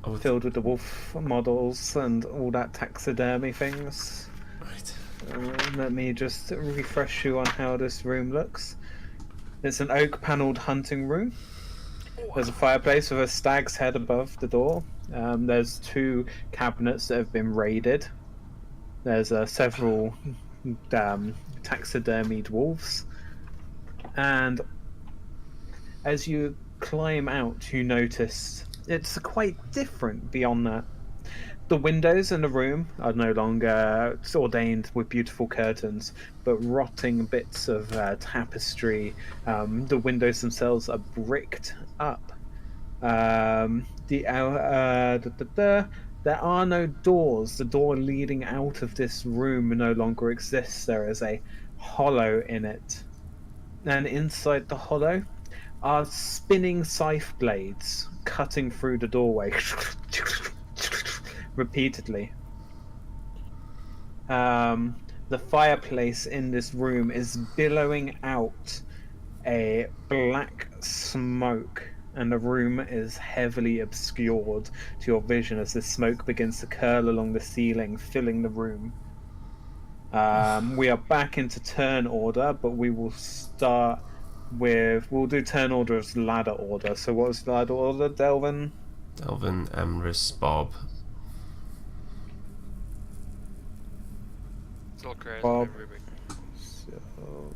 Oh, it's... filled with the wolf models and all that taxidermy things. Right. Let me just refresh you on how this room looks. It's an oak panelled hunting room. There's a fireplace with a stag's head above the door. There's 2 cabinets that have been raided. There's several taxidermied wolves. And as you climb out, you notice it's quite different beyond that. The windows in the room are no longer ordained with beautiful curtains, but rotting bits of tapestry. The windows themselves are bricked up. There are no doors. The door leading out of this room no longer exists. There is a hollow in it. And inside the hollow are spinning scythe blades cutting through the doorway repeatedly. The fireplace in this room is billowing out a black smoke, and the room is heavily obscured to your vision as the smoke begins to curl along the ceiling, filling the room. We are back into turn order, but we will start with... We'll do turn order as ladder order. So what was ladder order, Delvin? Delvin, Emrys, Bob. Still crazy. Bob. Ruby. So...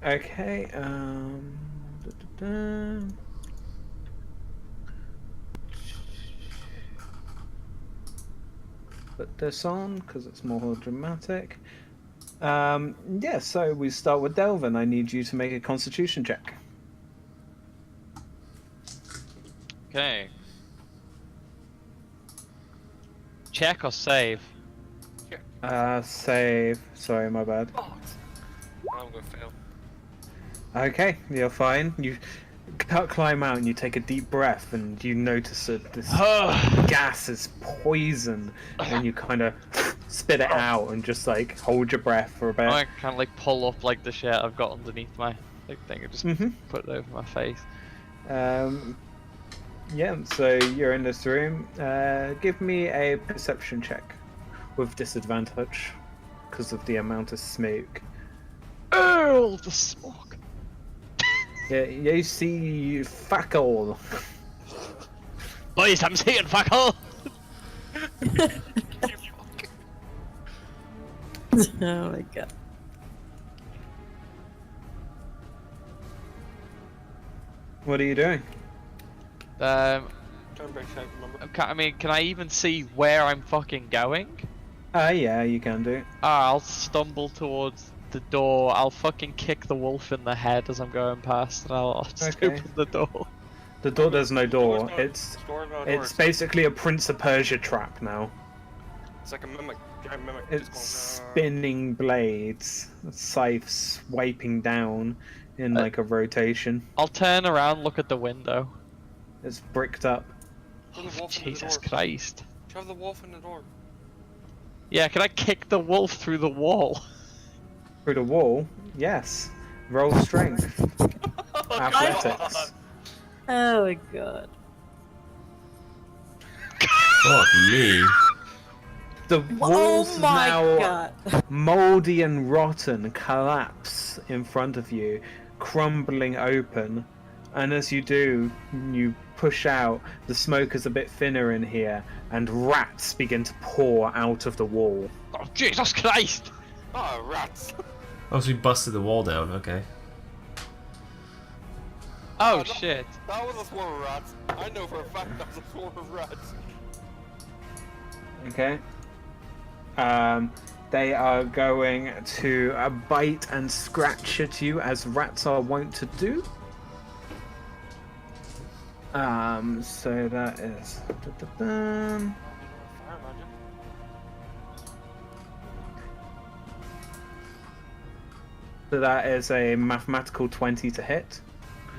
Okay, put this on because it's more dramatic. Yeah, so we start with Delvin. I need you to make a constitution check. Okay. Check or save? Save. Sorry, my bad. I'm gonna fail. Okay, you're fine. You climb out and you take a deep breath and you notice that this gas is poison and you kind of spit it out and just like hold your breath for a bit. I kind of like pull up like the shit I've got underneath my like thing and just put it over my face. Yeah, so you're in this room. Give me a perception check with disadvantage because of the amount of smoke. Oh, the smoke! Yeah, you see fuck all. Boys, I'm seeing fuck all! Oh my god. What are you doing? Turn back side, remember? I mean, can I even see where I'm fucking going? Yeah, you can do. I'll stumble towards the door. I'll fucking kick the wolf in the head as I'm going past, and I'll just Okay. open the door. The door. There's no door. It's It's basically a Prince of Persia trap now. It's like a mimic, giant mimic. It's just going, spinning blades, scythes swiping down in like a rotation. I'll turn around, look at the window. It's bricked up. Shove the wolf in the Jesus door. Christ. Shove the wolf in the door. Yeah, can I kick the wolf through the wall? Through the wall? Yes. Roll strength. Athletics. Oh my god. Fuck me. The walls Oh my now god. mouldy and rotten collapse in front of you, crumbling open. And as you do, you push out. The smoke is a bit thinner in here, and rats begin to pour out of the wall. Oh, Jesus Christ! Oh, rats. Oh, so we busted the wall down. Okay. Oh, no. shit. That was a swarm of rats. I know for a fact that was a swarm of rats. Okay. They are going to bite and scratch at you as rats are wont to do. So that is. Fire magic. So that is a mathematical 20 to hit.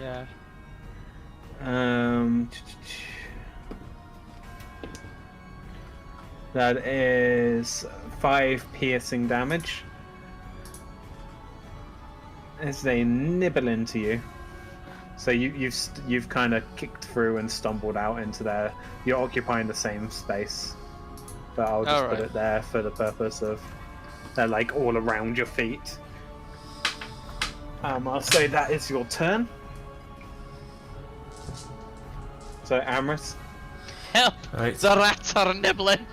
Yeah. That is 5 piercing damage. As they nibble into you. So you've kind of kicked through and stumbled out into there. You're occupying the same space, but I'll just put Alright. it there for the purpose of they're like all around your feet. I'll say that is your turn. So Amris, Help! Alright. The rats are nibbling!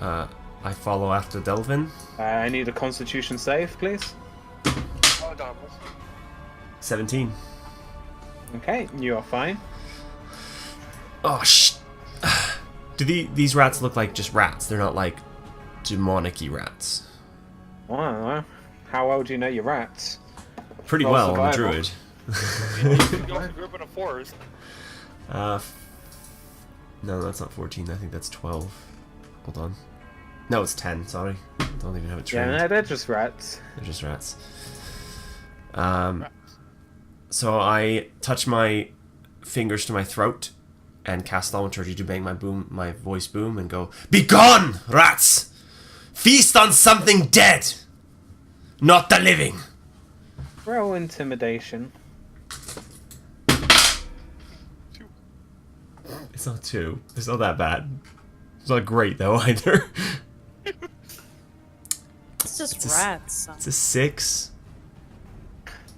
I follow after Delvin. I need a Constitution save, please. Oh, damn. 17. Okay, you are fine. Oh, Do these rats look like just rats? They're not like demonic-y rats. I don't know. How well do you know your rats? Pretty Roll well, I'm a survival. druid. You also grew up in a forest. No, that's not 14. I think that's 12. Hold on. No, it's 10. Sorry. Don't even have it Yeah, trained. no, they're just rats. They're just rats. So I touch my fingers to my throat and cast thaumaturgy to bang my voice boom and go, "Begone, rats! Feast on something dead, not the living." Roll intimidation. It's not 2. It's not that bad. It's not great though either. It's just It's a rats. It's a 6.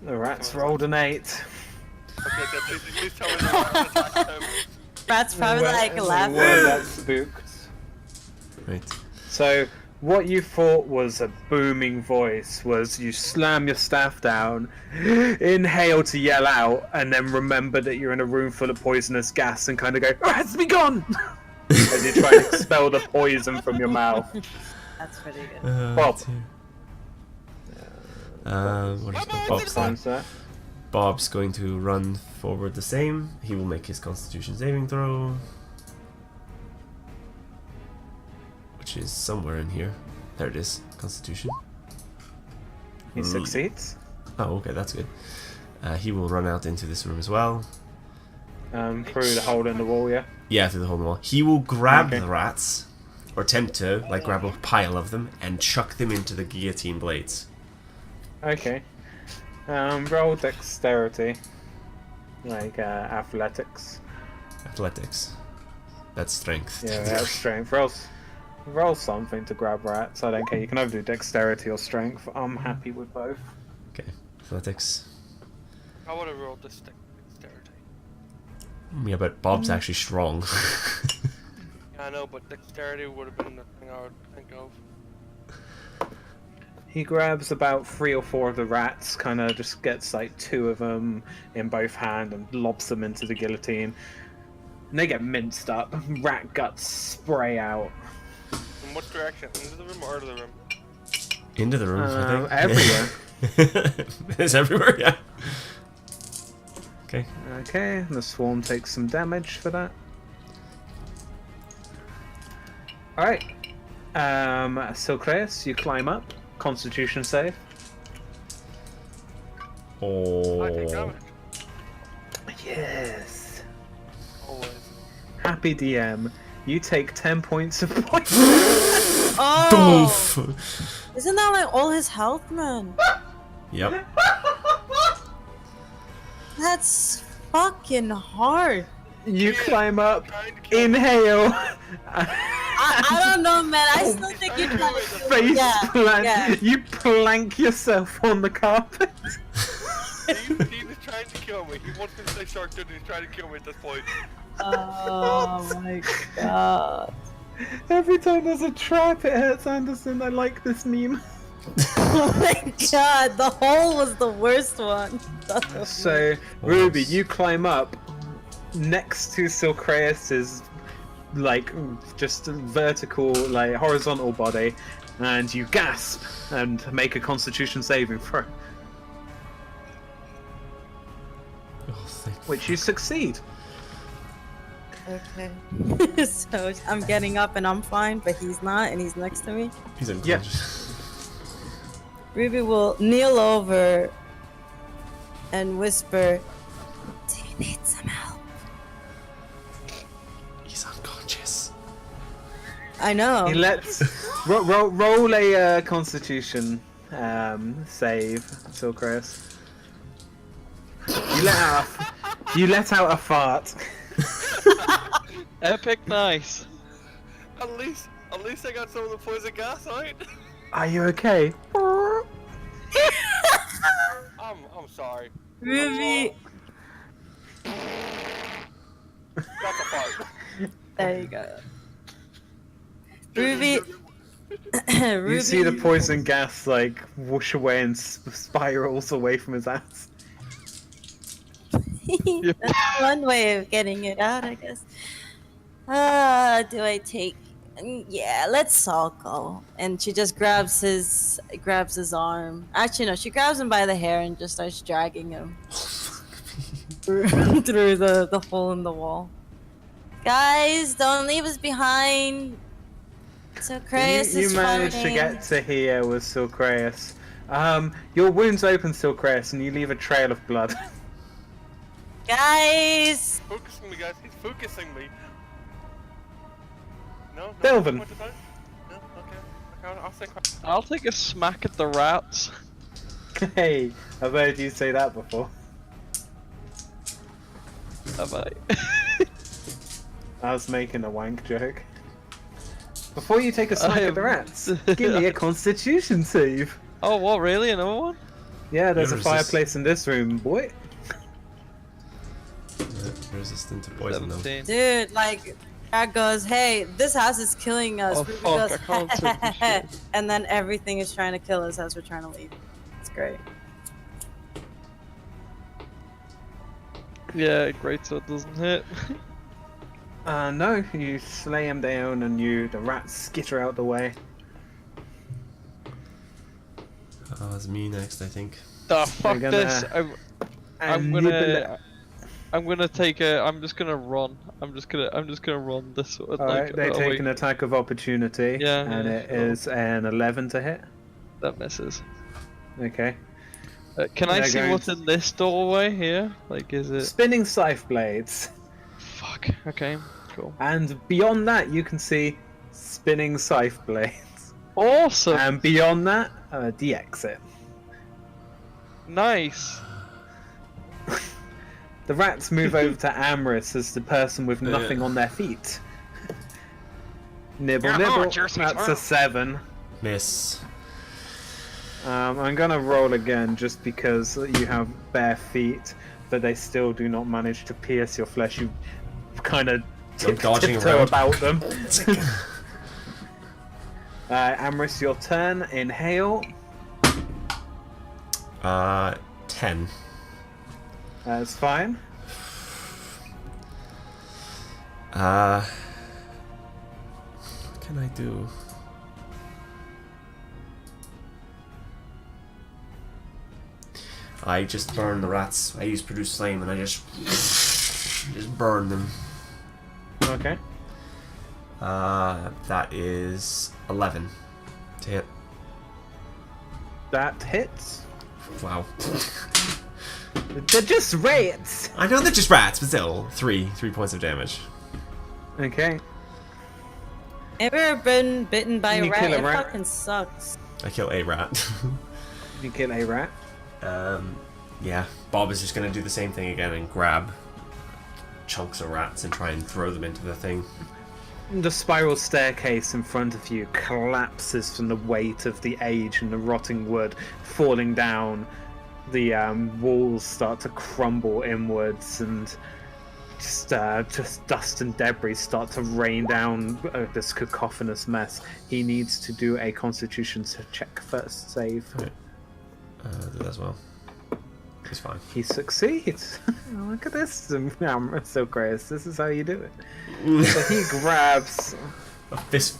The rats rolled an 8. Okay, please tell me the rats attacked him. Rats probably like Were laughing. that spooked? Right. So what you thought was a booming voice was you slam your staff down, inhale to yell out, and then remember that you're in a room full of poisonous gas and kind of go, "Rats, be gone!" as you try to expel the poison from your mouth. That's pretty good. Bob. What is Bob's Bob's plan? answer. Bob's going to run forward the same. He will make his Constitution saving throw, which is somewhere in here. There it is. Constitution. He succeeds. Oh, okay, that's good. He will run out into this room as well. Through the hole in the wall, yeah. Yeah, through the whole wall. He will grab Okay. the rats, or attempt to, like grab a pile of them and chuck them into the guillotine blades. Okay. Roll dexterity. Like athletics. Athletics. That's strength. Yeah, that's strength. Roll something to grab rats. I don't care. You can either do dexterity or strength. I'm happy with both. Okay, athletics. I would have rolled this dexterity. Yeah, but Bob's actually strong. Yeah, I know, but dexterity would have been the thing I would think of. He grabs about 3 or 4 of the rats, kind of just gets like 2 of them in both hands and lobs them into the guillotine. And they get minced up. Rat guts spray out. In what direction? Into the room or out of the room? Into the room, I think. Everywhere. It's everywhere, yeah. Okay. Okay, and the swarm takes some damage for that. Alright. Silcreus, you climb up. Constitution save. I take Oh. damage. Yes. Always. Happy DM. You take 10 points of poison. Oh, Doof. isn't that like all his health, man? Yep. That's fucking hard. You Yeah, climb up, trying to kill me. inhale, I don't know, man. I still think you're trying to kill me. face Yeah, plant. yeah. You plank yourself on the carpet. Dean is trying to kill me. He wants me to say Shark Dude and he's trying to kill me at this point. Oh my god. Every time there's a trap, it hurts Anderson. I like this meme. Oh my god, the hole was the worst one. So, Ruby, you climb up next to Silcreus's, like, just vertical, like, horizontal body, and you gasp and make a Constitution saving throw, Oh, thank which you succeed. Okay. So I'm getting up and I'm fine, but he's not, and he's next to me. He's unconscious. Ruby will kneel over and whisper, "Do you need some help?" He's unconscious. I know. He lets roll a Constitution save, Silcreus. You let out a fart. Epic nice. At least I got some of the poison gas out. Are you okay? I'm sorry. Ruby, That's a fart. there you go. Ruby, Ruby. You see the poison gas like whoosh away and spirals away from his ass. That's one way of getting it out, I guess. Do I take? Yeah, let's all go. And she just grabs his arm. Actually, no, she grabs him by the hair and just starts dragging him through the hole in the wall. Guys, don't leave us behind. So Kratos You is manage to fighting. get to here with Silcreus. Your wounds open, Silcreus, and you leave a trail of blood. Guys, Focusing me, guys. He's focusing me. No. Delvin. What about? No. Okay. I'll say. I'll take a smack at the rats. Hey, I've heard you say that before. Have I? I was making a wank joke. Before you take a smack at the rats, give me a Constitution save. Oh, what? Really? Another one? Yeah, there's a Resist- fireplace in this room, boy. Resistant to poison, though. 17. dude, like, Dad goes, "Hey, this house is killing us." Oh, Ruby fuck, goes, I can't take this shit. and then everything is trying to kill us as we're trying to leave. It's great. Yeah, great sword doesn't hit. No, you slay him down and the rats skitter out the way. Oh, it's me next, I think. Oh, fuck gonna- this. I'm And gonna take a. I'm just gonna run. I'm just gonna run this sword. Alright, they away. take an attack of opportunity. Yeah, And yeah, it sure. is an 11 to hit. That misses. Okay. Can I They're see going what's in this doorway here? Like, is it? Spinning scythe blades. Fuck. Okay. Cool. And beyond that, you can see spinning scythe blades. Awesome. And beyond that, the exit. Nice. The rats move over to Amris as the person with nothing on their feet. Nibble, nibble. That's a 7. Miss. I'm gonna roll again just because you have bare feet, but they still do not manage to pierce your flesh. You kind of I'm dodging tiptoe around. about them. Amris, your turn. Inhale. 10. That's fine. What can I do? I just burn the rats. I use produce flame and I just burn them. Okay. That is 11 to hit. That hits. Wow. They're just rats. I know they're just rats, but still, 3 points of damage. Okay. Ever been bitten by Can a you rat? kill a It rat? fucking sucks. I kill a rat. You kill a rat. Yeah, Bob is just gonna do the same thing again and grab chunks of rats and try and throw them into the thing. The spiral staircase in front of you collapses from the weight of the age and the rotting wood falling down. The walls start to crumble inwards, and just dust and debris start to rain down this cacophonous mess. He needs to do a Constitution check first save. Do that as well. He's fine. He succeeds. Look at this, so Chris. This is how you do it. So he grabs A fist.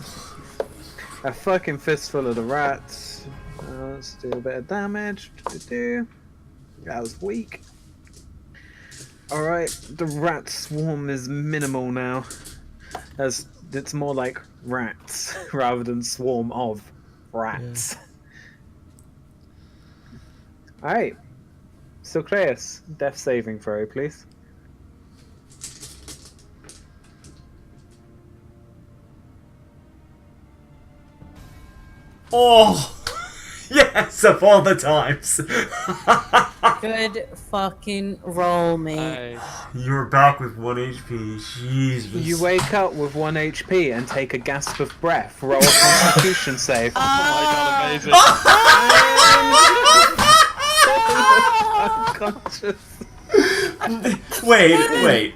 a fucking fistful of the rats. Let's do a bit of damage. That was weak. Alright, the rat swarm is minimal now. As it's more like rats rather than swarm of rats. Alright. Socrates, death saving throw, please. Oh! Yes, of all the times! Good fucking roll, mate. Nice. You're back with 1 HP. Jesus. You wake up with 1 HP and take a gasp of breath. Roll a Constitution save. Oh my god, amazing. Unconscious. Wait.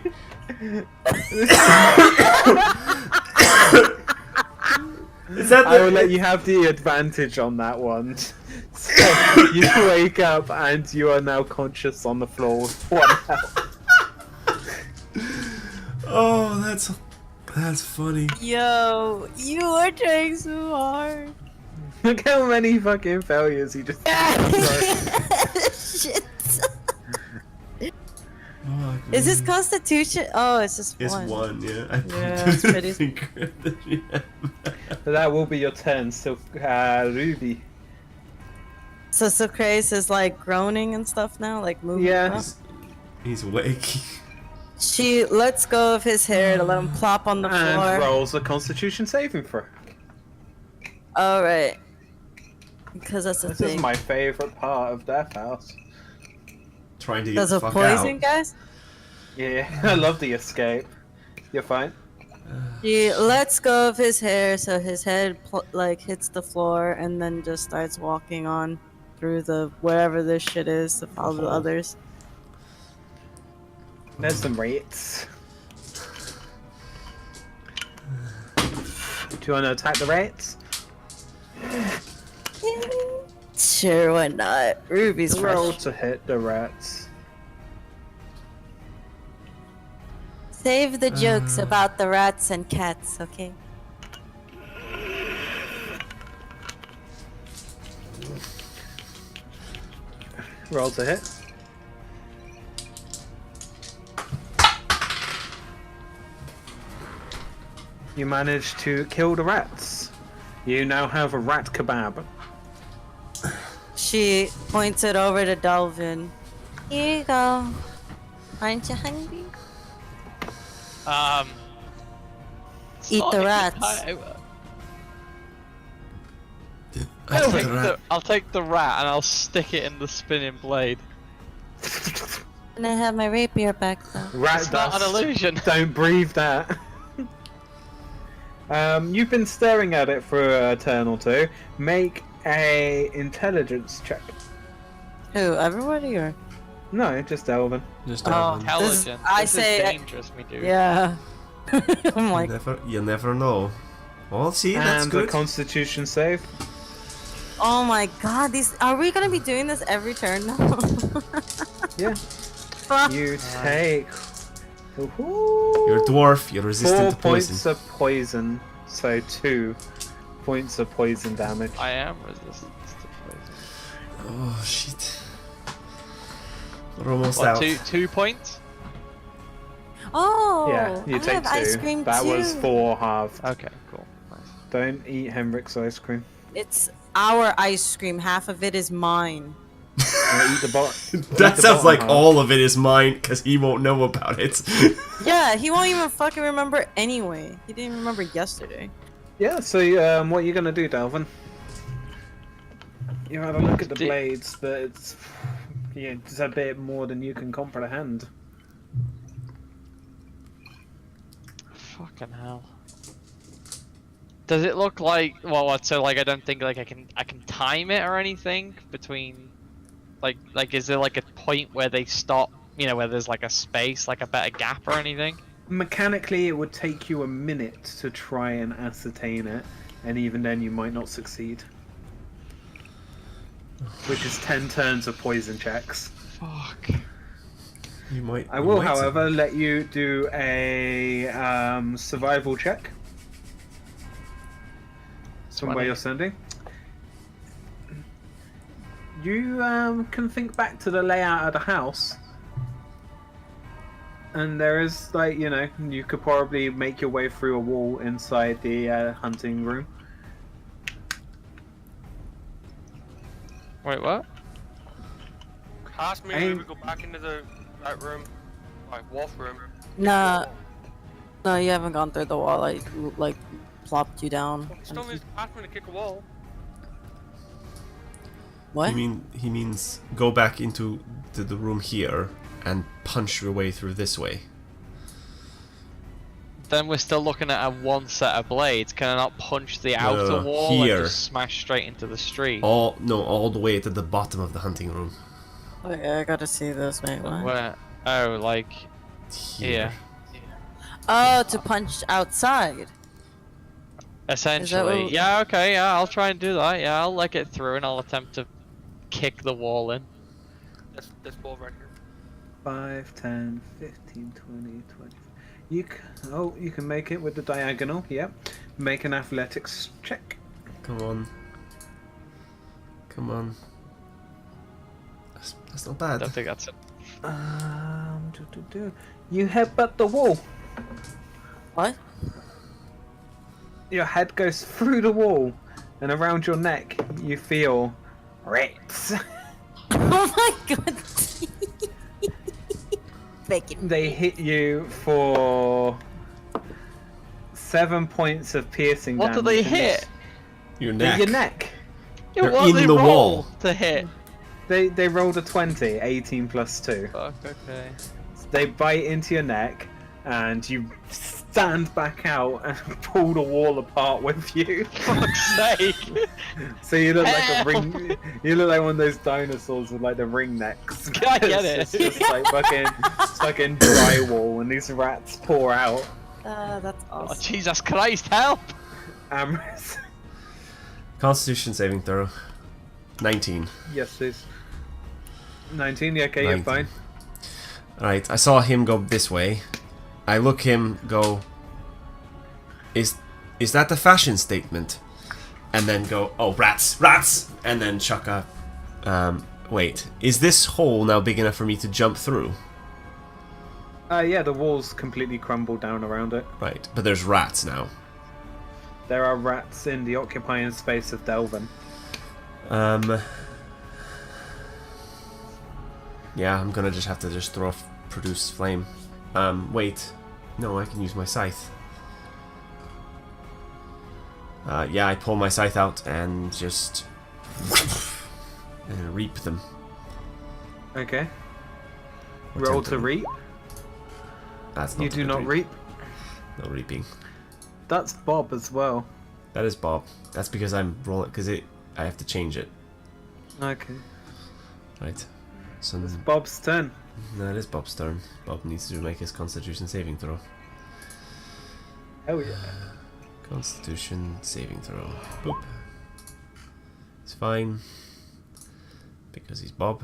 Is that I will the... let you have the advantage on that one. So you wake up and you are now conscious on the floor with 1 health. Oh, that's funny. Yo, you are trying so hard. Look how many fucking failures he just Shit. Oh, Is this Constitution? Oh, it's just It's one. 1, yeah. Yeah, it's pretty- That will be your turn, so Ruby. So Socrates is like groaning and stuff now, like moving. Yeah. up. He's awake. She lets go of his hair to let him plop on the And floor. rolls a Constitution saving throw. All right. Because that's the This thing. is my favorite part of Death House. Trying to get Does the a fuck poison, out. guys? Yeah, I love the escape. You're fine. She lets go of his hair so his head like hits the floor, and then just starts walking on through the wherever this shit is to follow the hole. others. There's some rates. Do you want to attack the rates? Sure, why not? Ruby's Roll fresh. to hit the rats. Save the jokes about the rats and cats, okay? Roll to hit. You managed to kill the rats. You now have a rat kebab. She points it over to Delvin. Here you go. Aren't you hungry? Eat the rats. I'll take the rat and I'll stick it in the spinning blade. And I have my rapier back though. Rat It's not an dust. illusion. Don't breathe that. You've been staring at it for a turn or two. Make a intelligence check. Who? Everybody or? No, just Elvin. Just Oh. This Intelligence. I This say- is dangerous, me dude. Yeah. I'm like, you'll never know. Well, see, that's And good. a Constitution save. oh my god, these are we gonna be doing this every turn now? Yeah. Fuck. You take. You're a dwarf. You're resistant 4 to poison. points of poison, so 2 points of poison damage. I am resistant to poison. Oh shit. We're almost What, out. 2 points? Oh, Yeah, you I take have ice 2. cream That too. was 4 halved. Okay, cool. Nice. Don't eat Henrik's ice cream. It's our ice cream. Half of it is mine. Eat the bottom. That sounds like all of it is mine, because he won't know about it. Yeah, he won't even fucking remember anyway. He didn't remember yesterday. Yeah, so what are you going to do, Delvin? You had a look at the blades, but it's a bit more than you can comprehend. Fucking hell. Does it look like what? So like I don't think like I can time it or anything between like is there like a point where they stop? You know, where there's like a space, like a better gap or anything? Mechanically, it would take you a minute to try and ascertain it, and even then, you might not succeed. Which is 10 turns of poison checks. Fuck. You might. I will, however, let you do a survival check. From where you're standing. You can think back to the layout of the house. And there is, like, you could probably make your way through a wall inside the hunting room. Wait, what? Cast me, maybe go back into that room. Like, wolf room. Nah. No, you haven't gone through the wall. I, like, plopped you down. Still needs to cast me to kick a wall. What? He means go back into the room here and punch your way through this way. Then we're still looking at a one set of blades. Can I not punch the outer wall here. and just smash straight into the street? All the way to the bottom of the hunting room. Wait, I gotta see this. Wait, what? Where? Oh, like Here. Oh, to punch outside. Essentially. what- Yeah, okay, yeah, I'll try and do that. Yeah, I'll let it through and I'll attempt to kick the wall in. This wall right here. 5, 10, 15, 20, 20. You can make it with the diagonal. Yep. Make an athletics check. Come on. Come on. That's not bad. I don't think that's it. You headbutt the wall. What? Your head goes through the wall, and around your neck you feel rats. Oh my god. Bacon. They hit you for 7 points of piercing What do damage. they and hit? Your neck. Your neck. Yeah, They're what do in they the roll wall. to hit. They rolled a 20, 18 plus 2. Fuck, okay. They bite into your neck, and you stand back out and pull the wall apart with you. Fuck's sake. So you look like a ring. You look like one of those dinosaurs with like the ring necks. I get it. It's just like fucking drywall, and these rats pour out. That's Oh, awesome. Jesus Christ, help! Amorous. Constitution saving throw. 19. Yes, please. 19. Yeah, okay, 19. you're fine. Alright, I saw him go this way. I look him go. Is that the fashion statement? And then go, oh, rats, rats! And then chuck a. Wait, is this hole now big enough for me to jump through? Yeah, the walls completely crumbled down around it. Right, but there's rats now. There are rats in the occupying space of Delvin. Yeah, I'm gonna just have to throw produce flame. Wait. No, I can use my scythe. Yeah, I pull my scythe out and just and reap them. Okay. Or Roll attempt to them. reap. That's not You a do good not reap. No reaping. That's Bob as well. That is Bob. That's because I'm rolling because I have to change it. Okay. Right. So It's Bob's turn. no, it is Bob's turn. Bob needs to make his Constitution saving throw. Oh yeah. Constitution saving throw. Boop. It's fine. Because he's Bob.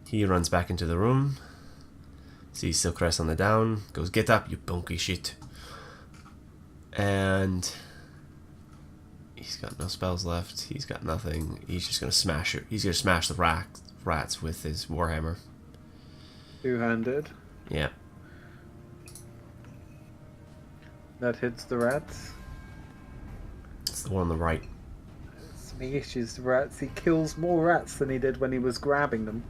He runs back into the room. Sees Silkrest on the down. Goes, get up, you bunky shit. And he's got no spells left. He's got nothing. He's just gonna smash it. He's gonna smash the rats with his warhammer. Two-handed. Yeah. That hits the rats. It's the one on the right. It's the issues, the rats. He kills more rats than he did when he was grabbing them.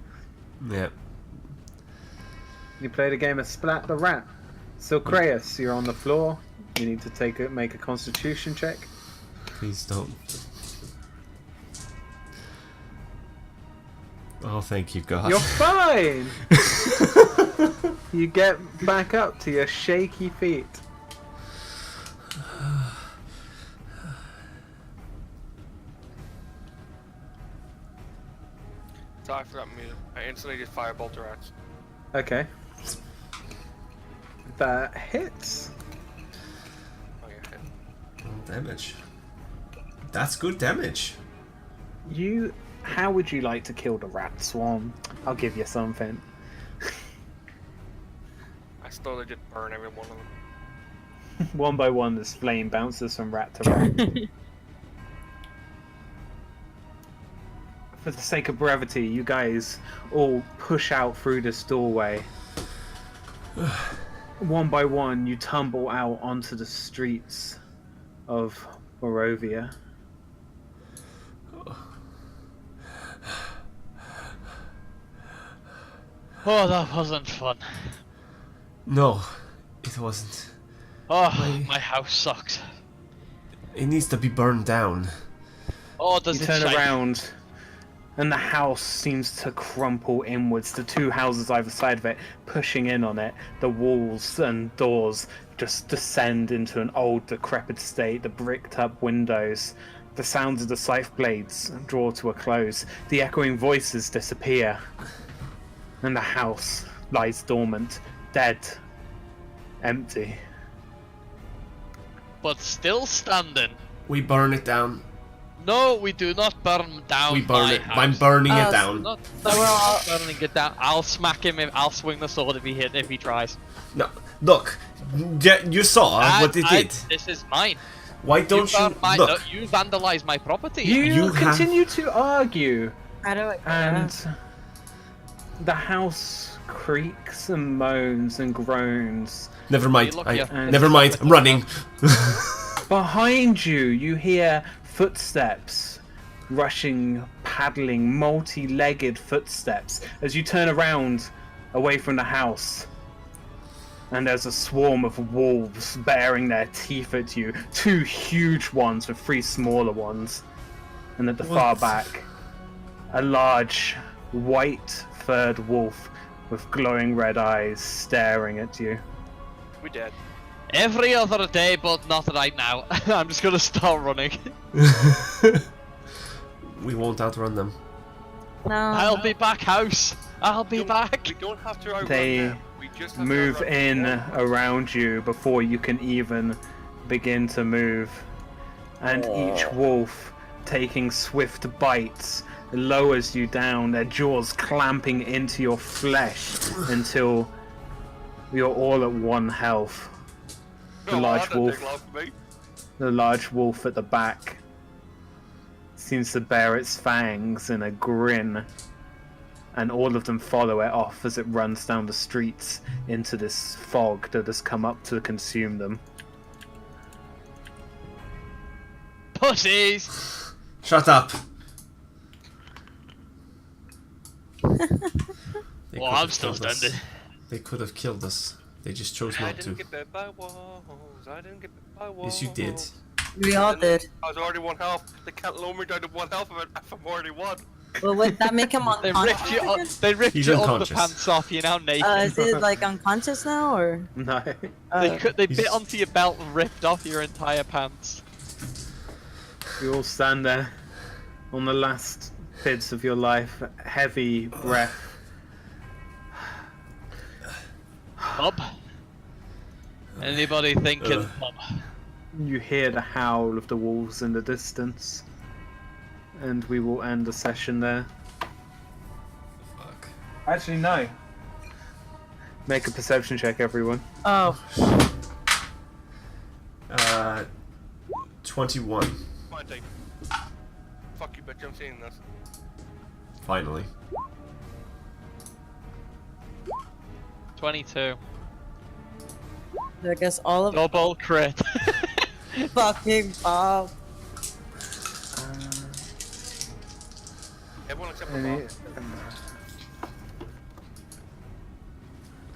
Yeah. You played a game of Splat the Rat. So Kraus, you're on the floor. You need to make a Constitution check. Please don't. Oh, thank you, God. You're fine. You get back up to your shaky feet. So I forgot me. I instantly just firebolt the rats. Okay. That hits. Oh yeah. Hit. Damage. That's good damage. How would you like to kill the rat swarm? I'll give you something. I slowly just burn every one of them. One by one, this flame bounces from rat to rat. For the sake of brevity, you guys all push out through this doorway. One by one, you tumble out onto the streets of Morovia. Oh, that wasn't fun. No, it wasn't. Oh, my house sucks. It needs to be burned down. Oh, does You it turn shake? around, and the house seems to crumple inwards. The two houses either side of it pushing in on it. The walls and doors just descend into an old, decrepit state. The bricked-up windows. The sounds of the scythe blades draw to a close. The echoing voices disappear. And the house lies dormant, dead, empty. But still standing. We burn it down. No, we do not burn down. We burn my it. house. I'm burning it down. No, we're not burning it down. I'll smack him. I'll swing the sword if he tries. No, look. You saw what it did. This is mine. Why don't you No, look? you vandalize my property. You have- continue to argue, How do I? and the house creaks and moans and groans. Never mind. You look I, here. never mind. I'm running. Behind you, you hear footsteps rushing, paddling, multi-legged footsteps as you turn around away from the house. And there's a swarm of wolves baring their teeth at you. 2 huge ones with 3 smaller ones. And at the far back, a large, white-furred wolf with glowing red eyes staring at you. We dead. Every other day, but not right now. I'm just gonna start running. We won't outrun them. No. I'll be back, house. I'll be Don't- back. We don't have to outrun They them. We just have Move to outrun in them. around you before you can even begin to move. And each wolf, taking swift bites, lowers you down, their jaws clamping into your flesh until you're all at 1 health. The No, large that didn't wolf. take long for me. The large wolf at the back seems to bare its fangs in a grin, and all of them follow it off as it runs down the streets into this fog that has come up to consume them. Pussies. Shut up. They Well, could I'm have still killed us. standing. They could have killed us. They just chose I not didn't to. get bit by walls. I didn't get bit by walls. Yes, you did. We all did. I was already 1 health. They can't lower me down to 1 health if I'm already 1. Well, would that make him They ripped you. unconscious? They ripped He's your unconscious. underpants off. You're now naked. Is it like unconscious now, or? No. They He's- bit onto your belt and ripped off your entire pants. You all stand there on the last bits of your life, heavy breath. Pub. Anybody thinking pub? You hear the howl of the wolves in the distance. And we will end the session there. Fuck. Actually, no. Make a perception check, everyone. Oh, 21. Come on, Dave. Fuck you, bitch. I'm seeing this. Finally. 22. I guess all of Double crit. fucking Bob. Everyone except for Any- Bob.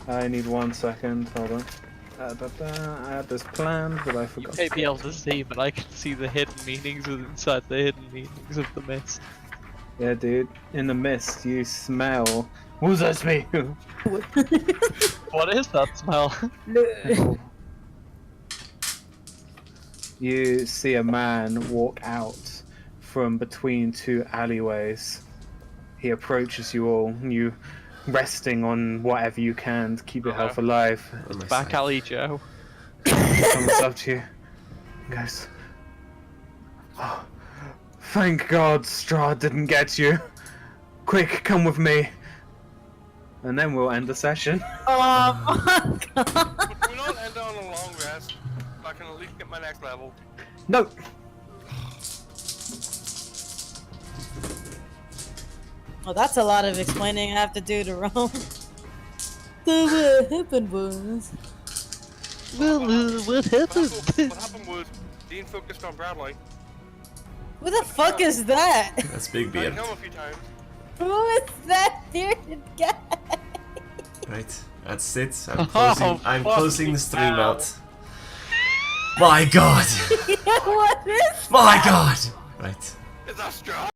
I need 1 second, hold on. I had this planned, but I You forgot. may be able to see, but I can see the hidden meanings inside the hidden meanings of the mist. Yeah, dude. In the mist, you smell. Who's that me? What is that smell? You see a man walk out from between two alleyways. He approaches you all, you resting on whatever you can to keep your health alive. On my Back side. alley Joe. Comes up to you and goes, "Oh, thank God Strahd didn't get you. Quick, come with me." And then we'll end the session. Oh my god. Can we not end on a long rest? So I can at least get my next level. No! Well, that's a lot of explaining I have to do to Rome. So what happened was... What happened? What happened was Dean focused on Bradley. Who the fuck is that? That's Big I Beard. him a few times. Who is that bearded guy? Right, that's it. I'm Oh, closing. I'm closing the fucking stream hell. out. My God! What is My God! Right. Is that Strahd?